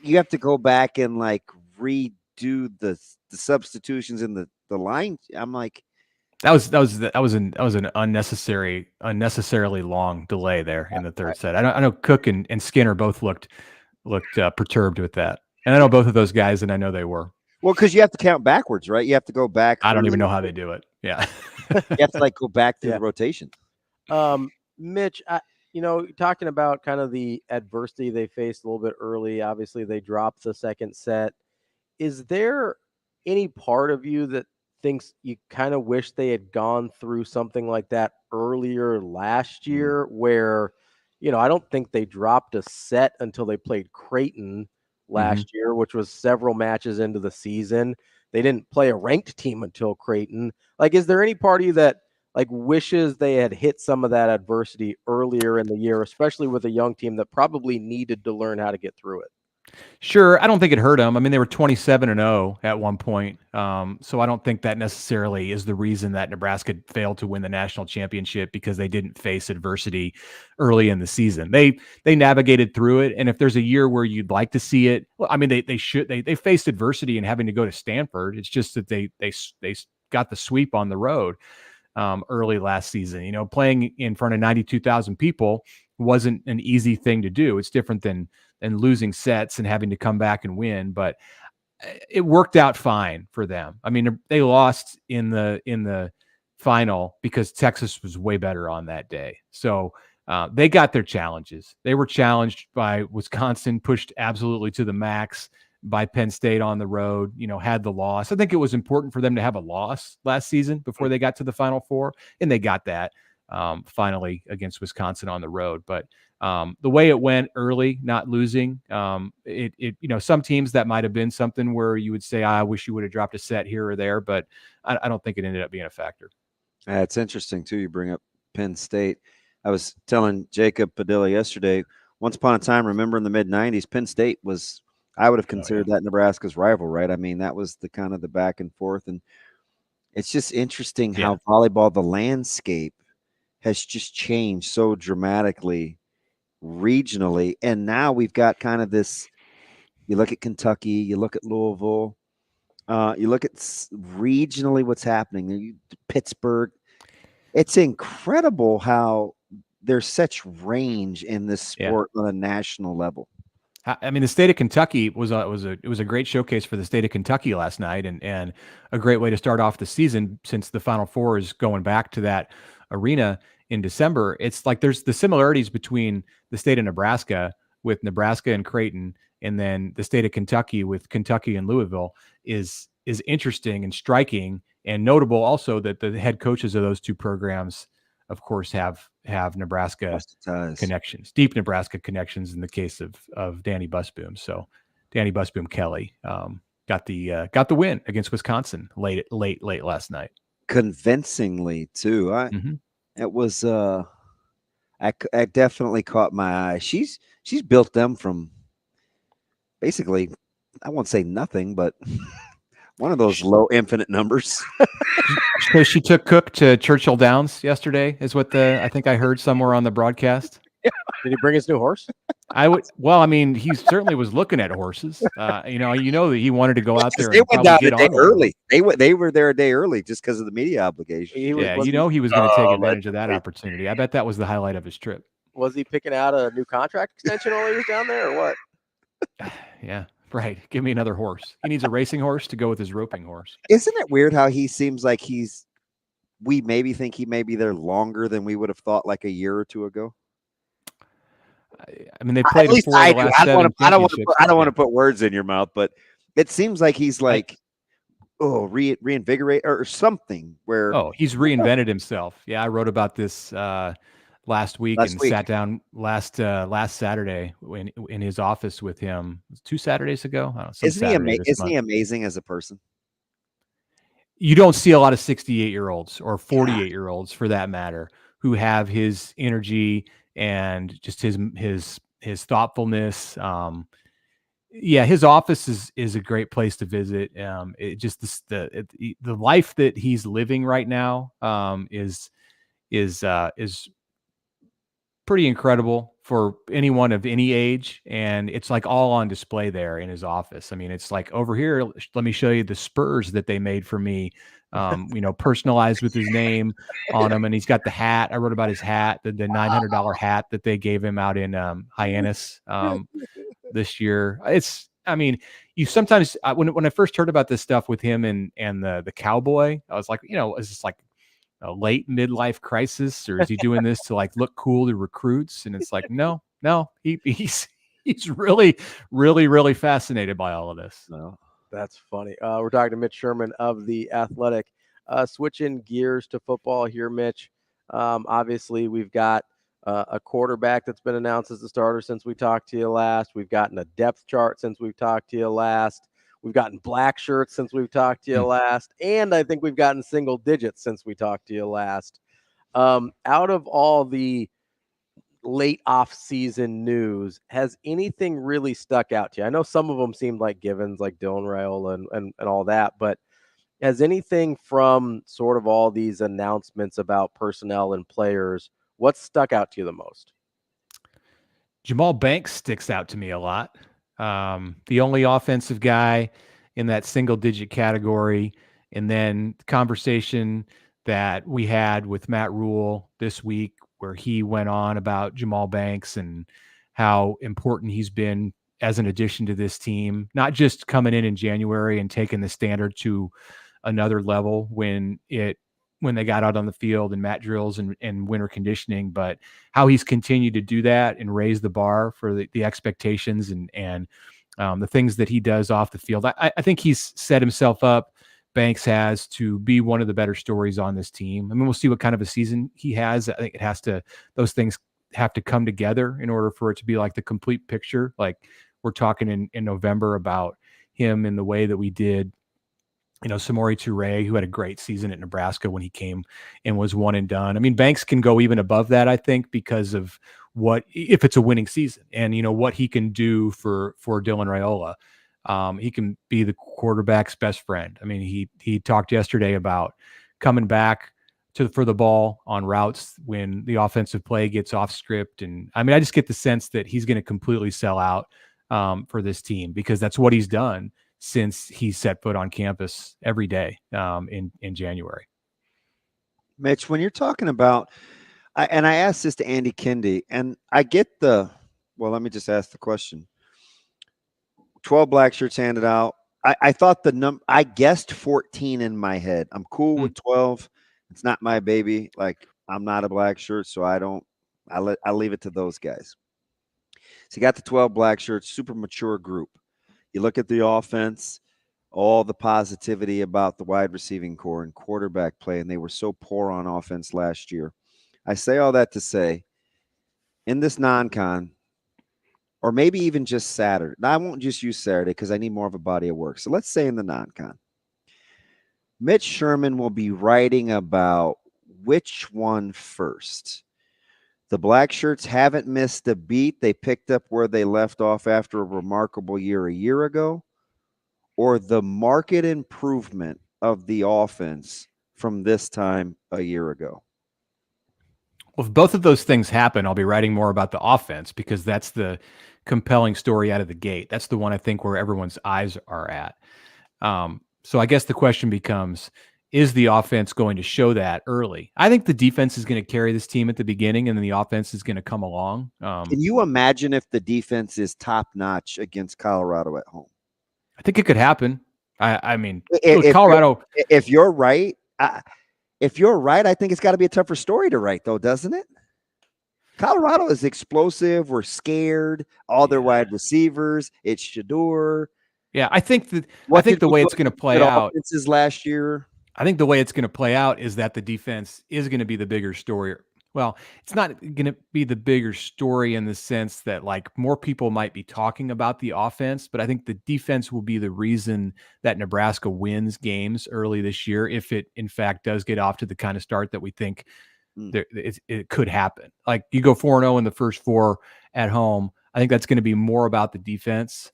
F: you have to go back and like redo the substitutions in the line. I'm like,
R: that was an unnecessarily long delay there in the third set. I know Cook and Skinner both looked perturbed with that, and I know both of those guys, and I know they were.
F: Well, because you have to count backwards, right? You have to go back.
R: I don't even know how they do it. Yeah,
F: you have to like go back through the rotation.
E: Mitch, talking about kind of the adversity they faced a little bit early. Obviously, they dropped the second set. Is there any part of you that thinks you kind of wish they had gone through something like that earlier last year, where, I don't think they dropped a set until they played Creighton last year, which was several matches into the season. They didn't play a ranked team until Creighton. Like, is there any part of you that like wishes they had hit some of that adversity earlier in the year, especially with a young team that probably needed to learn how to get through it?
R: Sure. I don't think it hurt them. I mean, they were 27-0 at one point. So I don't think that necessarily is the reason that Nebraska failed to win the national championship, because they didn't face adversity early in the season. They navigated through it. And if there's a year where you'd like to see it, well, I mean, they faced adversity in having to go to Stanford. It's just that they got the sweep on the road early last season. Playing in front of 92,000 people wasn't an easy thing to do. It's different than losing sets and having to come back and win, but it worked out fine for them. I mean, they lost in the final because Texas was way better on that day. So they got their challenges. They were challenged by Wisconsin, pushed absolutely to the max by Penn State on the road, had the loss. I think it was important for them to have a loss last season before they got to the Final Four, and they got that finally against Wisconsin on the road. But the way it went early, not losing, some teams that might have been something where you would say, I wish you would have dropped a set here or there, but I don't think it ended up being a factor.
F: It's interesting too. You bring up Penn State. I was telling Jacob Padilla yesterday, once upon a time, remember in the mid 90s, Penn State was, I would have considered that Nebraska's rival, right? I mean, that was the kind of the back and forth. And it's just interesting how volleyball, the landscape has just changed so dramatically regionally. And now we've got kind of this, you look at Kentucky, you look at Louisville, you look at regionally what's happening, Pittsburgh. It's incredible how there's such range in this sport on a national level.
R: I mean, the state of Kentucky was a great showcase for the state of Kentucky last night, and a great way to start off the season, since the Final Four is going back to that arena in December. It's like there's the similarities between the state of Nebraska with Nebraska and Creighton, and then the state of Kentucky with Kentucky and Louisville is interesting and striking, and notable also that the head coaches of those two programs, of course, have Nebraska connections, deep Nebraska connections in the case of Danny Busboom. So Danny Busboom Kelly got the win against Wisconsin late last night.
F: Convincingly too. It was I definitely caught my eye. She's built them from basically, I won't say nothing, but one of those low infinite numbers.
R: So she took Cook to Churchill Downs yesterday, is what I think I heard somewhere on the broadcast.
E: Did he bring his new horse?
R: I mean, he certainly was looking at horses. That he wanted to go out there.
F: They went down a day early. They were there a day early just because of the media obligation.
R: He was going to take advantage of that opportunity. I bet that was the highlight of his trip.
E: Was he picking out a new contract extension while he was down there, or what?
R: Yeah. Right. Give me another horse. He needs a racing horse to go with his roping horse.
F: Isn't it weird how he seems like we maybe think he may be there longer than we would have thought like a year or two ago?
R: I mean, they played before the last seven championships.
F: I don't want to put words in your mouth, but it seems like he's like, reinvigorate or something where.
R: Oh, he's reinvented himself. Yeah. I wrote about this last week and sat down last Saturday in his office with him 2 Saturdays ago. I don't know,
F: isn't he amazing as a person?
R: You don't see a lot of 68-year-olds or 48-year-olds for that matter who have his energy and just his thoughtfulness. His office is a great place to visit. The life that he's living right now is pretty incredible. for anyone of any age, and it's like all on display there in his office. I mean, it's like, over here, let me show you the spurs that they made for me, personalized with his name on them. And he's got the hat. I wrote about his hat, the $900 hat that they gave him out in Hyannis this year. You sometimes, when I first heard about this stuff with him and the cowboy, I was like, is this like a late midlife crisis, or is he doing this to like look cool to recruits? And it's like, no, he's really, really, really fascinated by all of this.
E: No, that's funny. We're talking to Mitch Sherman of The Athletic. Switching gears to football here, Mitch. Obviously, we've got a quarterback that's been announced as the starter since we talked to you last. We've gotten a depth chart since we've talked to you last. We've gotten black shirts since we've talked to you last. And I think we've gotten single digits since we talked to you last. Out of all the late off-season news, has anything really stuck out to you? I know some of them seemed like givens, like Dylan Raiola and all that, but has anything from sort of all these announcements about personnel and players, what stuck out to you the most?
R: Jamal Banks sticks out to me a lot. The only offensive guy in that single digit category. And then the conversation that we had with Matt Rule this week, where he went on about Jamal Banks and how important he's been as an addition to this team, not just coming in January and taking the standard to another level when they got out on the field and mat drills and winter conditioning, but how he's continued to do that and raise the bar for the expectations and the things that he does off the field. I think he's set himself up, Banks has, to be one of the better stories on this team. I mean, we'll see what kind of a season he has. I think those things have to come together in order for it to be like the complete picture. Like we're talking in November about him in the way that we did, Samori Toure, who had a great season at Nebraska when he came and was one and done. I mean, Banks can go even above that, I think, because of if it's a winning season and, what he can do for Dylan Raiola. He can be the quarterback's best friend. I mean, he talked yesterday about coming back for the ball on routes when the offensive play gets off script. And I mean, I just get the sense that he's going to completely sell out for this team, because that's what he's done since he set foot on campus every day in January.
F: Mitch, when you're talking about, and I asked this to Andy Kendeigh, and I get let me just ask the question. 12 black shirts handed out. I thought I guessed 14 in my head. I'm cool with 12. It's not my baby. Like, I'm not a black shirt, so I leave it to those guys. So you got the 12 black shirts, super mature group. You look at the offense, all the positivity about the wide receiving core and quarterback play, and they were so poor on offense last year. I say all that to say, in this non-con, or maybe even just Saturday. Now, I won't just use Saturday because I need more of a body of work. So let's say in the non-con, Mitch Sherman will be writing about which one first. The black shirts haven't missed a beat. They picked up where they left off after a remarkable year a year ago, or the market improvement of the offense from this time a year ago.
R: Well, if both of those things happen, I'll be writing more about the offense, because that's the compelling story out of the gate. That's the one I think where everyone's eyes are at. So I guess the question becomes, is the offense going to show that early? I think the defense is going to carry this team at the beginning, and then the offense is going to come along.
F: Can you imagine if the defense is top-notch against Colorado at home?
R: I think it could happen. I mean,
F: Colorado. If you're right, I think it's got to be a tougher story to write, though, doesn't it? Colorado is explosive. We're scared. All their wide receivers. It's Shador.
R: Yeah, I think the way it's going to play out
F: is last year.
R: I think the way it's going to play out is that the defense is going to be the bigger story. Well, it's not going to be the bigger story in the sense that like more people might be talking about the offense, but I think the defense will be the reason that Nebraska wins games early this year, if it in fact does get off to the kind of start that we think it could happen. Like you go 4-0 in the first 4 at home. I think that's going to be more about the defense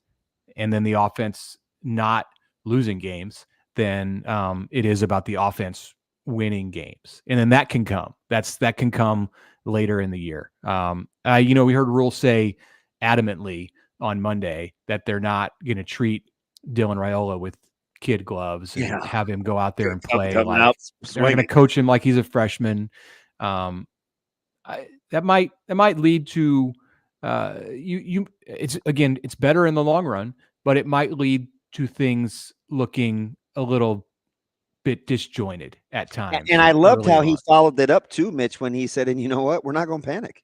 R: and then the offense not losing games than it is about the offense winning games. And then that can come. That can come later in the year. We heard Rule say adamantly on Monday that they're not going to treat Dylan Raiola with kid gloves and have him go out there and play. They're going to coach him like he's a freshman. That might lead to it's better in the long run, but it might lead to things looking a little bit disjointed at times.
F: And I loved how he followed that up too, Mitch, when he said, and you know what, we're not going to panic.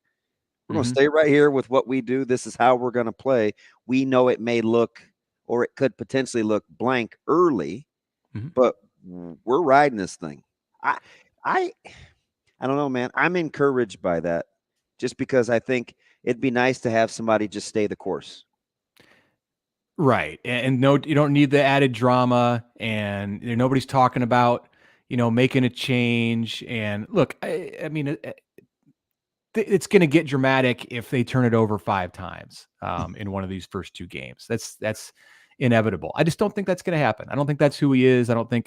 F: We're going to stay right here with what we do. This is how we're going to play. We know it may look, or it could potentially look blank early, but we're riding this thing. I don't know, man. I'm encouraged by that just because I think it'd be nice to have somebody just stay the course.
R: Right. And no, you don't need the added drama, and nobody's talking about, making a change. And look, I mean, it's going to get dramatic if they turn it over 5 times in one of these first 2 games. That's inevitable. I just don't think that's going to happen. I don't think that's who he is. I don't think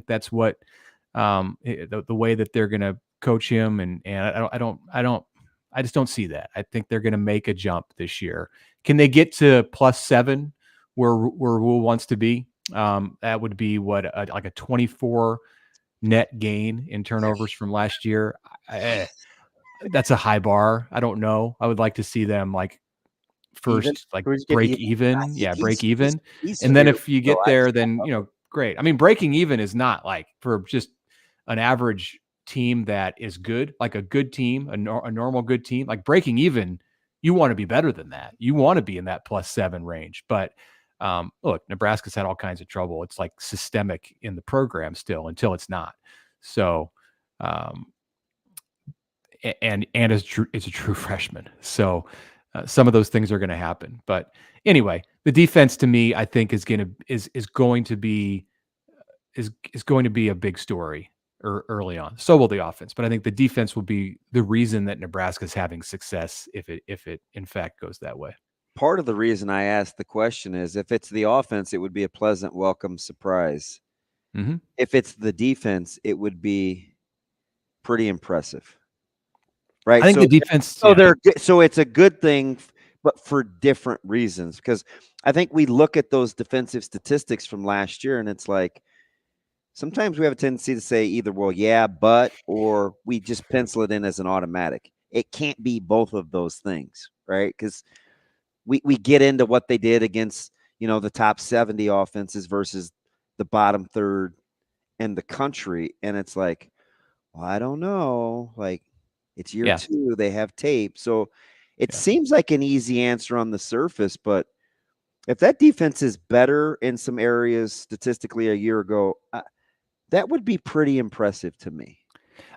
R: that's what the way that they're going to coach him. And I just don't see that. I think they're going to make a jump this year. Can they get to +7 where Rule wants to be? That would be like a 24 net gain in turnovers from last year. That's a high bar. I don't know. I would like to see them first break even. Yeah, break even. And then if you get there, then great. I mean, breaking even is not for just an average team that is good, like a good team, a normal good team. Like breaking even, you want to be better than that. You want to be in that +7 range. But look, Nebraska's had all kinds of trouble. It's systemic in the program still until it's not. So, and it's a true freshman. So some of those things are going to happen. But anyway, the defense to me, I think is going to be a big story early on. So will the offense, but I think the defense will be the reason that Nebraska's having success if it in fact goes that way.
F: Part of the reason I asked the question is if it's the offense, it would be a pleasant welcome surprise. If it's the defense, it would be pretty impressive. Right.
R: I think the defense.
F: So it's a good thing, but for different reasons, because I think we look at those defensive statistics from last year and it's like, sometimes we have a tendency to say either, well, yeah, but, or we just pencil it in as an automatic. It can't be both of those things, right? Because we get into what they did against, the top 70 offenses versus the bottom third in the country. And it's like, well, I don't know. It's year 2, they have tape. So it seems like an easy answer on the surface, but if that defense is better in some areas statistically a year ago, that would be pretty impressive to me.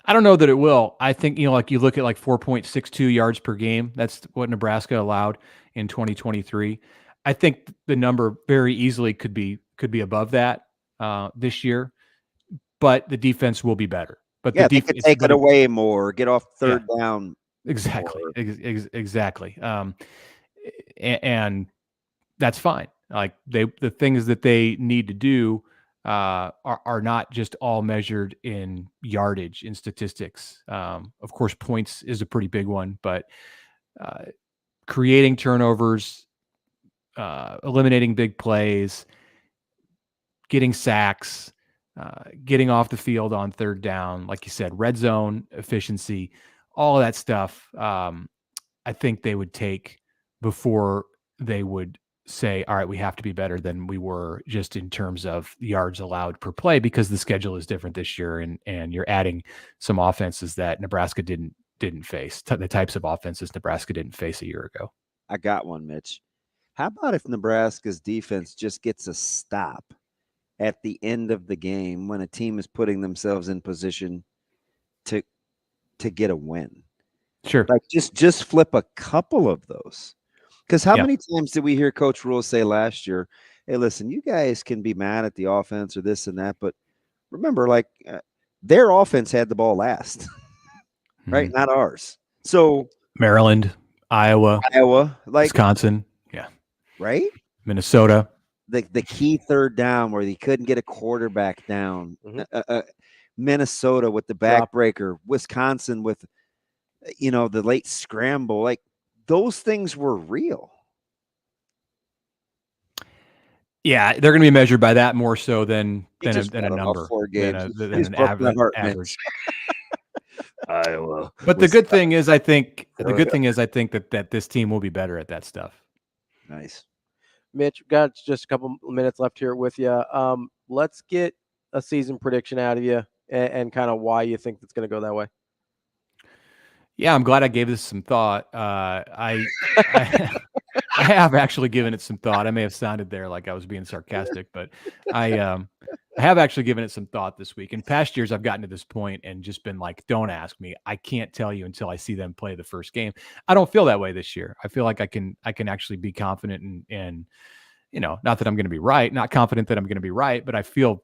R: I don't know that it will. I think, you look at 4.62 yards per game. That's what Nebraska allowed in 2023. I think the number very easily could be above that this year, but the defense will be better. But the defense
F: could take it away more, get off third down.
R: Exactly. Exactly. And that's fine. The things that they need to do are not just all measured in yardage, in statistics. Of course, points is a pretty big one, but creating turnovers, eliminating big plays, getting sacks, getting off the field on third down, like you said, red zone efficiency, all of that stuff. I think they would take before they would say, all right, we have to be better than we were just in terms of yards allowed per play, because the schedule is different this year, and you're adding some offenses that Nebraska didn't face, the types of offenses Nebraska didn't face a year ago.
F: I got one, Mitch. How about if Nebraska's defense just gets a stop at the end of the game when a team is putting themselves in position to get a win?
R: Sure.
F: Just flip a couple of those. Because how many times did we hear Coach Rule say last year, hey, listen, you guys can be mad at the offense or this and that, but remember, their offense had the ball last, right? Not ours. So
R: Maryland, Iowa, Wisconsin,
F: right?
R: Minnesota.
F: The key third down where he couldn't get a quarterback down. Minnesota with the backbreaker. Wisconsin with the late scramble, like those things were real.
R: Yeah, they're going to be measured by that more so than a number,
F: 4 games.
R: than an average.
F: Iowa.
R: But the good thing is, I think that this team will be better at that stuff.
F: Nice.
E: Mitch, got just a couple minutes left here with you. Let's get a season prediction out of you and kind of why you think it's going to go that way.
R: Yeah, I'm glad I gave this some thought. I have actually given it some thought. I may have sounded there like I was being sarcastic, but I have actually given it some thought this week. In past years, I've gotten to this point and just been like, don't ask me. I can't tell you until I see them play the first game. I don't feel that way this year. I feel like I can actually be confident and not that I'm going to be right, not confident that I'm going to be right, but I feel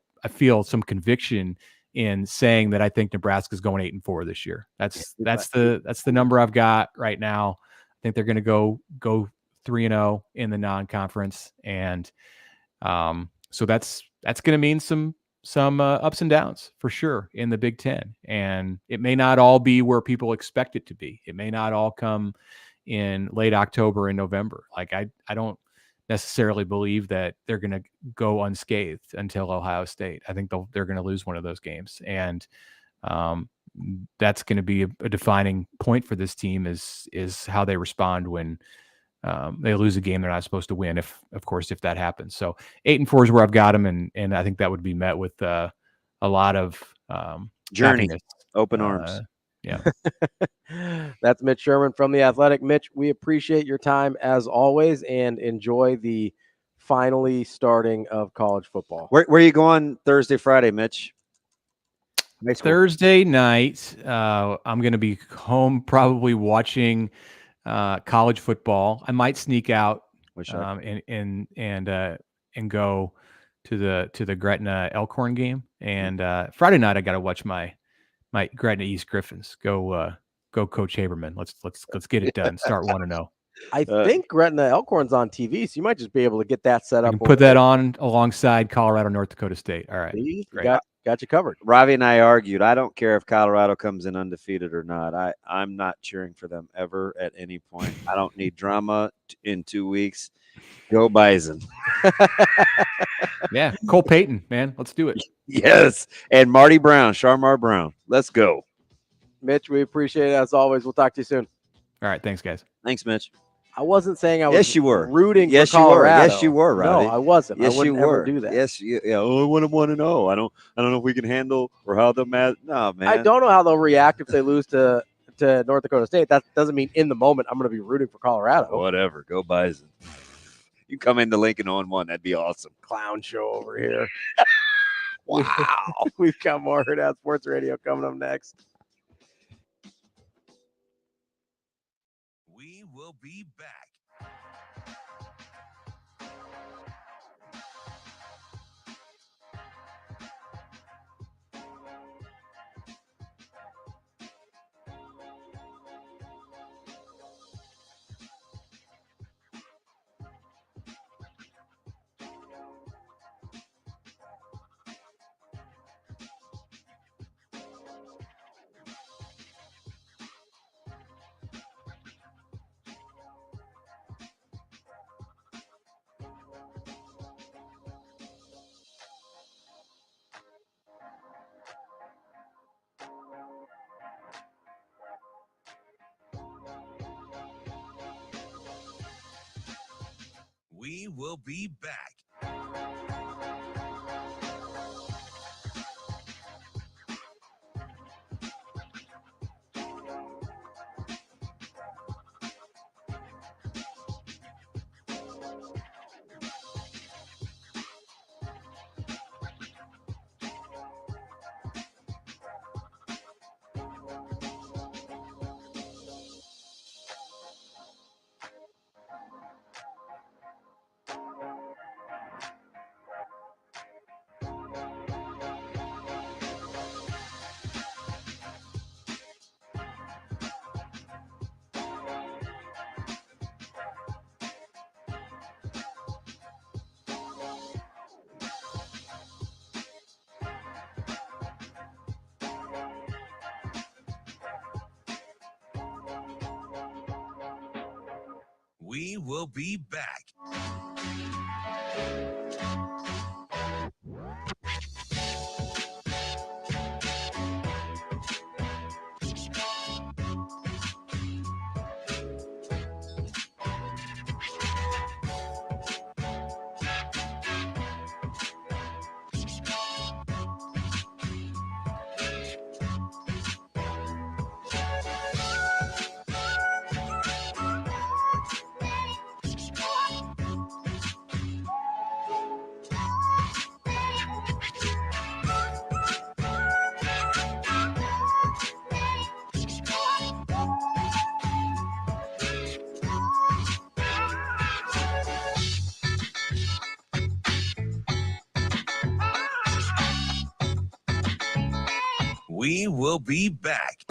R: some conviction in saying that I think Nebraska's going 8-4 this year. That's the number I've got right now. I think they're going to go 3-0 in the non-conference, and so that's going to mean some ups and downs for sure in the Big Ten, and it may not all be where people expect it to be. It may not all come in late October and November. Like I don't necessarily believe that they're going to go unscathed until Ohio State. I think they're going to lose one of those games, and that's going to be a defining point for this team is how they respond when they lose a game they're not supposed to win. If that happens. So 8-4 is where I've got them, and I think that would be met with a lot of
F: journey,
R: happiness.
F: open arms.
R: Yeah.
E: That's Mitch Sherman from The Athletic. Mitch, we appreciate your time as always, and enjoy the finally starting of college football.
F: Where are you going Thursday, Friday, Mitch?
R: Thursday night, I'm going to be home probably watching college football. I might sneak out and go to the Gretna Elkhorn game. And Friday night, I got to watch my Gretna East Griffins. Go Coach Haberman. Let's get it done. Start 1-0.
E: I think Gretna Elkhorn's on TV, so you might just be able to get that set up.
R: You can put that on alongside Colorado, North Dakota State. All right.
E: Great. Got you covered.
F: Ravi and I argued. I don't care if Colorado comes in undefeated or not. I'm not cheering for them ever at any point. I don't need drama in 2 weeks. Go Bison.
R: Yeah. Cole Payton, man. Let's do it.
F: Yes. And Marty Brown, Sharmar Brown. Let's go.
E: Mitch, we appreciate it as always. We'll talk to you soon.
R: All right. Thanks, guys.
F: Thanks, Mitch.
E: I wasn't saying I was
F: yes, you were.
E: rooting
F: yes,
E: for Colorado.
F: You were. Yes, you were, Ravi.
E: No, I wasn't.
F: Yes,
E: I wouldn't
F: you were.
E: ever do that.
F: Yes, yeah. Oh, I want them 1-0. I don't know if we can handle or how they'll match. No, man.
E: I don't know how they'll react if they lose to North Dakota State. That doesn't mean in the moment I'm going to be rooting for Colorado.
F: Whatever. Go Bison. You come into Lincoln 0-1. That'd be awesome.
E: Clown show over here.
F: Wow.
E: We've got more Hurrdat Sports Radio coming up next.
A: We will be back. We will be back. We will be back. We will be back.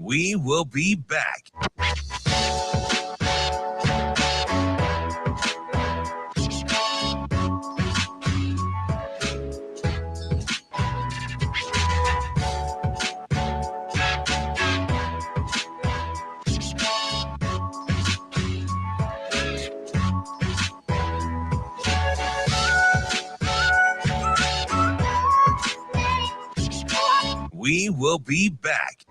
A: We will be back. We will be back.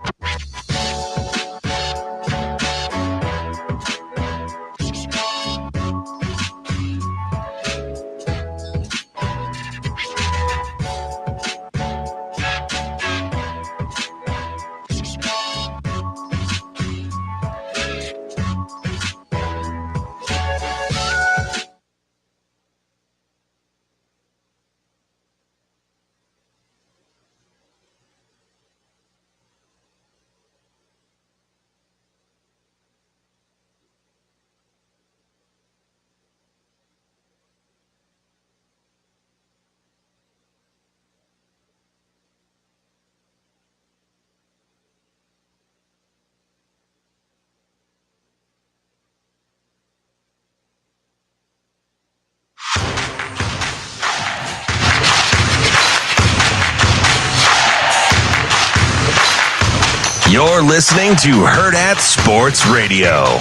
A: You're listening to Hurrdat Sports Radio.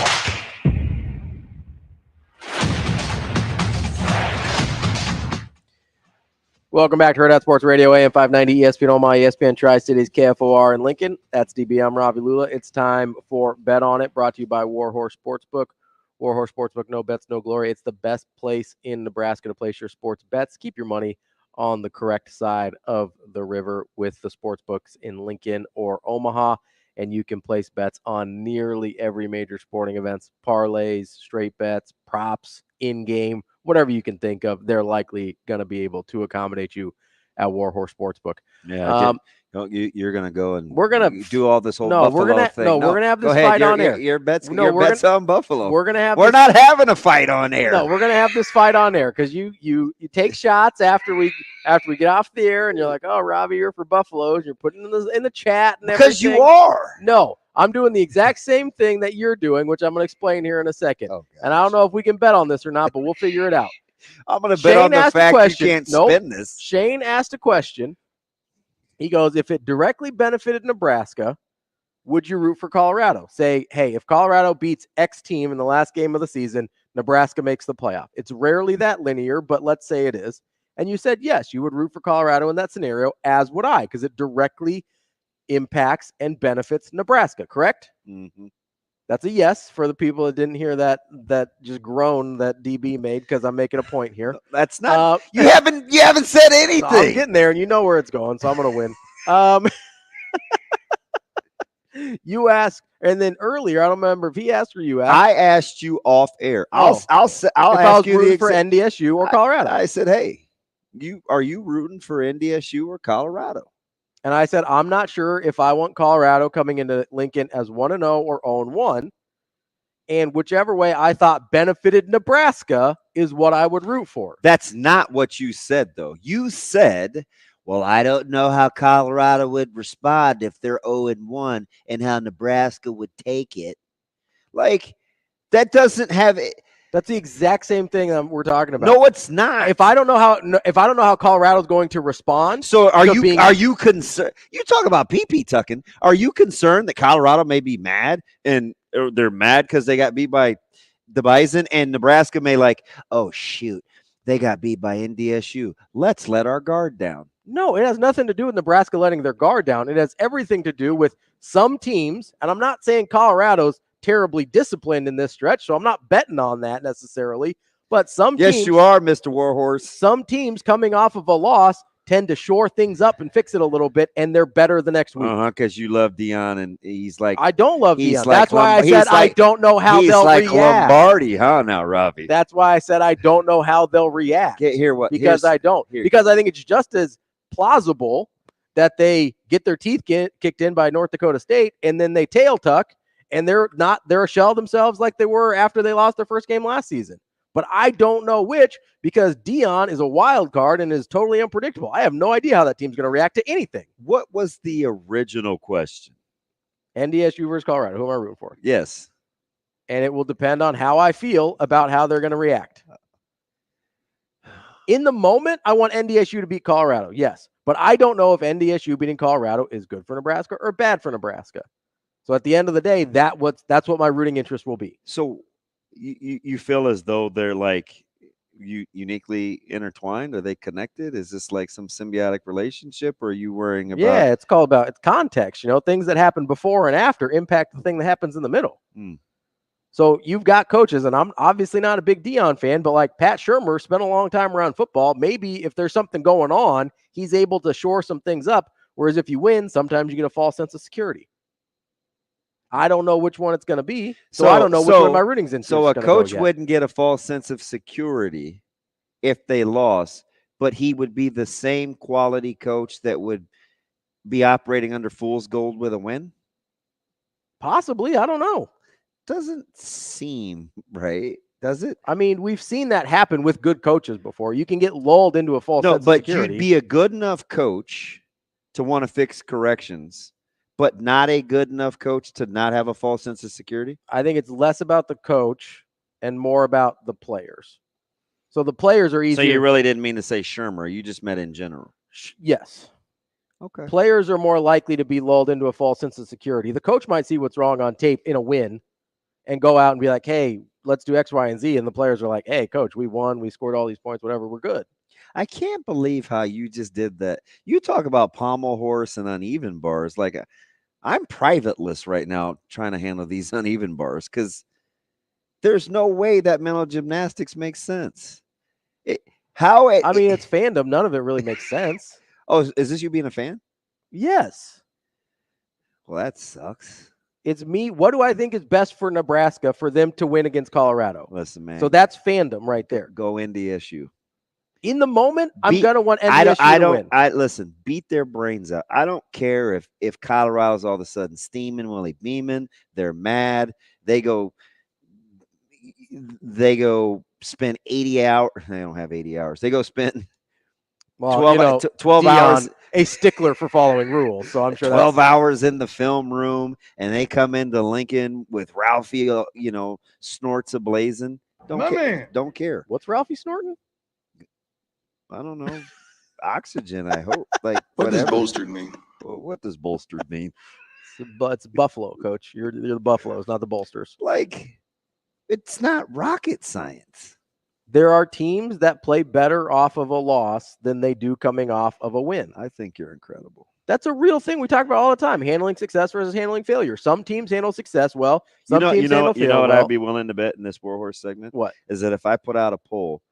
E: Welcome back to Hurrdat Sports Radio, AM 590, ESPN Omaha, ESPN Tri-Cities, KFOR in Lincoln. That's DB. I'm Ravi Lulla. It's time for Bet On It, brought to you by Warhorse Sportsbook. Warhorse Sportsbook, no bets, no glory. It's the best place in Nebraska to place your sports bets. Keep your money on the correct side of the river with the sports books in Lincoln or Omaha, and you can place bets on nearly every major sporting events, parlays, straight bets, props, in-game, whatever you can think of. They're likely going to be able to accommodate you at Warhorse Sportsbook.
F: Yeah, you're going to go and
E: we're gonna
F: do all this whole
E: no,
F: Buffalo
E: we're gonna,
F: thing.
E: No, we're going to have this fight on air.
F: Your bets,
E: no,
F: your
E: we're
F: bets on Buffalo.
E: We're going to have.
F: We're not having a fight on air.
E: No, we're going to have this fight on air because you take shots after we get off the air, and you're like, oh, Ravi, you're for Buffaloes. You're putting in the chat and
F: because
E: everything.
F: You are.
E: No, I'm doing the exact same thing that you're doing, which I'm going to explain here in a second. Oh, and I don't know if we can bet on this or not, but we'll figure it out.
F: I'm going to bet on the fact you can't spin this.
E: Shane asked a question. He goes, if it directly benefited Nebraska, would you root for Colorado? Say, hey, if Colorado beats X team in the last game of the season, Nebraska makes the playoff. It's rarely that linear, but let's say it is. And you said, yes, you would root for Colorado in that scenario, as would I, because it directly impacts and benefits Nebraska, correct?
F: Mm-hmm.
E: That's a yes for the people that didn't hear that just groan that DB made, because I'm making a point here.
F: That's not. You haven't said anything.
E: No, I'm getting there, and you know where it's going, so I'm going to win. You asked, and then earlier, I don't remember if he asked or you asked.
F: I asked you off air. I'll ask you
E: for NDSU or Colorado.
F: I said, hey, are you rooting for NDSU or Colorado?
E: And I said, I'm not sure if I want Colorado coming into Lincoln as 1-0 or 0-1. And whichever way I thought benefited Nebraska is what I would root for.
F: That's not what you said, though. You said, well, I don't know how Colorado would respond if they're 0-1 and how Nebraska would take it. Like, that doesn't have it.
E: That's the exact same thing that we're talking about.
F: No, it's not.
E: If I don't know how Colorado's going to respond,
F: so are you concerned? You talk about pee-pee tucking. Are you concerned that Colorado may be mad and they're mad because they got beat by the Bison, and Nebraska may like, oh shoot, they got beat by NDSU. Let's let our guard down.
E: No, it has nothing to do with Nebraska letting their guard down. It has everything to do with some teams, and I'm not saying Colorado's terribly disciplined in this stretch, so I'm not betting on that necessarily. But
F: yes, you are, Mr. Warhorse.
E: Some teams coming off of a loss tend to shore things up and fix it a little bit, and they're better the next week.
F: Because you love Dion, and he's like,
E: I don't love Dion.
F: Like
E: that's why I said I don't know how they'll react.
F: He's like Lombardi, huh? Now, Ravi.
E: That's why I said I don't know how they'll react. Because I don't. Because I think it's just as plausible that they get their teeth kicked in by North Dakota State, and then they tail tuck. And they're a shell themselves like they were after they lost their first game last season. But I don't know which, because Dion is a wild card and is totally unpredictable. I have no idea how that team's going to react to anything.
F: What was the original question?
E: NDSU versus Colorado. Who am I rooting for?
F: Yes.
E: And it will depend on how I feel about how they're going to react. In the moment, I want NDSU to beat Colorado. Yes. But I don't know if NDSU beating Colorado is good for Nebraska or bad for Nebraska. So at the end of the day, that's what my rooting interest will be.
F: So you feel as though they're like uniquely intertwined? Are they connected? Is this like some symbiotic relationship? Or are you worrying about?
E: Yeah, it's context. Things that happen before and after impact the thing that happens in the middle. So you've got coaches, and I'm obviously not a big Dion fan, but like Pat Shermer spent a long time around football. Maybe if there's something going on, he's able to shore some things up. Whereas if you win, sometimes you get a false sense of security. I don't know which one it's going to be, so I don't know which one my rooting's in.
F: So a coach wouldn't get a false sense of security if they lost, but he would be the same quality coach that would be operating under fool's gold with a win?
E: Possibly. I don't know.
F: Doesn't seem right, does it?
E: I mean, we've seen that happen with good coaches before. You can get lulled into a false sense of security.
F: You'd be a good enough coach to want to fix corrections, but not a good enough coach to not have a false sense of security?
E: I think it's less about the coach and more about the players. So the players are easier.
F: So you really didn't mean to say Shermer. You just meant in general.
E: Yes.
F: Okay.
E: Players are more likely to be lulled into a false sense of security. The coach might see what's wrong on tape in a win and go out and be like, hey, let's do X, Y, and Z. And the players are like, hey, coach, we won. We scored all these points, whatever. We're good.
F: I can't believe how you just did that. You talk about pommel horse and uneven bars. Like I'm privateless right now trying to handle these uneven bars because there's no way that mental gymnastics makes sense. It's
E: fandom. None of it really makes sense.
F: Oh, is this you being a fan?
E: Yes.
F: Well, that sucks.
E: It's me. What do I think is best for Nebraska for them to win against Colorado?
F: Listen, man.
E: So that's fandom right there.
F: Go NDSU.
E: In the moment, I'm going to want NDSU to win.
F: Listen, beat their brains out. I don't care if Colorado's all of a sudden steaming Willie Beeman. They're mad. They go spend 80 hours. They don't have 80 hours. They go spend 12
E: Dion,
F: hours.
E: A stickler for following rules. So I'm sure
F: 12 hours in the film room, and they come into Lincoln with Ralphie, snorts ablazing. Don't care.
E: What's Ralphie snorting?
F: I don't know. Oxygen, I hope. Like
S: what does bolstered mean?
F: What does bolstered mean?
E: It's Buffalo, coach. You're the Buffaloes, not the bolsters.
F: Like, it's not rocket science.
E: There are teams that play better off of a loss than they do coming off of a win.
F: I think you're incredible.
E: That's a real thing we talk about all the time, handling success versus handling failure. Some teams handle success well. Some teams handle failure
F: what
E: well.
F: I'd be willing to bet in this Warhorse segment?
E: What?
F: Is that if I put out a poll,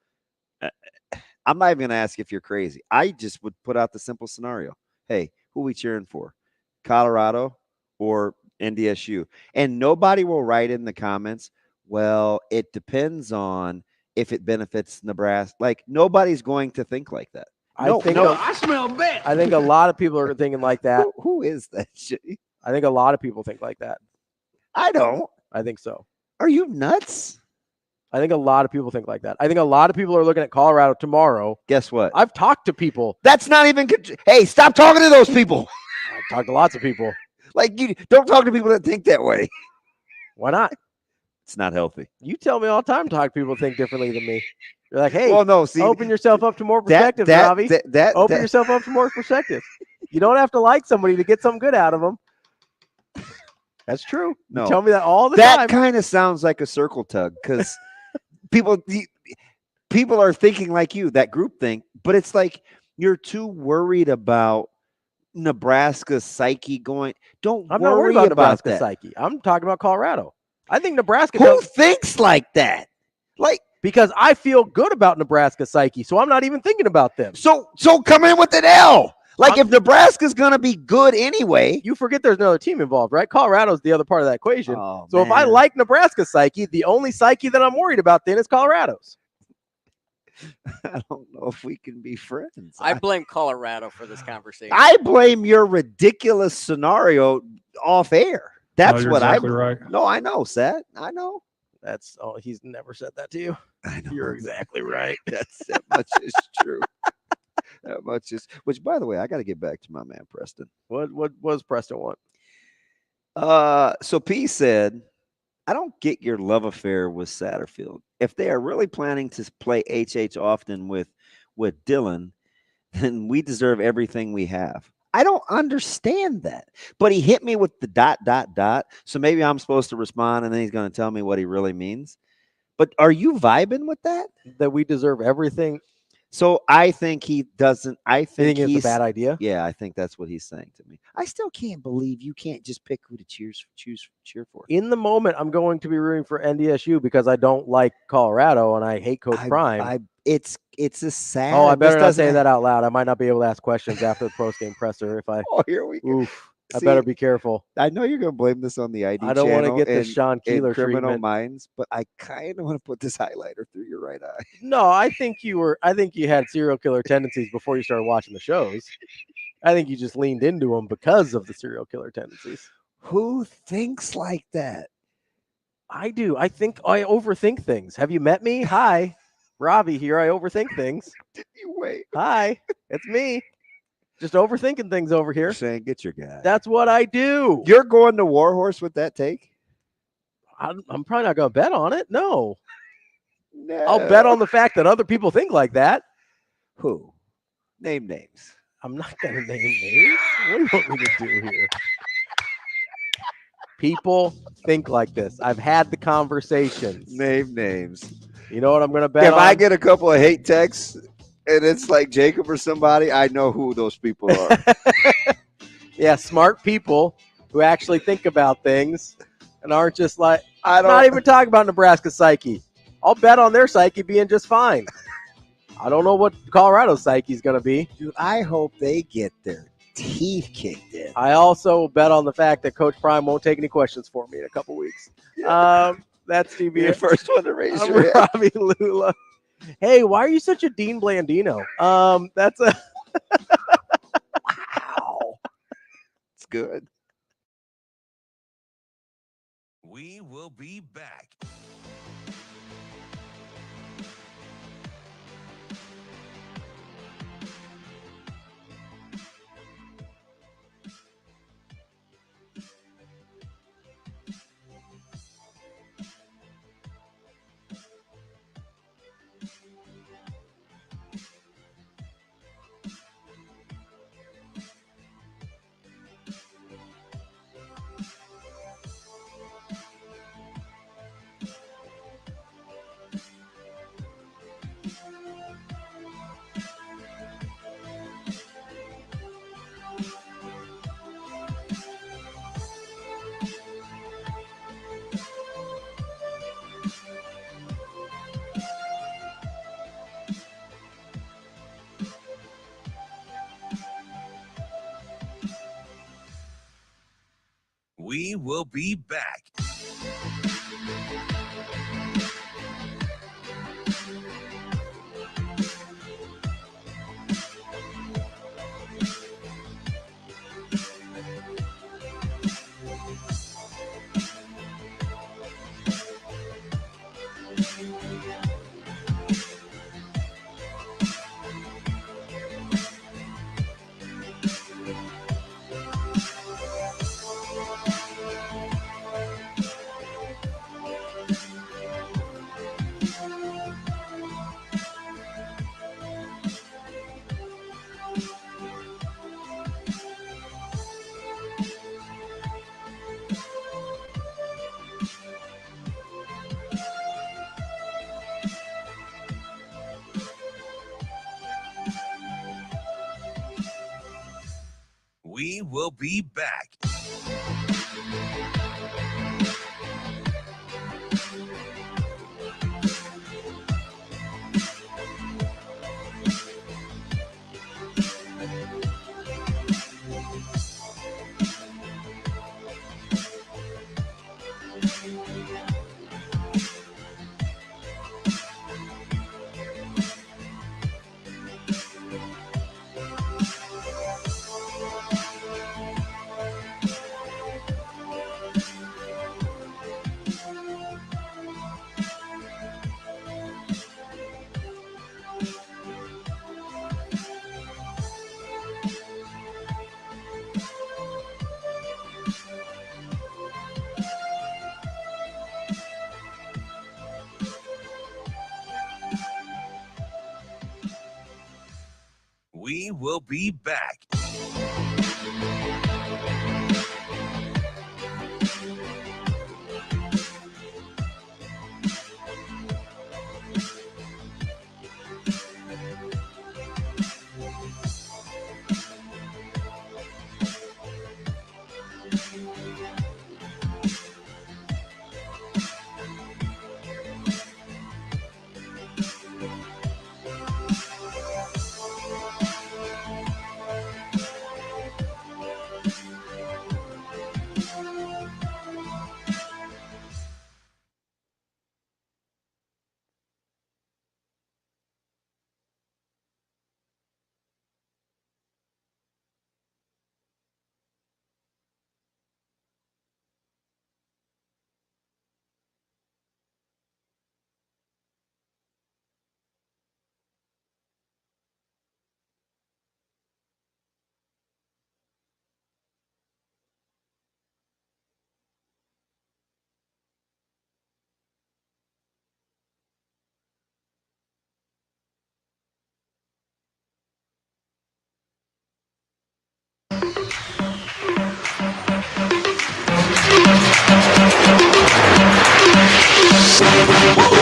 F: I'm not even going to ask if you're crazy. I just would put out the simple scenario. Hey, who are we cheering for? Colorado or NDSU? And nobody will write in the comments, well, it depends on if it benefits Nebraska. Like, nobody's going to think like that.
E: I smell bad. I think a lot of people are thinking like that.
F: Who is that shit?
E: I think a lot of people think like that.
F: I don't.
E: I think so.
F: Are you nuts?
E: I think a lot of people think like that. I think a lot of people are looking at Colorado tomorrow.
F: Guess what?
E: I've talked to people.
F: That's not even good. Hey, stop talking to those people.
E: I've talked to lots of people.
F: Like, you don't talk to people that think that way.
E: Why not?
F: It's not healthy.
E: You tell me all the time to talk to people who think differently than me. You're like, hey,
F: well, no, see,
E: open yourself up to more perspective, Ravi. Open yourself up to more perspective. You don't have to like somebody to get something good out of them. That's true.
F: No.
E: You tell me that all the
F: time.
E: time.
F: That kind of sounds like a circle tug because people are thinking like you, that group think, but it's like you're too worried about Nebraska's psyche going.
E: I'm not worried about Nebraska's psyche. I'm talking about Colorado. I think Nebraska.
F: Who thinks like that? Like,
E: because I feel good about Nebraska's psyche, so I'm not even thinking about them.
F: So come in with an L. Like, if Nebraska's going to be good anyway.
E: You forget there's another team involved, right? Colorado's the other part of that equation.
F: Oh,
E: so if I like Nebraska's psyche, the only psyche that I'm worried about then is Colorado's.
F: I don't know if we can be friends.
I: I blame Colorado for this conversation.
F: I blame your ridiculous scenario off air. That's
H: you're
F: what
H: exactly right.
F: No, I know, Seth. I know.
E: He's never said that to you.
F: I know.
E: You're exactly right.
F: That much is true. That much is. Which, by the way, I got to get back to my man Preston.
E: What does Preston want?
F: So P said, I don't get your love affair with Satterfield. If they are really planning to play HH often with Dylan, then we deserve everything we have. I don't understand that. But he hit me with the ... So maybe I'm supposed to respond and then he's going to tell me what he really means. But are you vibing with that?
E: That we deserve everything?
F: So I think he doesn't. I think
E: it's a bad idea.
F: Yeah, I think that's what he's saying to me. I still can't believe you can't just pick who to cheer for.
E: In the moment, I'm going to be rooting for NDSU because I don't like Colorado and I hate Coach Prime.
F: It's a sad.
E: Oh, I better not say that out loud. I might not be able to ask questions after the post-game presser if I.
F: Oh, here we go.
E: Oof. I better be careful.
F: I know you're going to blame this on the ID.
E: I don't want to get
F: the
E: the Sean Keeler
F: Criminal
E: treatment.
F: Minds, but I kind of want to put this highlighter through your right eye.
E: No, I think you had serial killer tendencies before you started watching the shows. I think you just leaned into them because of the serial killer tendencies.
F: Who thinks like that?
E: I do. I think I overthink things. Have you met me? Hi, Ravi here. I overthink things.
F: Did you wait?
E: Hi, it's me. Just overthinking things over here.
F: You're saying get your guy.
E: That's what I do.
F: You're going to Warhorse with that take?
E: I'm probably not going to bet on it. No. I'll bet on the fact that other people think like that.
F: Who? Name names.
E: I'm not going to name names. What do you want me to do here? People think like this. I've had the conversations.
F: Name names.
E: You know what I'm going to bet on?
F: If I get a couple of hate texts and it's like Jacob or somebody, I know who those people are.
E: Yeah, smart people who actually think about things and aren't just like, I'm not even talking about Nebraska psyche. I'll bet on their psyche being just fine. I don't know what Colorado's psyche is going to be.
F: Dude, I hope they get their teeth kicked in.
E: I also bet on the fact that Coach Prime won't take any questions for me in a couple weeks. Yeah. That's TBS.
F: You're the first one to raise your hand.
E: Ravi Lulla. Hey, why are you such a Dean Blandino? That's a
F: wow. It's good.
A: We will be back. We will be back. We will be back. We will be back.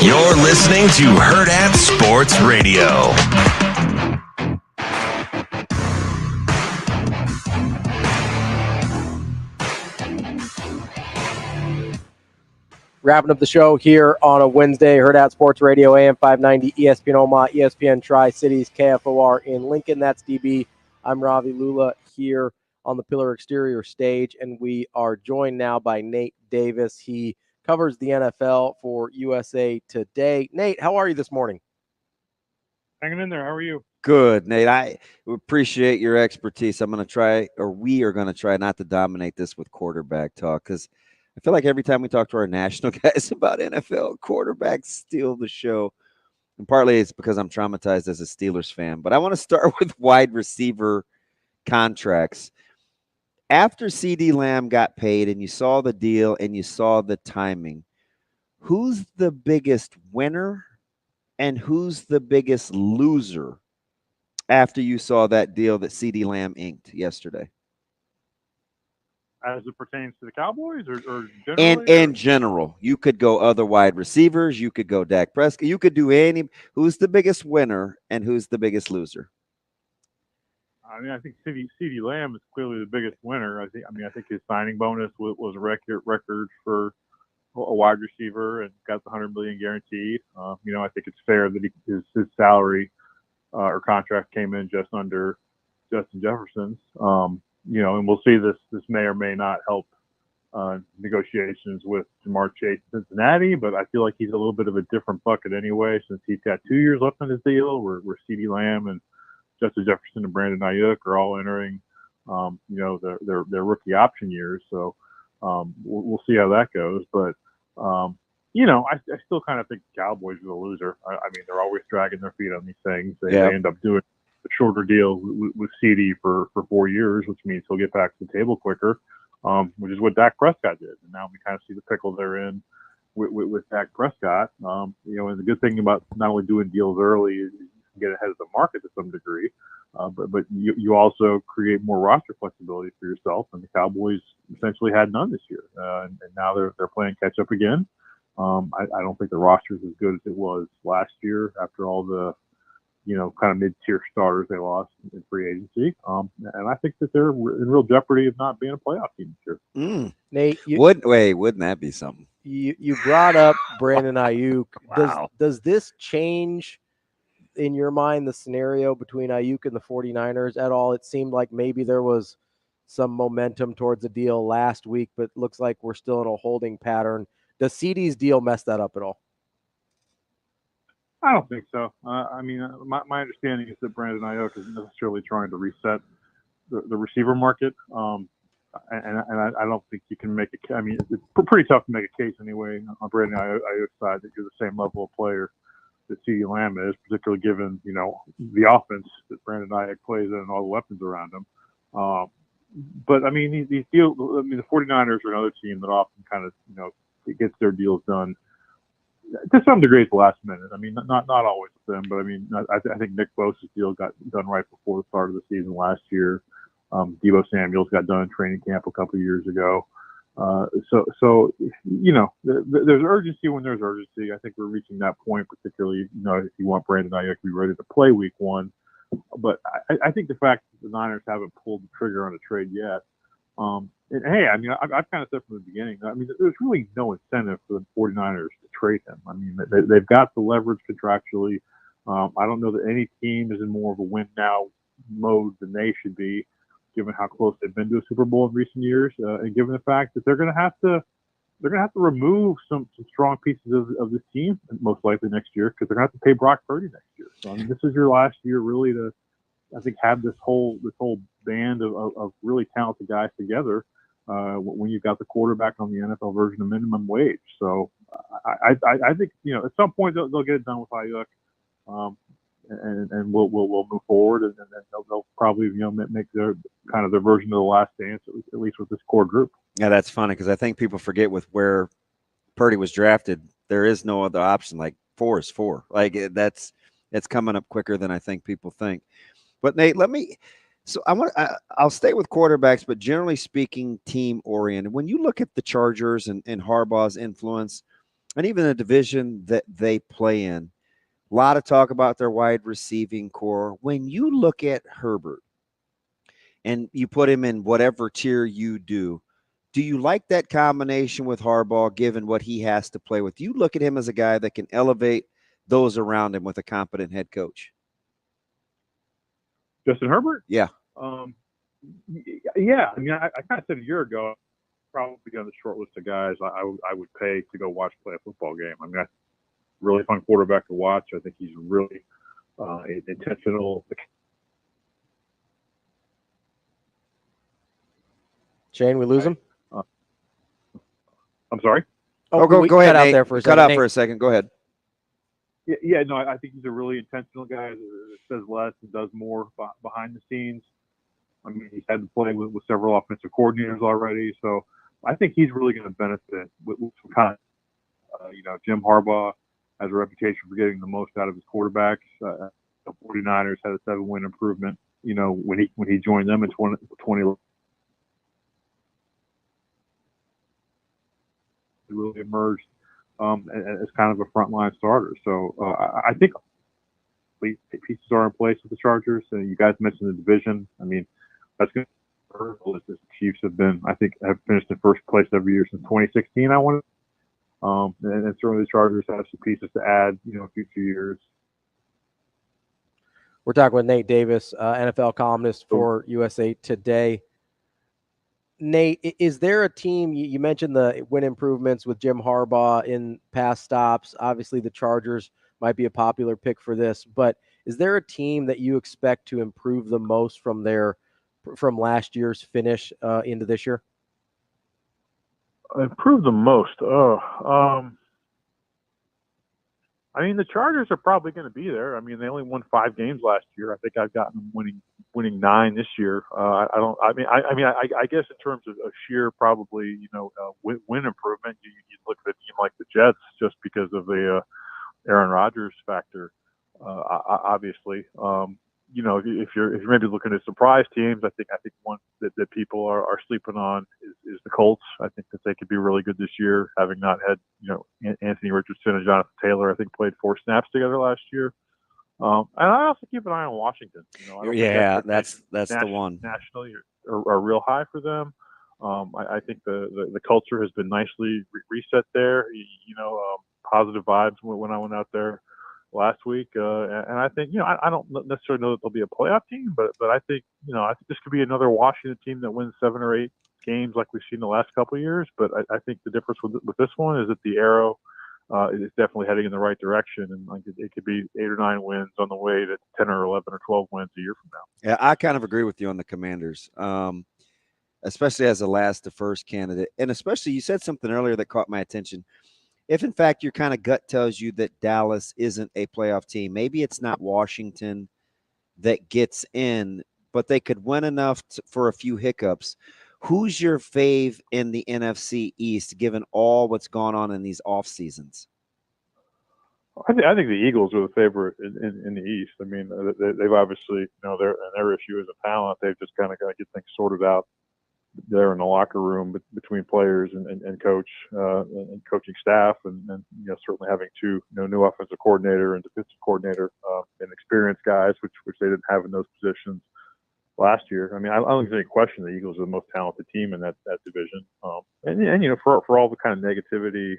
A: You're listening to Hurrdat Sports Radio.
E: Wrapping up the show here on a Wednesday, Hurrdat Sports Radio, AM 590, ESPN Omaha, ESPN Tri-Cities, KFOR in Lincoln. That's DB. I'm Ravi Lulla here on the Pillar Exterior stage, and we are joined now by Nate Davis. He covers the NFL for USA Today. Nate, how are you this morning?
S: Hanging in there. How are you?
F: Good, Nate. I appreciate your expertise. We are going to try not to dominate this with quarterback talk, because I feel like every time we talk to our national guys about NFL, quarterbacks steal the show. And partly it's because I'm traumatized as a Steelers fan. But I want to start with wide receiver contracts. After CeeDee Lamb got paid and you saw the deal and you saw the timing, who's the biggest winner and who's the biggest loser after you saw that deal that CeeDee Lamb inked yesterday?
S: As it pertains to the Cowboys or generally?
F: In general, you could go other wide receivers. You could go Dak Prescott. You could do any. Who's the biggest winner and who's the biggest loser?
S: I mean, I think CeeDee Lamb is clearly the biggest winner. I think his signing bonus was a record for a wide receiver and got the $100 million guaranteed. I think it's fair that his salary or contract came in just under Justin Jefferson's. And we'll see this may or may not help negotiations with Jamar Chase in Cincinnati, but I feel like he's a little bit of a different bucket anyway, since he's got 2 years left on his deal, where CeeDee Lamb and Justin Jefferson and Brandon Ayuk are all entering, their rookie option years. So we'll see how that goes. But I still kind of think the Cowboys are the loser. I mean, they're always dragging their feet on these things. They end up doing a shorter deal with CeeDee for 4 years, which means he'll get back to the table quicker, which is what Dak Prescott did. And now we kind of see the pickle they're in with Dak Prescott. And the good thing about not only doing deals early is you can get ahead of the market to some degree, but you also create more roster flexibility for yourself. And the Cowboys essentially had none this year, and now they're playing catch up again. I don't think the roster is as good as it was last year after all the, kind of mid-tier starters they lost in free agency. And I think that they're in real jeopardy of not being a playoff team this year.
E: Nate,
F: wouldn't that be something?
E: You brought up Brandon Ayuk.
F: Wow.
E: Does this change, in your mind, the scenario between Ayuk and the 49ers at all? It seemed like maybe there was some momentum towards the deal last week, but looks like we're still in a holding pattern. Does CeeDee's deal mess that up at all?
S: I don't think so. My understanding is that Brandon Ayuk isn't necessarily trying to reset the receiver market. And I don't think you can make a – I mean, it's pretty tough to make a case anyway on Brandon Ayuk's side that you're the same level of player that CeeDee Lamb is, particularly given, the offense that Brandon Ayuk plays in and all the weapons around him. But, I mean, these deals – I mean, the 49ers are another team that often kind of, it gets their deals done to some degree at the last minute. I mean, not always with them, but I mean, I think Nick Bosa's deal got done right before the start of the season last year. Deebo Samuel's got done in training camp a couple of years ago. There's urgency when there's urgency. I think we're reaching that point, particularly, if you want Brandon Ayuk to be ready to play week 1. But I think the fact that the Niners haven't pulled the trigger on a trade yet, and hey, I mean, I've kind of said from the beginning, I mean, there's really no incentive for the 49ers to trade him. I mean, they've got the leverage contractually. I don't know that any team is in more of a win now mode than they should be, given how close they've been to a Super Bowl in recent years, and given the fact that they're going to have to remove some strong pieces of this team most likely next year, because they're going to have to pay Brock Purdy next year. So I mean, this is your last year really to, I think, have this whole band of really talented guys together when you've got the quarterback on the NFL version of minimum wage. So I think at some point they'll get it done with Ayuk, and we'll move forward, and then they'll probably make their kind of their version of the last dance, at least with this core group.
F: Yeah, that's funny because I think people forget with where Purdy was drafted, there is no other option. Like 4 is 4. Like it's coming up quicker than I think people think. But Nate, I'll stay with quarterbacks, but generally speaking, team oriented. When you look at the Chargers and Harbaugh's influence, and even the division that they play in, a lot of talk about their wide receiving core. When you look at Herbert and you put him in whatever tier you do you like that combination with Harbaugh, given what he has to play with? Do you look at him as a guy that can elevate those around him with a competent head coach?
S: Justin Herbert?
F: Yeah.
S: Yeah. I mean, I kind of said a year ago, probably on the short list of guys I would pay to go watch play a football game. I mean, that's a really fun quarterback to watch. I think he's really intentional.
E: Shane, we lose him?
S: I'm sorry?
F: Oh, go ahead,
E: out
F: Nate.
E: there for a
F: cut
E: second.
F: out
E: Nate.
F: for a second. Go ahead.
S: Yeah, no, I think he's a really intentional guy that says less and does more behind the scenes. I mean, he's had to play with several offensive coordinators already, so I think he's really going to benefit with some kind of, Jim Harbaugh has a reputation for getting the most out of his quarterbacks. The 49ers had a 7-win improvement, when he joined them in 2011. He really emerged as kind of a frontline starter. So I think pieces are in place with the Chargers. And you guys mentioned the division. I mean, that's going to be hurdle. The Chiefs have finished in first place every year since 2016. I want to, and certainly the Chargers have some pieces to add, future years.
E: We're talking with Nate Davis, NFL columnist for USA Today. Nate, is there a team, you mentioned the win improvements with Jim Harbaugh in past stops. Obviously, the Chargers might be a popular pick for this, but is there a team that you expect to improve the most from last year's finish into this year?
S: Improve the most. I mean, the Chargers are probably going to be there. I mean, they only won 5 games last year. I think I've gotten them winning 9 this year. I guess in terms of sheer probably win improvement, you look at a team like the Jets just because of the Aaron Rodgers factor. Obviously, if you're maybe looking at surprise teams, I think one that people are sleeping on is the Colts. I think that they could be really good this year, having not had Anthony Richardson and Jonathan Taylor. I think played 4 snaps together last year. And I also keep an eye on Washington.
F: That's the one.
S: Nationally are real high for them. I think the culture has been nicely reset there. Positive vibes when I went out there last week, and I think I don't necessarily know that they'll be a playoff team, but I think this could be another Washington team that wins 7 or 8 games like we've seen the last couple of years. But I think the difference with this one is that the arrow is definitely heading in the right direction, and like it could be 8 or 9 wins on the way to 10 or 11 or 12 wins a year from now.
F: Yeah, I kind of agree with you on the Commanders, especially as a last to first candidate, and especially you said something earlier that caught my attention. If, in fact, your kind of gut tells you that Dallas isn't a playoff team, maybe it's not Washington that gets in, but they could win enough for a few hiccups. Who's your fave in the NFC East, given all what's gone on in these off seasons?
S: I think the Eagles are the favorite in the East. I mean, they've obviously, their issue is a talent. They've just kind of got to get things sorted out there in the locker room between players and coach and coaching staff, and certainly having 2 new offensive coordinator and defensive coordinator and experienced guys, which they didn't have in those positions last year. I mean, I don't think there's any question the Eagles are the most talented team in that division. And for all the kind of negativity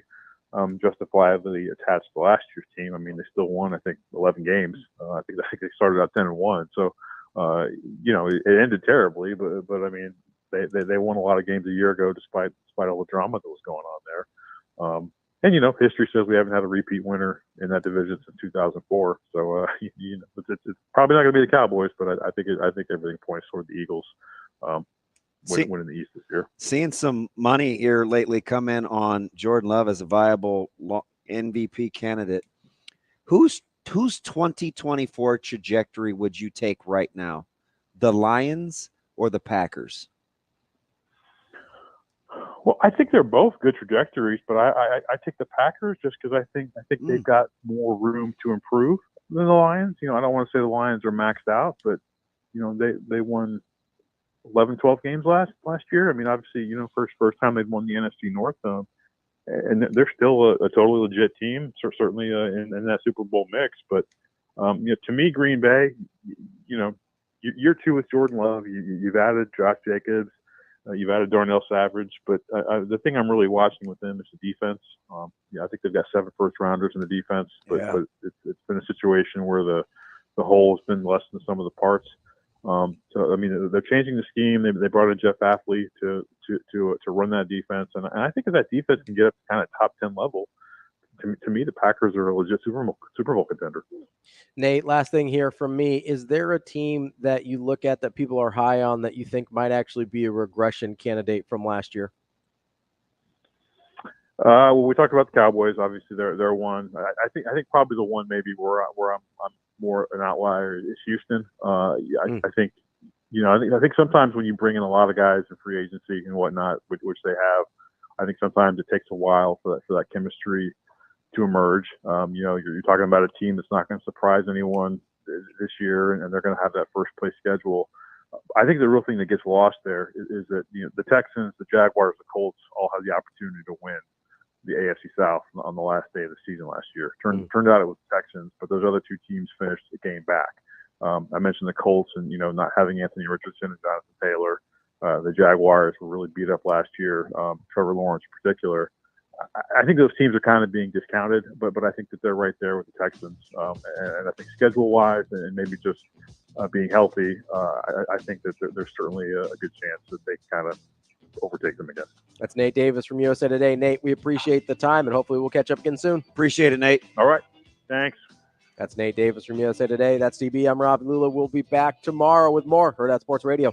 S: justifiably attached to last year's team, I mean, they still won, I think, 11 games. I think they started out 10-1. So it ended terribly, but I mean, they won a lot of games a year ago despite all the drama that was going on there. And history says we haven't had a repeat winner in that division since 2004. So it's probably not going to be the Cowboys, but I think everything points toward the Eagles winning the East this year.
F: Seeing some money here lately come in on Jordan Love as a viable MVP candidate. Whose 2024 trajectory would you take right now? The Lions or the Packers?
S: Well, I think they're both good trajectories, but I take the Packers just because I think they've got more room to improve than the Lions. I don't want to say the Lions are maxed out, but they won 11, 12 games last year. I mean, obviously, first time they've won the NFC North, and they're still a totally legit team, certainly in that Super Bowl mix. But to me, Green Bay, year 2 with Jordan Love, you've added Josh Jacobs. You've added Darnell Savage, but the thing I'm really watching with them is the defense. I think they've got 7 first-rounders in the defense, but it's been a situation where the whole has been less than some of the parts. So I mean, they're changing the scheme. They brought in Jeff Afley to run that defense, and I think if that defense can get up to kind of top 10 level, to me, the Packers are a legit Super Bowl contender.
E: Nate, last thing here from me. Is there a team that you look at that people are high on that you think might actually be a regression candidate from last year?
S: Well, we talked about the Cowboys. Obviously, they're one. I think probably the one maybe where I'm more an outlier is Houston. I think I think sometimes when you bring in a lot of guys in free agency and whatnot, which they have, I think sometimes it takes a while for that chemistry to emerge. You're talking about a team that's not going to surprise anyone this year, and they're going to have that first place schedule. I think the real thing that gets lost there is that the Texans, the Jaguars, the Colts all have the opportunity to win the AFC South on the last day of the season last year. Turned out it was the Texans, but those other 2 teams finished a game back. I mentioned the Colts and not having Anthony Richardson and Jonathan Taylor. The Jaguars were really beat up last year. Trevor Lawrence in particular. I think those teams are kind of being discounted, but I think that they're right there with the Texans. And I think schedule-wise and maybe just being healthy, I think that there's certainly a good chance that they kind of
P: overtake them again.
E: That's Nate Davis from USA Today. Nate, we appreciate the time, and hopefully we'll catch up again soon.
F: Appreciate it, Nate.
P: All right. Thanks.
E: That's Nate Davis from USA Today. That's DB. I'm Ravi. Lulla. We'll be back tomorrow with more Hurrdat Sports Radio.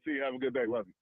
P: See you. Have a good day. Love you.